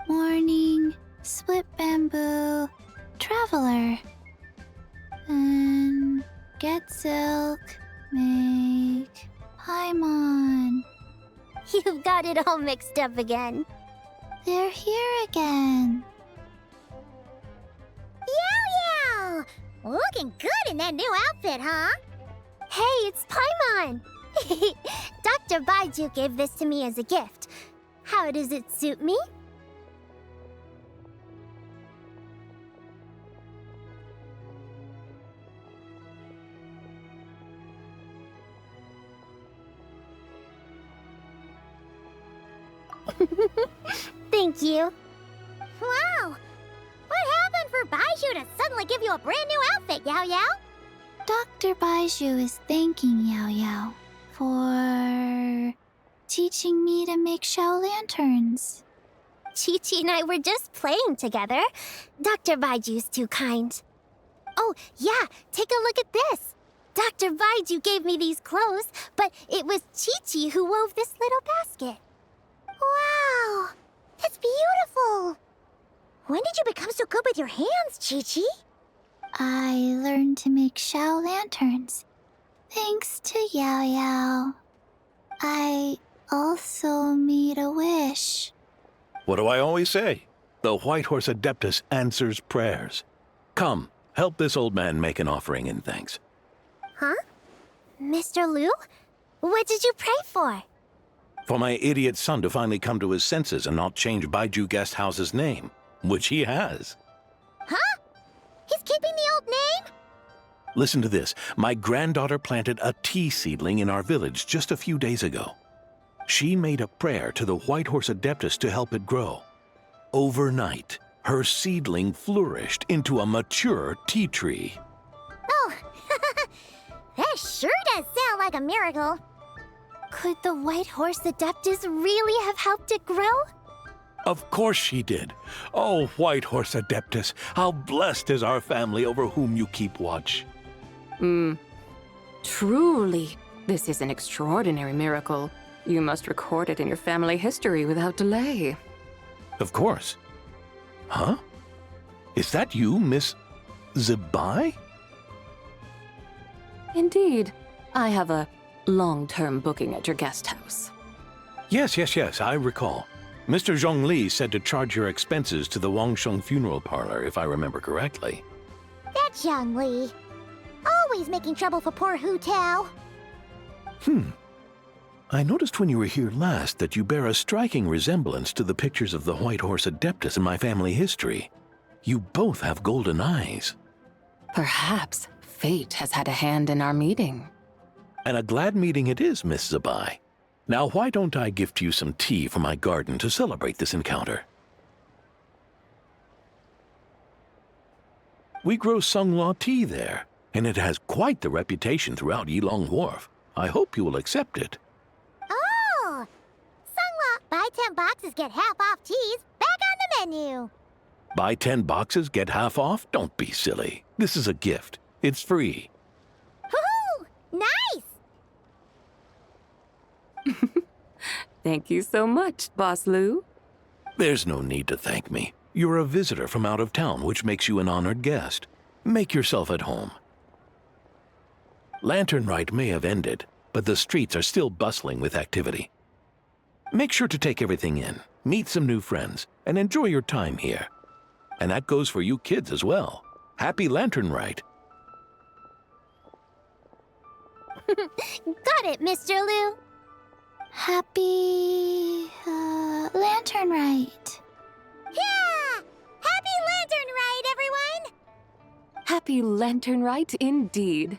Morning, split bamboo, traveler. And get silk, make Paimon. You've got it all mixed up again. They're here again. Yow Yow! Looking good in that new outfit, huh? Hey, it's Paimon! Dr. Baiju gave this to me as a gift. How does it suit me? Thank you. Wow! What happened for Baiju to suddenly give you a brand new outfit, Yao Yao? Dr. Baiju is thanking Yao Yao for teaching me to make Shao lanterns. Chi-Chi and I were just playing together. Dr. Baiju's too kind. Oh, yeah, take a look at this. Dr. Baiju gave me these clothes, but it was Chi-Chi who wove this little basket. Wow, that's beautiful. When did you become so good with your hands, Chi-Chi? I learned to make Xiao lanterns, thanks to Yao Yao. I also made a wish. What do I always say? The White Horse Adeptus answers prayers. Come, help this old man make an offering in thanks. Huh? Mr. Liu? What did you pray for? For my idiot son to finally come to his senses and not change Baiju Guest House's name, which he has. Huh? He's keeping the old name? Listen to this. My granddaughter planted a tea seedling in our village just a few days ago. She made a prayer to the White Horse Adeptus to help it grow. Overnight, her seedling flourished into a mature tea tree. Oh, that sure does sound like a miracle. Could the White Horse Adeptus really have helped it grow? Of course she did. Oh, White Horse Adeptus, how blessed is our family over whom you keep watch. Truly, this is an extraordinary miracle. You must record it in your family history without delay. Of course. Huh? Is that you, Miss Zibai? Indeed. I have a long-term booking at your guest house. Yes, I recall. Mr. Zhongli said to charge your expenses to the Wangsheng funeral parlor, if I remember correctly. That Zhongli. Always making trouble for poor Hu Tao. I noticed when you were here last that you bear a striking resemblance to the pictures of the White Horse Adeptus in my family history. You both have golden eyes. Perhaps fate has had a hand in our meeting. And a glad meeting it is, Miss Zibai. Now, why don't I gift you some tea from my garden to celebrate this encounter? We grow Sunglaw tea there, and it has quite the reputation throughout Yilong Wharf. I hope you will accept it. Oh! Sunglaw, buy 10 boxes, get half off teas. Back on the menu. Buy 10 boxes, get half off? Don't be silly. This is a gift. It's free. Woohoo! Nice! Thank you so much, Boss Liu. There's no need to thank me. You're a visitor from out of town, which makes you an honored guest. Make yourself at home. Lantern Rite may have ended, but the streets are still bustling with activity. Make sure to take everything in, meet some new friends, and enjoy your time here. And that goes for you kids as well. Happy Lantern Rite. Got it, Mr. Liu. Happy... Lantern Rite. Yeah! Happy Lantern Rite, everyone! Happy Lantern Rite indeed.